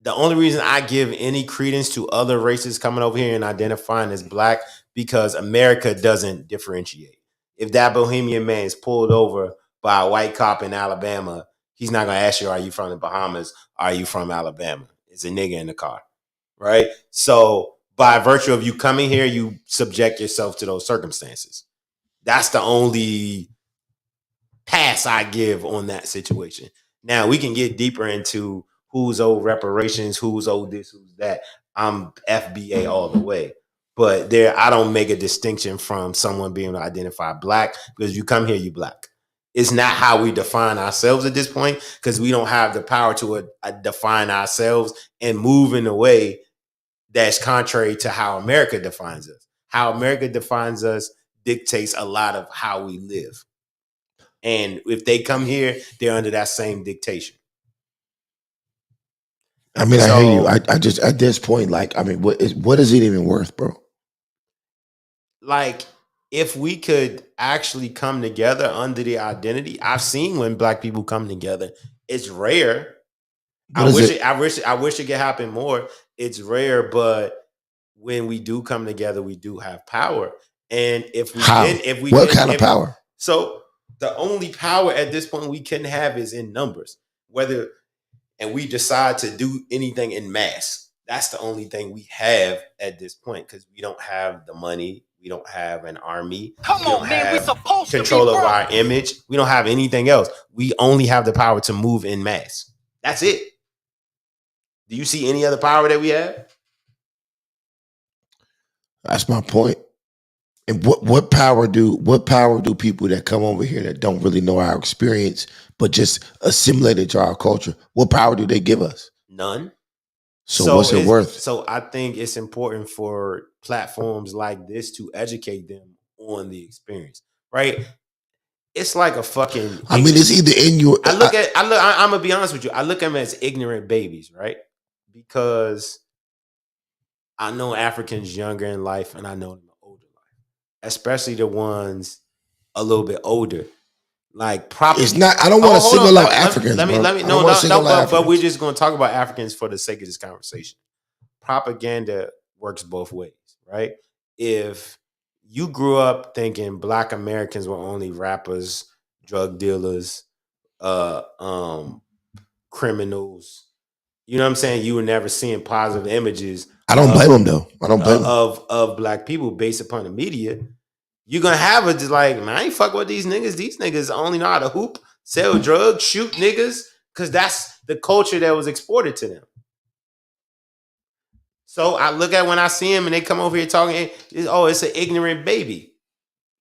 [SPEAKER 4] the only reason I give any credence to other races coming over here and identifying as black because America doesn't differentiate. If that Bohemian man is pulled over by a white cop in Alabama, he's not going to ask you, are you from the Bahamas? Are you from Alabama? It's a nigga in the car, right? So by virtue of you coming here, you subject yourself to those circumstances. That's the only pass I give on that situation. Now, we can get deeper into who's owed reparations, who's owed this, who's that. I'm FBA all the way. But I don't make a distinction from someone being able to identify black because if you come here, you black. It's not how we define ourselves at this point because we don't have the power to define ourselves and move in a way that's contrary to how America defines us. How America defines us dictates a lot of how we live. And if they come here, they're under that same dictation.
[SPEAKER 1] I mean, I hear you. I just, at this point, like, I mean, what is it even worth, bro?
[SPEAKER 4] Like, if we could actually come together under the identity, I've seen when black people come together. It's rare. I wish it could happen more. It's rare, but when we do come together, we do have power. And
[SPEAKER 1] what kind of power?
[SPEAKER 4] So the only power at this point we can have is in numbers. And we decide to do anything in mass. That's the only thing we have at this point because we don't have the money. We don't have an army.
[SPEAKER 16] Come on, man. We're supposed to
[SPEAKER 4] control over our image. We don't have anything else. We only have the power to move in mass. That's it. Do you see any other power that we have?
[SPEAKER 1] That's my point. And what power do people that come over here that don't really know our experience but just assimilate it to our culture? What power do they give us?
[SPEAKER 4] None.
[SPEAKER 1] So what's it worth?
[SPEAKER 4] So I think it's important for platforms like this to educate them on the experience, right? It's like a fucking.
[SPEAKER 1] I mean, it's either in you.
[SPEAKER 4] I'm gonna be honest with you. I look at them as ignorant babies, right? Because I know Africans younger in life, and I know them older life, especially the ones a little bit older. Like property.
[SPEAKER 1] It's not. I don't want to single out Africans.
[SPEAKER 4] But we're just going to talk about Africans for the sake of this conversation. Propaganda works both ways, right? If you grew up thinking Black Americans were only rappers, drug dealers, criminals, you know what I'm saying? You were never seeing positive images.
[SPEAKER 1] I don't blame them though. I don't blame them
[SPEAKER 4] of Black people based upon the media. You're going to have it just like, man, I ain't fuck with these niggas. These niggas only know how to hoop, sell drugs, shoot niggas, because that's the culture that was exported to them. So I look at when I see them and they come over here talking, it's an ignorant baby.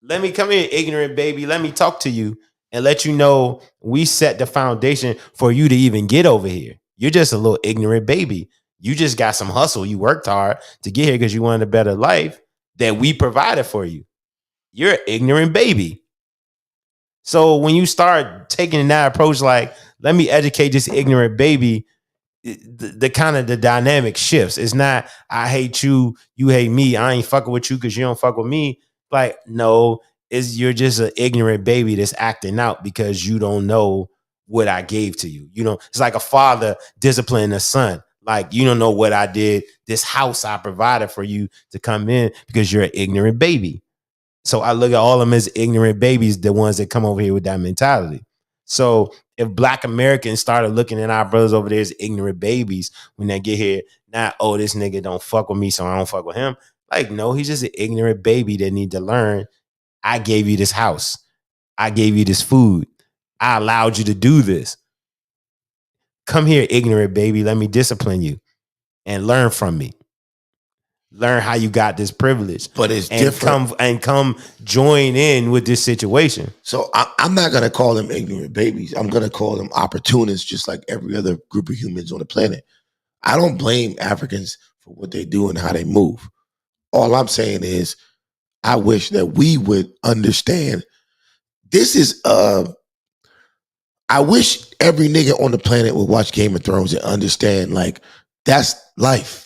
[SPEAKER 4] Let me come here, ignorant baby. Let me talk to you and let you know we set the foundation for you to even get over here. You're just a little ignorant baby. You just got some hustle. You worked hard to get here because you wanted a better life that we provided for you. you're an ignorant baby. So when you start taking that approach, like, let me educate this ignorant baby, the kind of the dynamic shifts. It's not, I hate you, you hate me. I ain't fucking with you because you don't fuck with me. Like, no, you're just an ignorant baby that's acting out because you don't know what I gave to you. You know, it's like a father disciplining a son. Like, you don't know what I did. This house I provided for you to come in because you're an ignorant baby. So I look at all of them as ignorant babies, the ones that come over here with that mentality. So if Black Americans started looking at our brothers over there as ignorant babies when they get here, not, oh, this nigga don't fuck with me, so I don't fuck with him. Like, no, he's just an ignorant baby that need to learn. I gave you this house. I gave you this food. I allowed you to do this. Come here, ignorant baby. Let me discipline you and learn from me. Learn how you got this privilege,
[SPEAKER 1] but it's different.
[SPEAKER 4] Come join in with this situation.
[SPEAKER 1] So I'm not gonna call them ignorant babies. I'm gonna call them opportunists, just like every other group of humans on the planet. I don't blame Africans for what they do and how they move. All I'm saying is, I wish that we would understand. This is I wish every nigga on the planet would watch Game of Thrones and understand, like, that's life.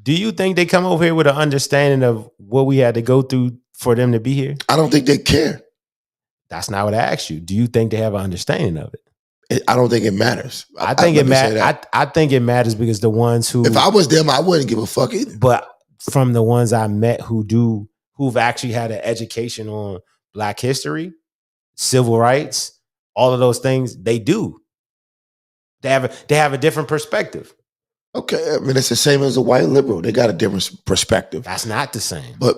[SPEAKER 4] Do you think they come over here with an understanding of what we had to go through for them to be here?
[SPEAKER 1] I don't think they care.
[SPEAKER 4] That's not what I asked you. Do you think they have an understanding of it?
[SPEAKER 1] I don't think it matters.
[SPEAKER 4] I think it matters. I think it matters because the ones who,
[SPEAKER 1] if I was them, I wouldn't give a fuck either.
[SPEAKER 4] But from the ones I met who've actually had an education on Black history, civil rights, all of those things, they do. They have a different perspective.
[SPEAKER 1] Okay, I mean, it's the same as a white liberal. They got a different perspective.
[SPEAKER 4] That's not the same.
[SPEAKER 1] But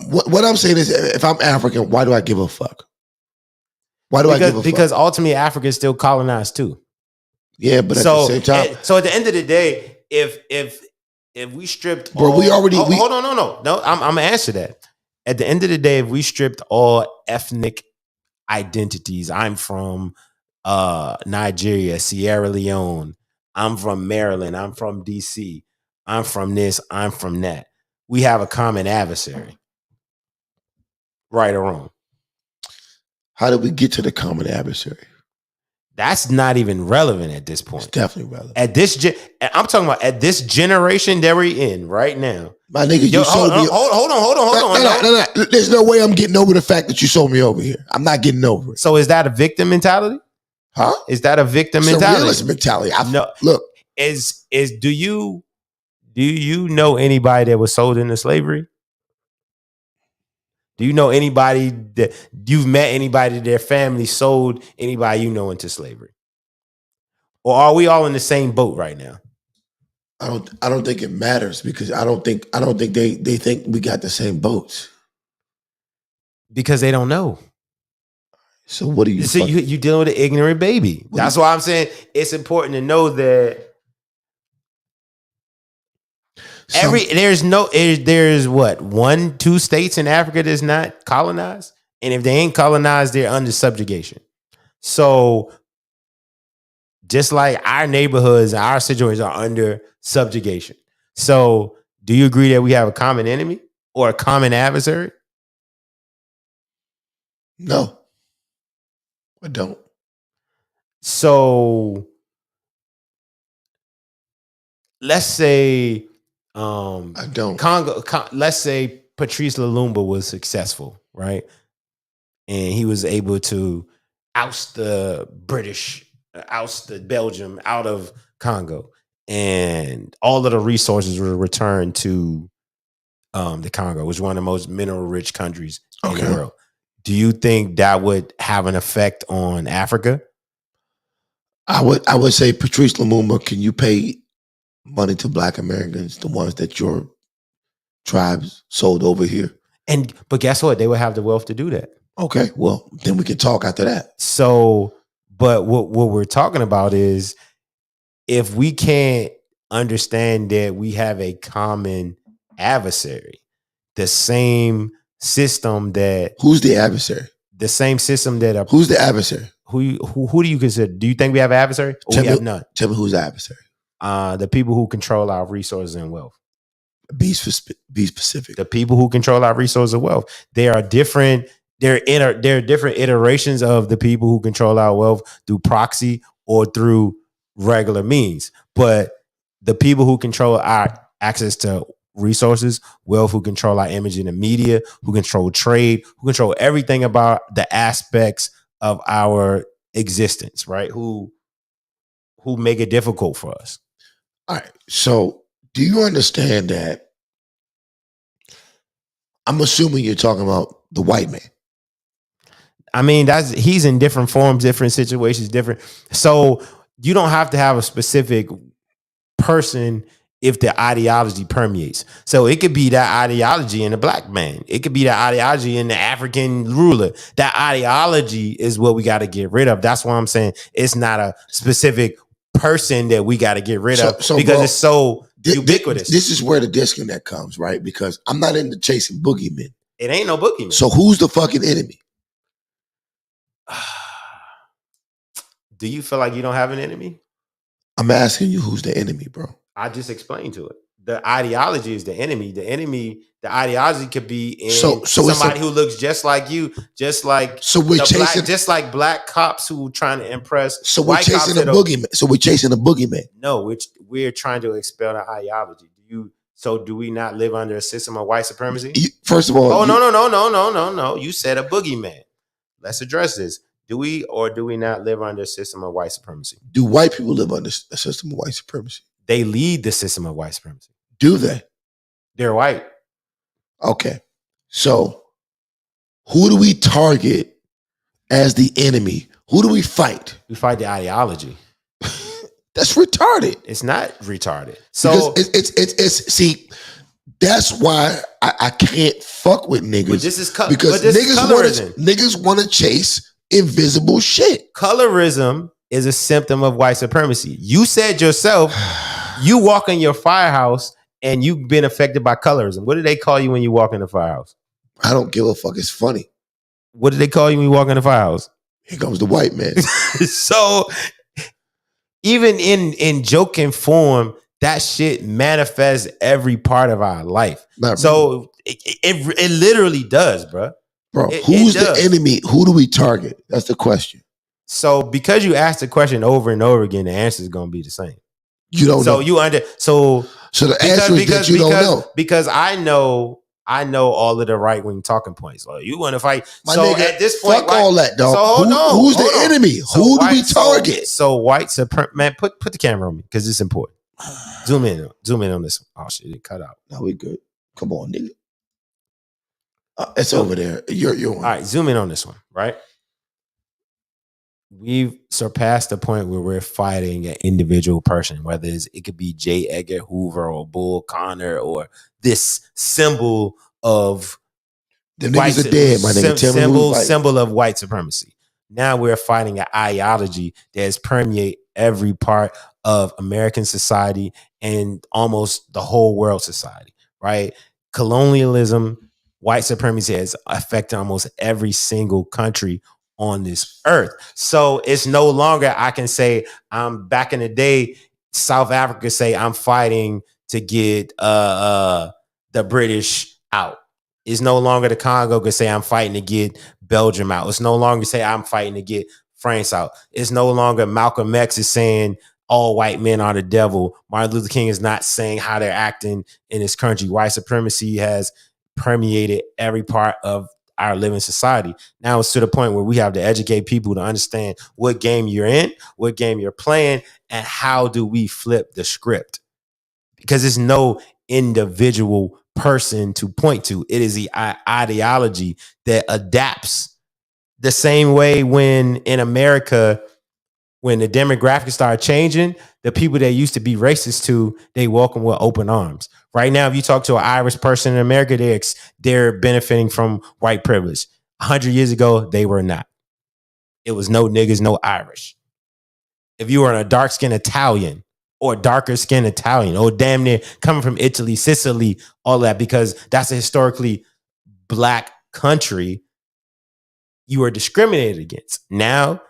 [SPEAKER 1] what I'm saying is, if I'm African, why do I give a fuck? Why do I give a fuck?
[SPEAKER 4] Because ultimately, Africa is still colonized too.
[SPEAKER 1] Yeah, but at the same time,
[SPEAKER 4] so at the end of the day, if we stripped,
[SPEAKER 1] bro, hold
[SPEAKER 4] on, no, I'm gonna answer that. At the end of the day, if we stripped all ethnic identities, I'm from Nigeria, Sierra Leone. I'm from Maryland. I'm from DC. I'm from this. I'm from that. We have a common adversary. Right or wrong?
[SPEAKER 1] How did we get to the common adversary?
[SPEAKER 4] That's not even relevant at this point.
[SPEAKER 1] It's definitely relevant.
[SPEAKER 4] At this, I'm talking about at this generation that we're in right now.
[SPEAKER 1] My nigga, you sold me.
[SPEAKER 4] Hold on.
[SPEAKER 1] No. There's no way I'm getting over the fact that you sold me over here. I'm not getting over it.
[SPEAKER 4] So is that a victim mentality?
[SPEAKER 1] Huh?
[SPEAKER 4] Is that a victim
[SPEAKER 1] it's
[SPEAKER 4] mentality?
[SPEAKER 1] A realist mentality.
[SPEAKER 4] No.
[SPEAKER 1] Look,
[SPEAKER 4] do you know anybody that was sold into slavery? Do you know anybody that you've met anybody that their family sold anybody you know into slavery? Or are we all in the same boat right now?
[SPEAKER 1] I don't think it matters because I don't think they think we got the same boats.
[SPEAKER 4] Because they don't know.
[SPEAKER 1] So what do you?
[SPEAKER 4] So you dealing with an ignorant baby. That's why I'm saying it's important to know that there's what 1-2 states in Africa that's not colonized, and if they ain't colonized, they're under subjugation. So just like our neighborhoods, our situations are under subjugation. So do you agree that we have a common enemy or a common adversary?
[SPEAKER 1] No. I don't.
[SPEAKER 4] So let's say
[SPEAKER 1] I don't.
[SPEAKER 4] Let's say Patrice Lumumba was successful, right? And he was able to oust the Belgium out of Congo, and all of the resources were returned to the Congo, which is one of the most mineral-rich countries in the world. Do you think that would have an effect on Africa?
[SPEAKER 1] I would say, Patrice Lumumba, can you pay money to Black Americans, the ones that your tribes sold over here?
[SPEAKER 4] But guess what? They would have the wealth to do that.
[SPEAKER 1] Okay, well, then we can talk after that.
[SPEAKER 4] So, but what we're talking about is if we can't understand that we have a common adversary, the same system that...
[SPEAKER 1] Who's the adversary?
[SPEAKER 4] The same system that...
[SPEAKER 1] Who's the adversary?
[SPEAKER 4] Who do you consider? Do you think we have an adversary? Or we have none?
[SPEAKER 1] Tell me who's the adversary.
[SPEAKER 4] The people who control our resources and wealth.
[SPEAKER 1] Be specific.
[SPEAKER 4] The people who control our resources of wealth. There are different. There are different iterations of the people who control our wealth through proxy or through regular means. But the people who control our access to resources, wealth, who control our image in the media, who control trade, who control everything about the aspects of our existence, right? Who make it difficult for us.
[SPEAKER 1] All right. So do you understand that? I'm assuming you're talking about the white man.
[SPEAKER 4] I mean, he's in different forms, different situations, different. So you don't have to have a specific person if the ideology permeates. So it could be that ideology in the black man. It could be that ideology in the African ruler. That ideology is what we got to get rid of. That's why I'm saying it's not a specific person that we got to get rid of because bro, it's so ubiquitous.
[SPEAKER 1] This is where the disconnect comes, right? Because I'm not into chasing boogeymen.
[SPEAKER 4] It ain't no boogeyman.
[SPEAKER 1] So who's the fucking enemy?
[SPEAKER 4] Do you feel like you don't have an enemy?
[SPEAKER 1] I'm asking you who's the enemy, bro.
[SPEAKER 4] I just explained to it. The ideology is the enemy. The ideology could be in somebody who looks just like you, just like just like black cops who are trying to impress.
[SPEAKER 1] So we're chasing a boogeyman. So we're chasing a boogeyman.
[SPEAKER 4] No, we're trying to expel the ideology. Do we not live under a system of white supremacy?
[SPEAKER 1] First of all,
[SPEAKER 4] no. You said a boogeyman. Let's address this. Do we or do we not live under a system of white supremacy?
[SPEAKER 1] Do white people live under a system of white supremacy?
[SPEAKER 4] They lead the system of white supremacy.
[SPEAKER 1] Do they?
[SPEAKER 4] They're white.
[SPEAKER 1] Okay. So who do we target as the enemy? Who do we fight?
[SPEAKER 4] We fight the ideology.
[SPEAKER 1] That's retarded.
[SPEAKER 4] It's not retarded. So
[SPEAKER 1] because it's see, that's why I can't fuck with niggas.
[SPEAKER 4] But this is
[SPEAKER 1] because niggas want to chase invisible shit.
[SPEAKER 4] Colorism is a symptom of white supremacy. You said yourself, you walk in your firehouse and you've been affected by colorism. What do they call you when you walk in the firehouse?
[SPEAKER 1] I don't give a fuck. It's funny.
[SPEAKER 4] What do they call you when you walk in the firehouse?
[SPEAKER 1] Here comes the white man.
[SPEAKER 4] So even in joking form, that shit manifests every part of our life. So it literally does, bro.
[SPEAKER 1] Bro, who's the enemy? Who do we target? That's the question.
[SPEAKER 4] So because you ask the question over and over again, the answer is going to be the same.
[SPEAKER 1] You don't know.
[SPEAKER 4] So
[SPEAKER 1] the answer is that you don't know.
[SPEAKER 4] Because I know all of the right wing talking points. Like, you want to fight.
[SPEAKER 1] My nigga, at this point, fuck all that, dog. So who's the enemy? Who do we target?
[SPEAKER 4] So white supremacy. Man, put the camera on me because it's important. Zoom in on this one. Oh shit, it cut out.
[SPEAKER 1] No, we good. Come on, nigga. It's over there. You're on.
[SPEAKER 4] All right, zoom in on this one, right? We've surpassed the point where we're fighting an individual person, whether it could be J. Edgar Hoover or Bull Connor or this symbol of
[SPEAKER 1] the niggas are dead, my nigga.
[SPEAKER 4] Symbol of white supremacy. Now we're fighting an ideology that has permeated every part of American society and almost the whole world society, right? Colonialism, white supremacy has affected almost every single country on this earth. So it's no longer, I can say, back in the day, South Africa say I'm fighting to get the British out. It's no longer the Congo can say I'm fighting to get Belgium out. It's no longer say I'm fighting to get France out. It's no longer Malcolm X is saying all white men are the devil. Martin Luther King is not saying how they're acting in this country. White supremacy has permeated every part of our living society. Now it's to the point where we have to educate people to understand what game you're in, what game you're playing, and how do we flip the script. Because there's no individual person to point to. It is the ideology that adapts the same way when in America, when the demographics start changing, the people that used to be racist to, they welcome with open arms. Right now, if you talk to an Irish person in America, they're benefiting from white privilege. 100 years ago, they were not. It was no niggas, no Irish. If you were a dark-skinned Italian or darker-skinned Italian, or damn near coming from Italy, Sicily, all that, because that's a historically black country, you are discriminated against. Now,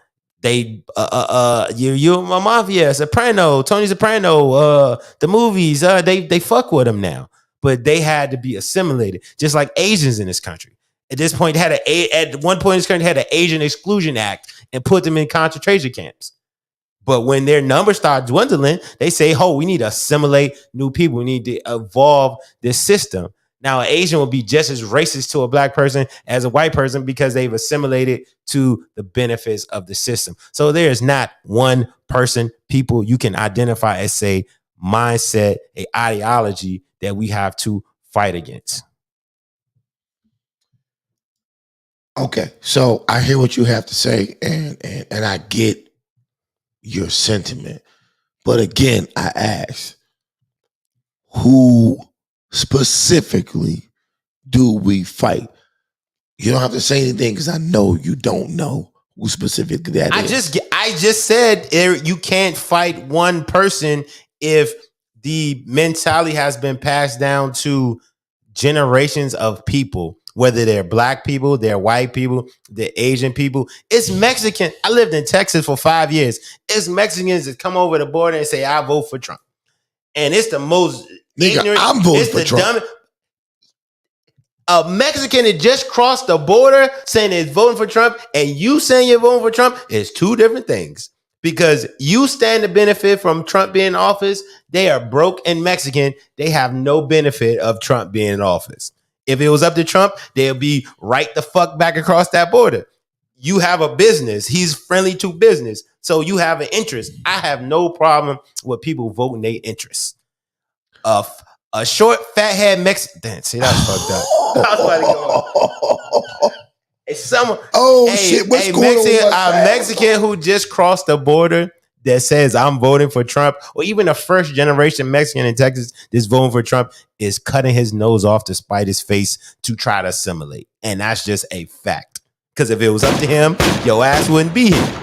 [SPEAKER 4] you my mafia, Soprano, Tony Soprano, the movies, they fuck with them now. but they had to be assimilated, just like Asians in this country. At this point, at one point in this country had an Asian Exclusion Act and put them in concentration camps. But when their numbers start dwindling, they say, "Oh, we need to assimilate new people. We need to evolve this system." Now, an Asian will be just as racist to a black person as a white person because they've assimilated to the benefits of the system. So there is not one person, people you can identify as, say, mindset, a ideology that we have to fight against.
[SPEAKER 1] Okay, so I hear what you have to say, and I get your sentiment. But again, I ask, who specifically do we fight? You don't have to say anything because I know you don't know who specifically that is.
[SPEAKER 4] I just said you can't fight one person if the mentality has been passed down to generations of people, whether they're black people, they're white people, they're Asian people. It's Mexican. I lived in Texas for 5 years. It's Mexicans that come over the border and say, I vote for Trump. And it's the most ignorant.
[SPEAKER 1] I'm voting for Trump.
[SPEAKER 4] Dumbest. A Mexican that just crossed the border saying they're voting for Trump and you saying you're voting for Trump is two different things. Because you stand to benefit from Trump being in office. They are broke and Mexican. They have no benefit of Trump being in office. If it was up to Trump, they'll be right the fuck back across that border. You have a business. He's friendly to business. So you have an interest. I have no problem with people voting their interests. A short, fat head Mexican. See, that's fucked up. I was about to go. It's someone.
[SPEAKER 1] Oh shit! What's going
[SPEAKER 4] Mexican,
[SPEAKER 1] on?
[SPEAKER 4] A Mexican who just crossed the border that says I'm voting for Trump, or even a first generation Mexican in Texas that's voting for Trump is cutting his nose off to spite his face to try to assimilate, and that's just a fact. Because if it was up to him, your ass wouldn't be here.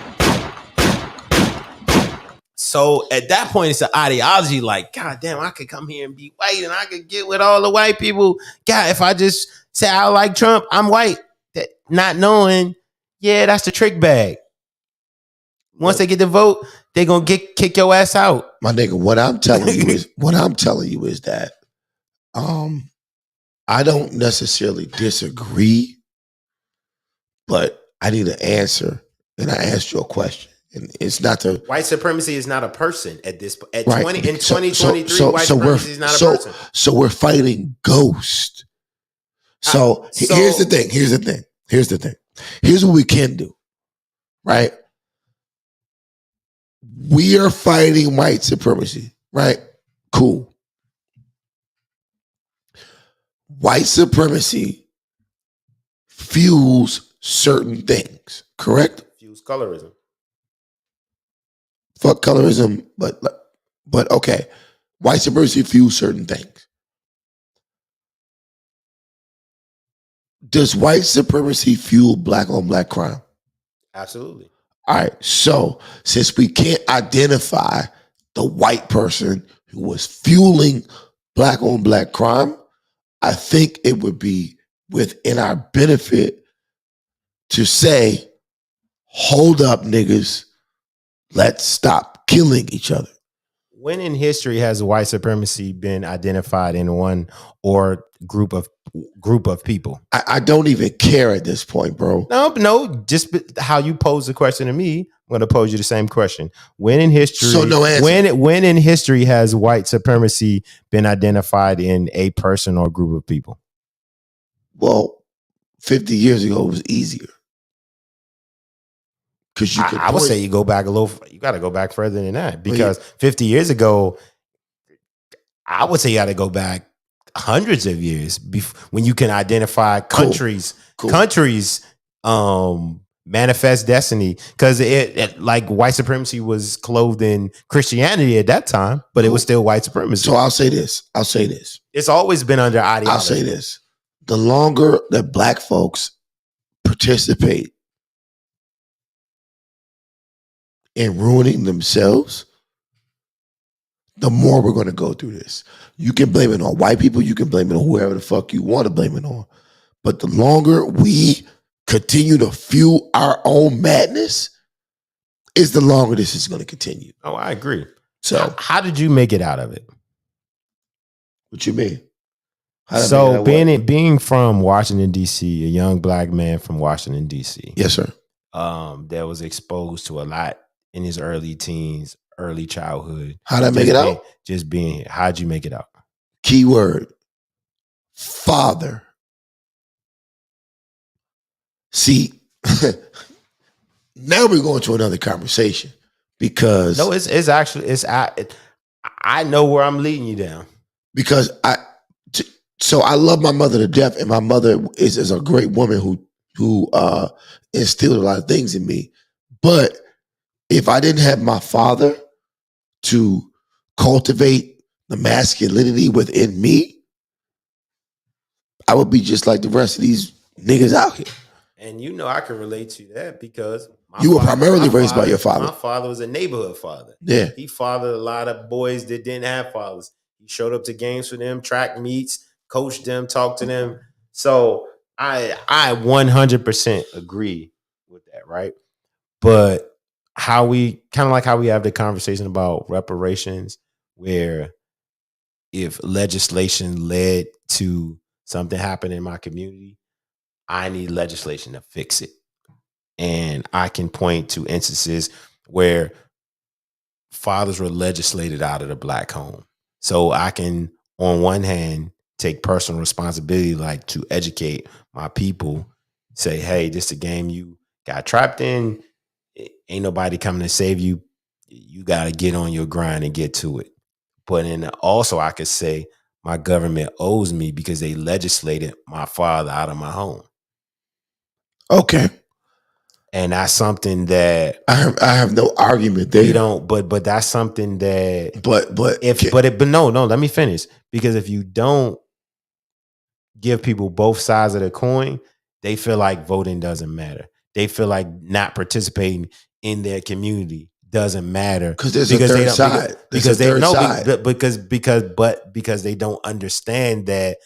[SPEAKER 4] So at that point, it's an ideology like, God damn, I could come here and be white and I could get with all the white people. God, if I just say I like Trump, I'm white. That, not knowing, yeah, that's the trick bag. Once they get the vote, they're going to kick your ass out.
[SPEAKER 1] My nigga, what I'm telling you is that I don't necessarily disagree, but I need an answer. And I asked you a question. And it's not the
[SPEAKER 4] white supremacy is not a person at this point. At
[SPEAKER 1] right.
[SPEAKER 4] 2023, white supremacy is not a person.
[SPEAKER 1] So we're fighting ghosts. So here's the thing. Here's what we can do. Right? We are fighting white supremacy. Right? Cool. White supremacy fuels certain things. Correct?
[SPEAKER 4] Fuels colorism.
[SPEAKER 1] Fuck colorism, but okay. White supremacy fuels certain things. Does white supremacy fuel black on black crime?
[SPEAKER 4] Absolutely.
[SPEAKER 1] All right. So since we can't identify the white person who was fueling black on black crime, I think it would be within our benefit to say, hold up, niggas. Let's stop killing each other.
[SPEAKER 4] When in history has white supremacy been identified in one or group of people?
[SPEAKER 1] I don't even care at this point, bro.
[SPEAKER 4] No. Just how you pose the question to me, I'm going to pose you the same question. When in history,
[SPEAKER 1] so no answer.
[SPEAKER 4] When in history has white supremacy been identified in a person or group of people?
[SPEAKER 1] Well, 50 years ago it was easier. Because
[SPEAKER 4] I would say you go back a little. You got to go back further than that because 50 years ago, I would say you got to go back hundreds of years when you can identify countries, manifest destiny. Because it like white supremacy was clothed in Christianity at that time, but it was still white supremacy.
[SPEAKER 1] So I'll say this.
[SPEAKER 4] It's always been under ideology.
[SPEAKER 1] I'll say this. The longer that black folks participate and ruining themselves, the more we're going to go through this. You can blame it on white people. You can blame it on whoever the fuck you want to blame it on. But the longer we continue to fuel our own madness, is the longer this is going to continue.
[SPEAKER 4] Oh, I agree.
[SPEAKER 1] So
[SPEAKER 4] how did you make it out of it?
[SPEAKER 1] What you mean?
[SPEAKER 4] So being from Washington, D.C., a young black man from Washington, D.C.
[SPEAKER 1] Yes, sir.
[SPEAKER 4] That was exposed to a lot in his early teens, early childhood.
[SPEAKER 1] How'd I make it out?
[SPEAKER 4] Just being here. How'd you make it out?
[SPEAKER 1] Keyword. Father. See, now we're going to another conversation because
[SPEAKER 4] no, it's actually I know where I'm leading you down
[SPEAKER 1] because so I love my mother to death, and my mother is a great woman who instilled a lot of things in me. But if I didn't have my father to cultivate the masculinity within me, I would be just like the rest of these niggas out here.
[SPEAKER 4] And you know I can relate to that because
[SPEAKER 1] you were primarily raised by your father.
[SPEAKER 4] My father was a neighborhood father.
[SPEAKER 1] Yeah.
[SPEAKER 4] He fathered a lot of boys that didn't have fathers. He showed up to games for them, track meets, coached them, talked to them. So I 100% agree with that, right? But how we have the conversation about reparations, where if legislation led to something happening in my community, I need legislation to fix it. And I can point to instances where fathers were legislated out of the black home. So I can, on one hand, take personal responsibility, like to educate my people, say, hey, this is a game you got trapped in. Ain't nobody coming to save you. You got to get on your grind and get to it. But then also I could say my government owes me because they legislated my father out of my home.
[SPEAKER 1] Okay.
[SPEAKER 4] And that's something that
[SPEAKER 1] I have no argument there.
[SPEAKER 4] You don't, but that's something that
[SPEAKER 1] but
[SPEAKER 4] no, let me finish. Because if you don't give people both sides of the coin, they feel like voting doesn't matter. They feel like not participating in their community doesn't matter
[SPEAKER 1] because there's a third side.
[SPEAKER 4] Because they don't understand that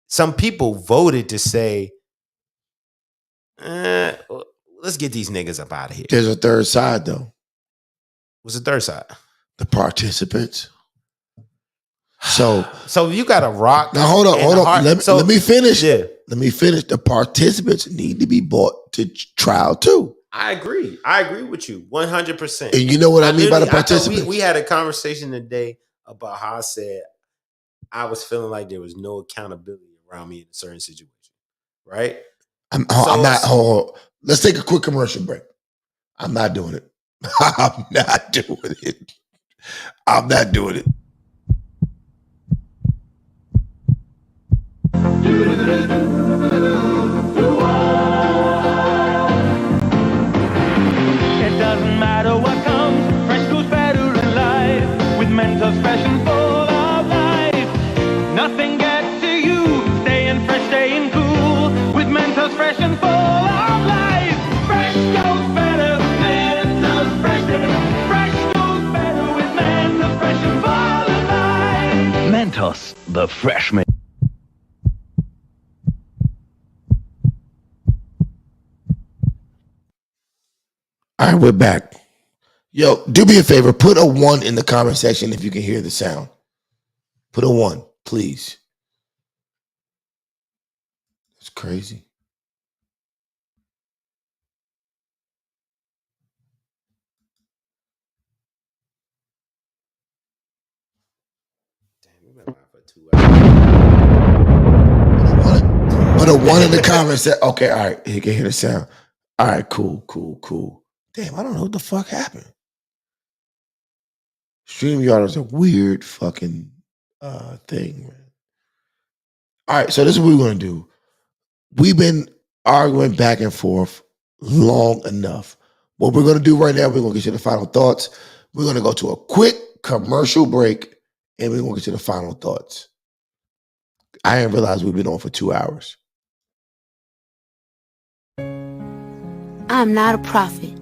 [SPEAKER 4] some people voted to say, let's get these niggas up out of here.
[SPEAKER 1] There's a third side, though.
[SPEAKER 4] What's the third side?
[SPEAKER 1] The participants. So
[SPEAKER 4] you got to rock.
[SPEAKER 1] Now hold on. Let me finish. Yeah. Let me finish. The participants need to be brought to trial too.
[SPEAKER 4] I agree with you 100%.
[SPEAKER 1] And you know what I mean by the participants?
[SPEAKER 4] We had a conversation today about how I said I was feeling like there was no accountability around me in a certain situation, right?
[SPEAKER 1] I'm not. Hold on. Let's take a quick commercial break. I'm not doing it. I'm not doing it. I'm not doing it.
[SPEAKER 17] It doesn't matter what comes, fresh goes better in life. With Mentos fresh and full of life, nothing gets to you. Staying fresh, staying cool. With Mentos fresh and full of life, fresh goes better with Mentos fresh. Fresh goes better with Mentos fresh and full of life.
[SPEAKER 18] Mentos, the fresh man.
[SPEAKER 1] All right, we're back. Yo, do me a favor. Put a 1 in the comment section if you can hear the sound. Put a 1, please. It's crazy. Put a 1 in the comment section. Okay, all right. You can hear the sound. All right, cool. Damn, I don't know what the fuck happened. StreamYard is a weird fucking thing, man. All right, so this is what we're going to do. We've been arguing back and forth long enough. What we're going to do right now, we're going to get you the final thoughts. We're going to go to a quick commercial break, and we're going to get you the final thoughts. I didn't realize we've been on for 2 hours.
[SPEAKER 19] I'm not a prophet,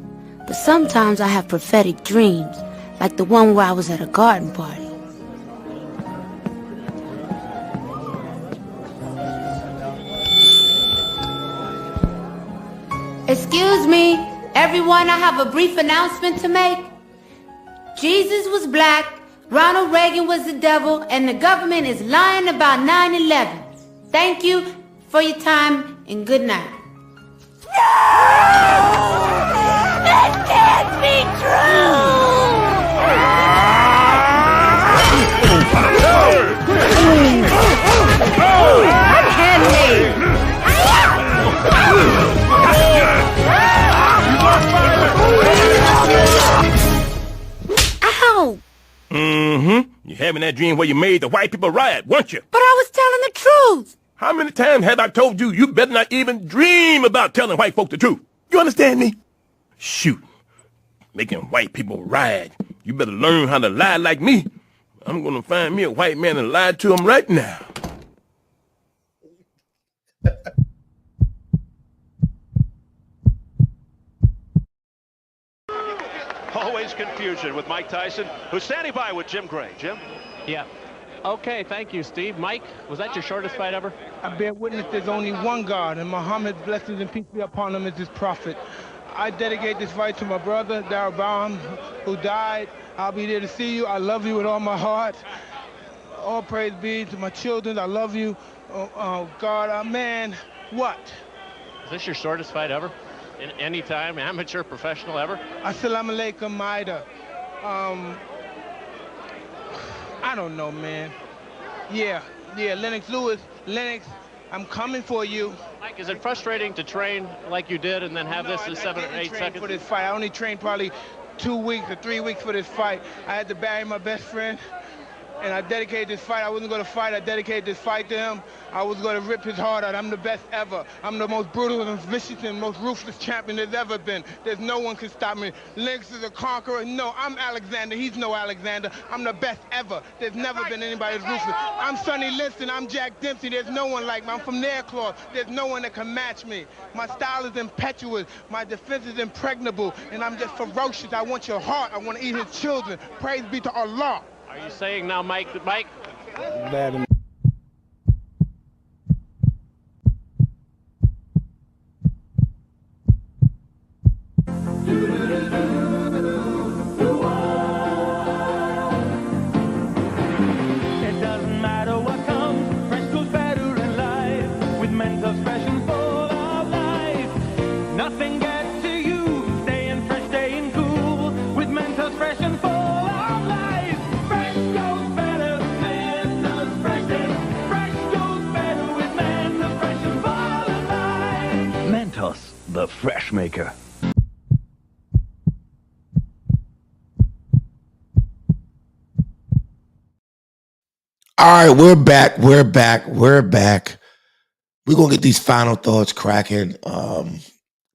[SPEAKER 19] but sometimes I have prophetic dreams, like the one where I was at a garden party. Excuse me, everyone, I have a brief announcement to make. Jesus was black, Ronald Reagan was the devil, and the government is lying about 9/11. Thank you for your time and good night.
[SPEAKER 10] That can't be true! Unhand me! Ow!
[SPEAKER 20] Mm-hmm. You're having that dream where you made the white people riot, weren't you?
[SPEAKER 19] But I was telling the truth.
[SPEAKER 20] How many times have I told you you better not even dream about telling white folk the truth? You understand me? Shoot. Making white people riot. You better learn how to lie like me. I'm gonna find me a white man and lie to him right now.
[SPEAKER 21] Always confusion with Mike Tyson, who's standing by with Jim Gray. Jim?
[SPEAKER 22] Yeah. Okay, thank you, Steve. Mike, was that your shortest fight ever?
[SPEAKER 23] I bear witness there's only one God, and Muhammad's blessings and peace be upon him as his prophet. I dedicate this fight to my brother, Darabam, who died. I'll be there to see you. I love you with all my heart. All praise be to my children. I love you. Oh God, man, what?
[SPEAKER 22] Is this your shortest fight ever? In any time, amateur, professional ever?
[SPEAKER 23] Assalamu alaikum, Maida. I don't know, man. Yeah, Lennox Lewis. Lennox, I'm coming for you.
[SPEAKER 22] Mike, is it frustrating to train like you did and then have this in 7 or 8 seconds?
[SPEAKER 23] For this fight, I only trained probably 2 weeks or 3 weeks for this fight. I had to bury my best friend, and I dedicated this fight. I wasn't going to fight. I dedicated this fight to him. I was going to rip his heart out. I'm the best ever. I'm the most brutal and vicious and most ruthless champion there's ever been. There's no one can stop me. Lennox is a conqueror. No, I'm Alexander. He's no Alexander. I'm the best ever. There's never been anybody as ruthless. I'm Sonny Liston. I'm Jack Dempsey. There's no one like me. I'm from Nairclaw. There's no one that can match me. My style is impetuous. My defense is impregnable. And I'm just ferocious. I want your heart. I want to eat his children. Praise be to Allah.
[SPEAKER 22] Are you saying now, Mike?
[SPEAKER 23] Bad.
[SPEAKER 17] It doesn't matter what comes, fresh goes better in life. With mental fresh and full of life. Nothing gets to you, staying fresh, staying cool. With mental fresh and full of life. Fresh goes better, mental fresh and fresh goes better with mental fresh and full of life.
[SPEAKER 18] Mentos, the fresh maker.
[SPEAKER 1] All right, we're back. We're gonna get these final thoughts cracking.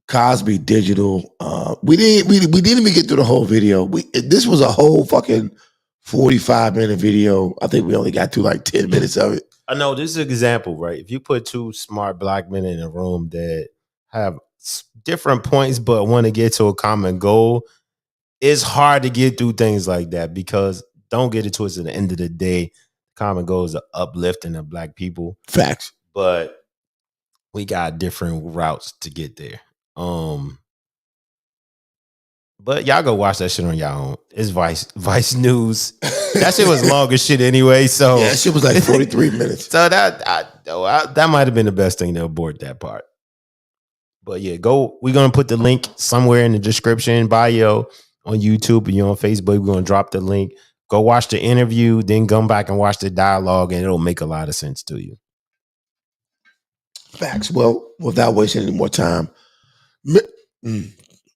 [SPEAKER 1] Cosby Digital. We didn't even get through the whole video. This was a whole fucking 45-minute video. I think we only got through like 10 minutes of it.
[SPEAKER 4] I know this is an example, right? If you put two smart black men in a room that have different points but want to get to a common goal, it's hard to get through things like that because don't get it twisted. At the end of the day, common goal is the uplifting of black people.
[SPEAKER 1] Facts.
[SPEAKER 4] But we got different routes to get there. But y'all go watch that shit on y'all own. It's Vice News. That shit was long as shit anyway. So
[SPEAKER 1] yeah, that shit was like 43 minutes.
[SPEAKER 4] So that might have been the best thing to abort that part. But yeah, we're gonna put the link somewhere in the description bio on YouTube and you're on Facebook. We're gonna drop the link. Go watch the interview, then come back and watch the dialogue, and it'll make a lot of sense to you.
[SPEAKER 1] Facts. Well, without wasting any more time,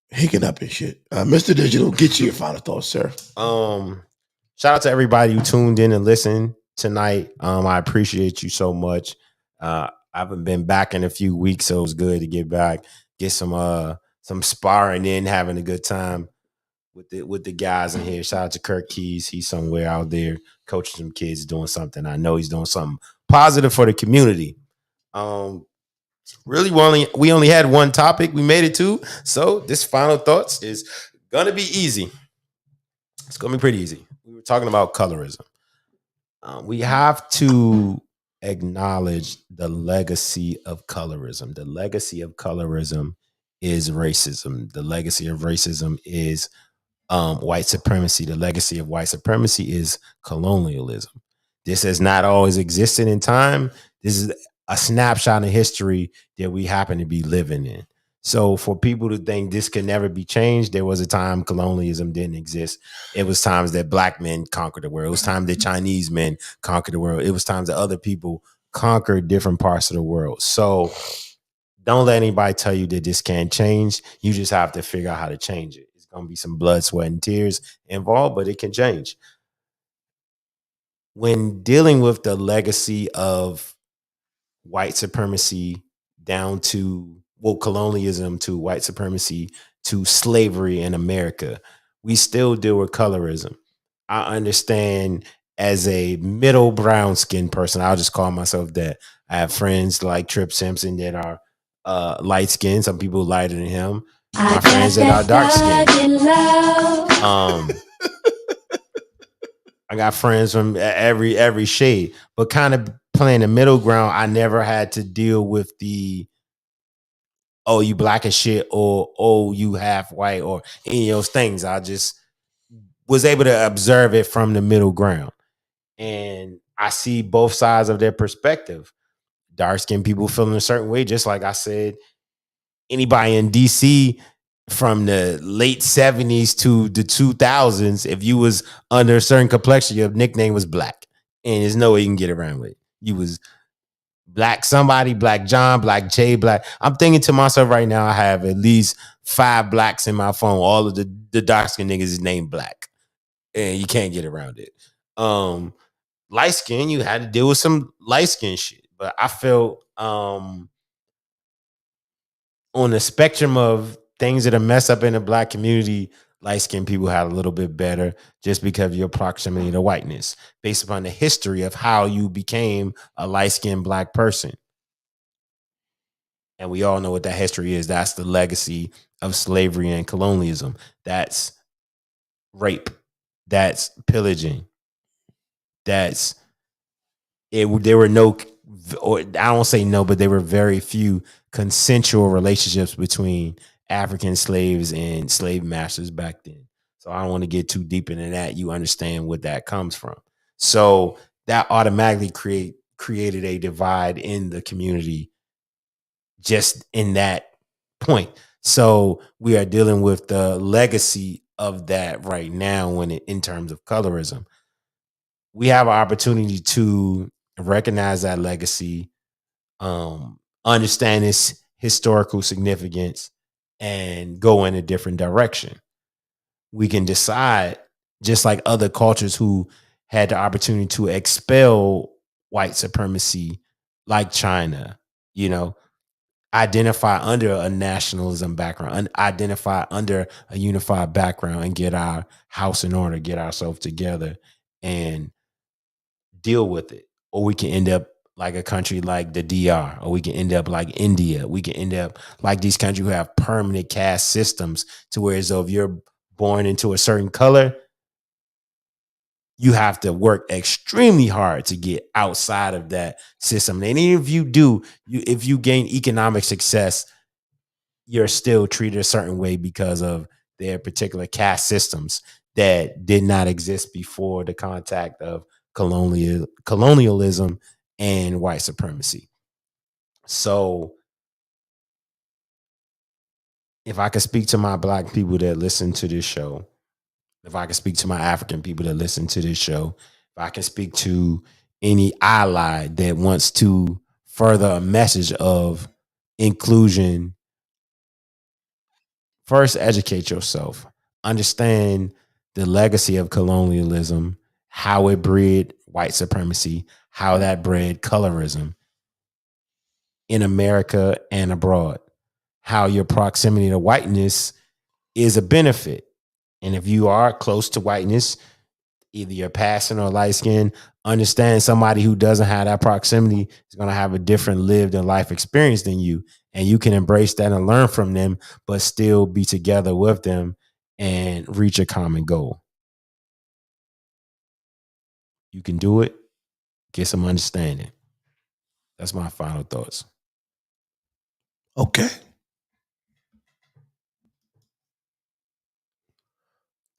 [SPEAKER 1] hicking up and shit. Mr. Digital, get you your final thoughts, sir.
[SPEAKER 4] Shout out to everybody who tuned in and listened tonight. I appreciate you so much. I haven't been back in a few weeks, so it was good to get back, get some sparring in, having a good time with the guys in here. Shout out to Kirk Keys. He's somewhere out there coaching some kids, doing something. I know he's doing something positive for the community. Really, we only had one topic. We made it to. So this final thoughts is gonna be easy. It's gonna be pretty easy. We were talking about colorism. We have to acknowledge the legacy of colorism. The legacy of colorism is racism. The legacy of racism is white supremacy. The legacy of white supremacy is colonialism. This has not always existed in time. This is a snapshot in history that we happen to be living in. So for people to think this could never be changed, there was a time colonialism didn't exist. It was times that black men conquered the world. It was times that Chinese men conquered the world. It was times that other people conquered different parts of the world. So don't let anybody tell you that this can't change. You just have to figure out how to change it. It's going to be some blood, sweat, and tears involved, but it can change. When dealing with the legacy of white supremacy down to colonialism, to white supremacy, to slavery in America, we still deal with colorism. I understand as a middle brown skinned person, I'll just call myself that. I have friends like Trip Simpson that are light skinned, some people lighter than him. My friends that are dark skinned. I got friends from every shade, but kind of playing the middle ground, I never had to deal with the, oh, you black as shit, or oh, you half white, or any of those things. I just was able to observe it from the middle ground. And I see both sides of their perspective. Dark-skinned people feeling a certain way, just like I said, anybody in DC from the late 70s to the 2000s, if you was under a certain complexion, your nickname was Black. And there's no way you can get around with it. You was Black somebody, Black John, Black Jay, Black. I'm thinking to myself right now, I have at least 5 blacks in my phone. All of the dark-skinned niggas is named Black. And you can't get around it. Light skin, you had to deal with some light skin shit. But I felt on the spectrum of things that are messed up in the black community, light skinned people had a little bit better just because of your proximity to whiteness, based upon the history of how you became a light skinned black person. And we all know what that history is. That's the legacy of slavery and colonialism. That's rape. That's pillaging. That's it. There were no, or I don't say no, but there were very few consensual relationships between African slaves and slave masters back then. So I don't want to get too deep into that. You understand what that comes from. So that automatically created a divide in the community just in that point. So we are dealing with the legacy of that right now in terms of colorism. We have an opportunity to recognize that legacy, understand its historical significance, and go in a different direction. We can decide, just like other cultures who had the opportunity to expel white supremacy, like China, identify under a nationalism background, identify under a unified background, and get our house in order, get ourselves together, and deal with it. Or we can end up like a country like the DR, or we can end up like India. We can end up like these countries who have permanent caste systems, to where as though if you're born into a certain color, you have to work extremely hard to get outside of that system. And even if you do, if you gain economic success, you're still treated a certain way because of their particular caste systems that did not exist before the contact of colonialism and white supremacy. So if I could speak to my black people that listen to this show, if I can speak to my African people that listen to this show, if I can speak to any ally that wants to further a message of inclusion, first educate yourself. Understand the legacy of colonialism, how it bred white supremacy, how that bred colorism in America and abroad, how your proximity to whiteness is a benefit. And if you are close to whiteness, either you're passing or light skin, understand somebody who doesn't have that proximity is going to have a different lived and life experience than you. And you can embrace that and learn from them, but still be together with them and reach a common goal. You can do it. Get some understanding. That's my final thoughts.
[SPEAKER 1] Okay.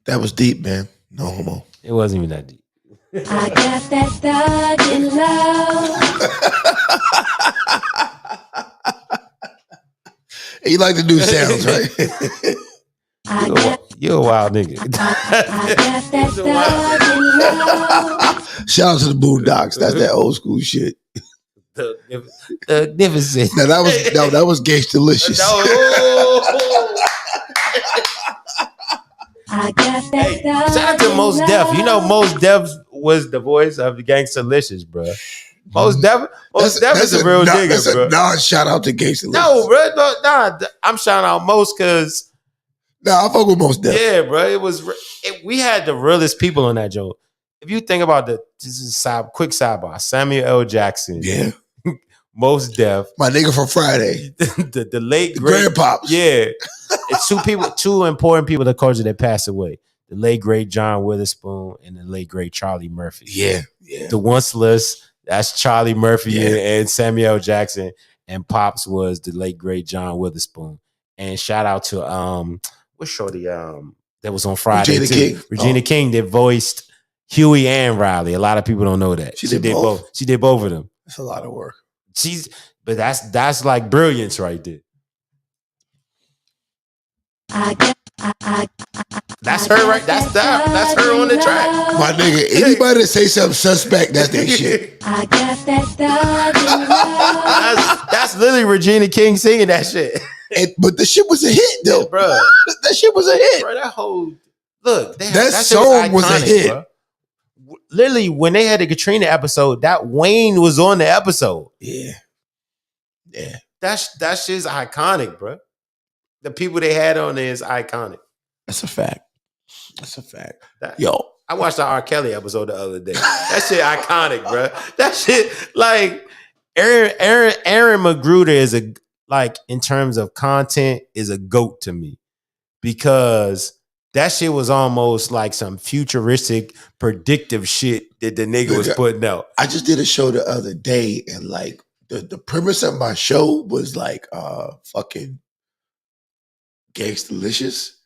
[SPEAKER 1] That was deep, man. No homo.
[SPEAKER 4] It wasn't even that deep.
[SPEAKER 10] I got that thug in love.
[SPEAKER 1] He like to do sounds, right?
[SPEAKER 4] You're a wild nigga.
[SPEAKER 1] Shout out to the Boondocks. That's that old school shit.
[SPEAKER 4] The magnificent.
[SPEAKER 1] No, that was Gangsta Delicious.
[SPEAKER 4] Shout out to Mos Def. You know Mos Def was the voice of the Gangsta Delicious, bro. Mos Def is a real nigga,
[SPEAKER 1] that's
[SPEAKER 4] bro.
[SPEAKER 1] Nah, shout out to Gangsta Delicious.
[SPEAKER 4] No, bro. Nah, I'm shouting out Mos because
[SPEAKER 1] I fuck with Mos Def.
[SPEAKER 4] Yeah, bro. We had the realest people on that joke. If you think about this is quick sidebar. Samuel L. Jackson.
[SPEAKER 1] Yeah.
[SPEAKER 4] Mos Def.
[SPEAKER 1] My nigga from Friday.
[SPEAKER 4] the late great
[SPEAKER 1] Grandpops.
[SPEAKER 4] Yeah. It's two important people in the culture that passed away. The late great John Witherspoon and the late great Charlie Murphy.
[SPEAKER 1] Yeah.
[SPEAKER 4] The onceless, that's Charlie Murphy and Samuel L. Jackson. And Pops was the late great John Witherspoon. And shout out to what's shorty that was on Friday Regina King that voiced Huey and Riley. A lot of people don't know that. She did both. She did both of them.
[SPEAKER 1] That's a lot of work.
[SPEAKER 4] But that's like brilliance right there. That's her right. That's her on the track.
[SPEAKER 1] My nigga, anybody that say something suspect, that's their shit.
[SPEAKER 4] That's literally Regina King singing that shit.
[SPEAKER 1] But the shit was a hit though,
[SPEAKER 4] bro.
[SPEAKER 1] That shit was a hit.
[SPEAKER 4] Bro, that whole look.
[SPEAKER 1] That song was a hit.
[SPEAKER 4] Bro. Literally, when they had the Katrina episode, that Wayne was on the episode.
[SPEAKER 1] Yeah.
[SPEAKER 4] That shit's iconic, bro. The people they had on there is iconic.
[SPEAKER 1] That's a fact.
[SPEAKER 4] I watched the R. Kelly episode the other day. That shit iconic, bro. That shit, like Aaron Magruder is in terms of content, is a GOAT to me. Because that shit was almost like some futuristic, predictive shit that the nigga was putting out.
[SPEAKER 1] I just did a show the other day, and like the premise of my show was like fucking Gangsta Delicious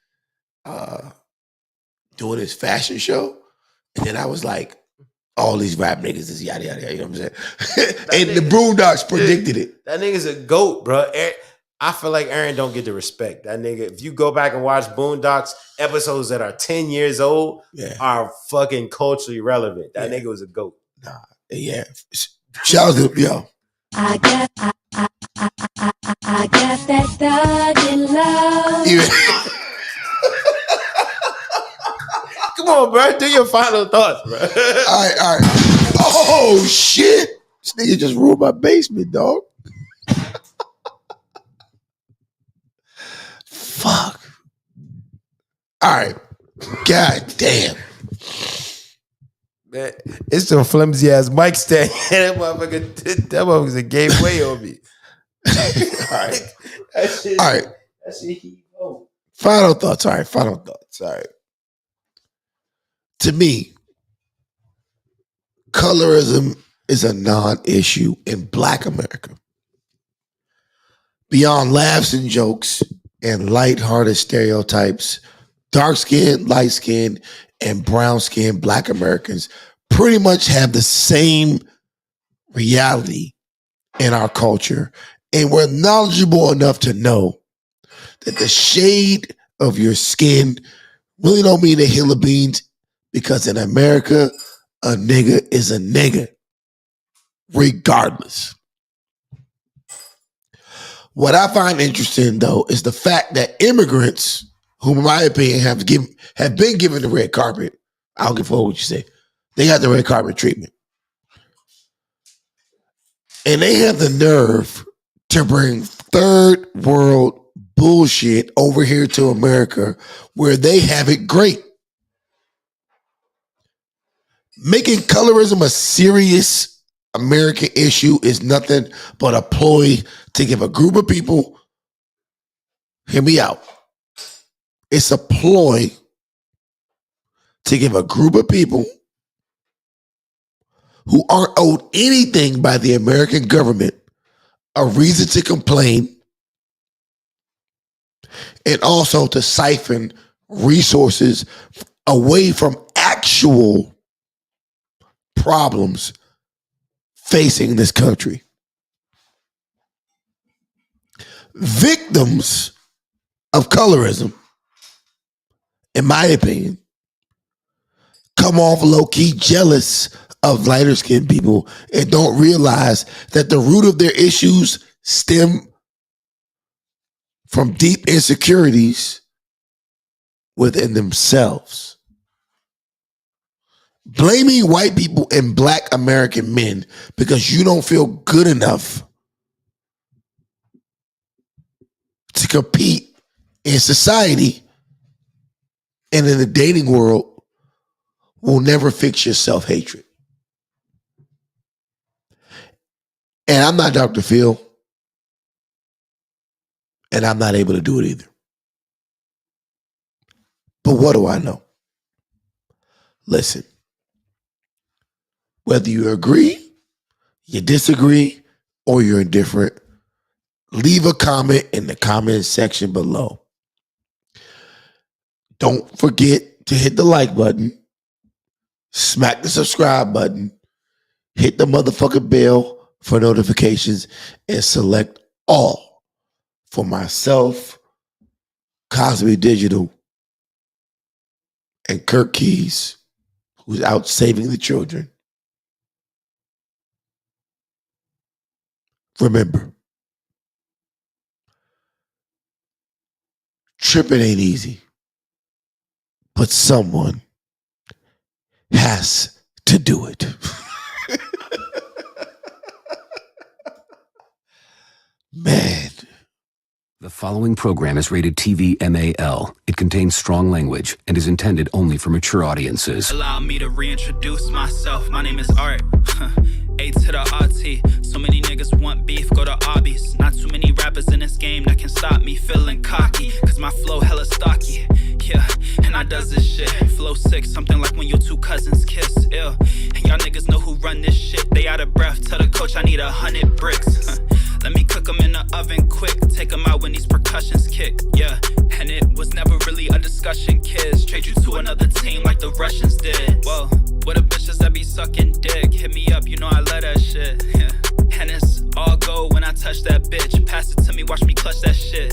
[SPEAKER 1] doing his fashion show. And then I was like, all these rap niggas is yada yada, you know what I'm saying? And the Boondocks predicted it.
[SPEAKER 4] That nigga's a GOAT, bro. I feel like Aaron don't get the respect. That nigga, if you go back and watch Boondocks episodes that are 10 years old, are fucking culturally relevant. That nigga was a GOAT.
[SPEAKER 1] Nah, yeah. Shout out to yo. I got that thug in love.
[SPEAKER 4] Come on, bro. Do your final thoughts, bro.
[SPEAKER 1] All right. Oh, shit. This nigga just ruined my basement, dog. Fuck. All right. God damn.
[SPEAKER 4] Man, it's some flimsy ass mic stand. That motherfucker's a game way on me.
[SPEAKER 1] All right.
[SPEAKER 4] That
[SPEAKER 1] All
[SPEAKER 4] shit he go.
[SPEAKER 1] Final thoughts. All right. To me, colorism is a non-issue in Black America. Beyond laughs and jokes and lighthearted stereotypes, dark-skinned, light-skinned, and brown-skinned Black Americans pretty much have the same reality in our culture. And we're knowledgeable enough to know that the shade of your skin really don't mean a hill of beans, because in America, a nigga is a nigga, regardless. What I find interesting, though, is the fact that immigrants, whom in my opinion have been given the red carpet, I don't give a fuck what you say, they got the red carpet treatment. And they have the nerve to bring third world bullshit over here to America where they have it great. Making colorism a serious American issue is nothing but a ploy to give a group of people, hear me out, it's a ploy to give a group of people who aren't owed anything by the American government a reason to complain, and also to siphon resources away from actual problems facing this country. victims of colorism, in my opinion, come off low-key jealous of lighter-skinned people and don't realize that the root of their issues stem from deep insecurities within themselves. Blaming white people and Black American men because you don't feel good enough to compete in society and in the dating world will never fix your self-hatred. And I'm not Dr. Phil, and I'm not able to do it either. But what do I know? Listen, whether you agree, you disagree, or you're indifferent, leave a comment in the comment section below. Don't forget to hit the like button, smack the subscribe button, hit the motherfucking bell for notifications, and select all for myself, Cosby Digital, and Kirk Keys, who's out saving the children. Remember, tripping ain't easy, but someone has to do it. Man.
[SPEAKER 2] The following program is rated TV MAL. It contains strong language and is intended only for mature audiences.
[SPEAKER 3] Allow me to reintroduce myself. My name is Art. A to the RT. So many niggas want beef, go to Arby's. Not too many rappers in this game that can stop me feeling cocky. Cause my flow hella stocky. Yeah, and I does this shit. Flow sick, something like when your two cousins kiss. Ill. And y'all niggas know who run this shit. They out of breath. Tell the coach I need 100 bricks. Let me cook them in the oven quick. Take them out when these percussions kick. Yeah, and it was never really a discussion, kids. Trade you to another team like the Russians did. Whoa, what the bitches that be sucking dick? Hit me up, you know I love that shit. Yeah. And it's all go when I touch that bitch. Pass it to me, watch me clutch that shit.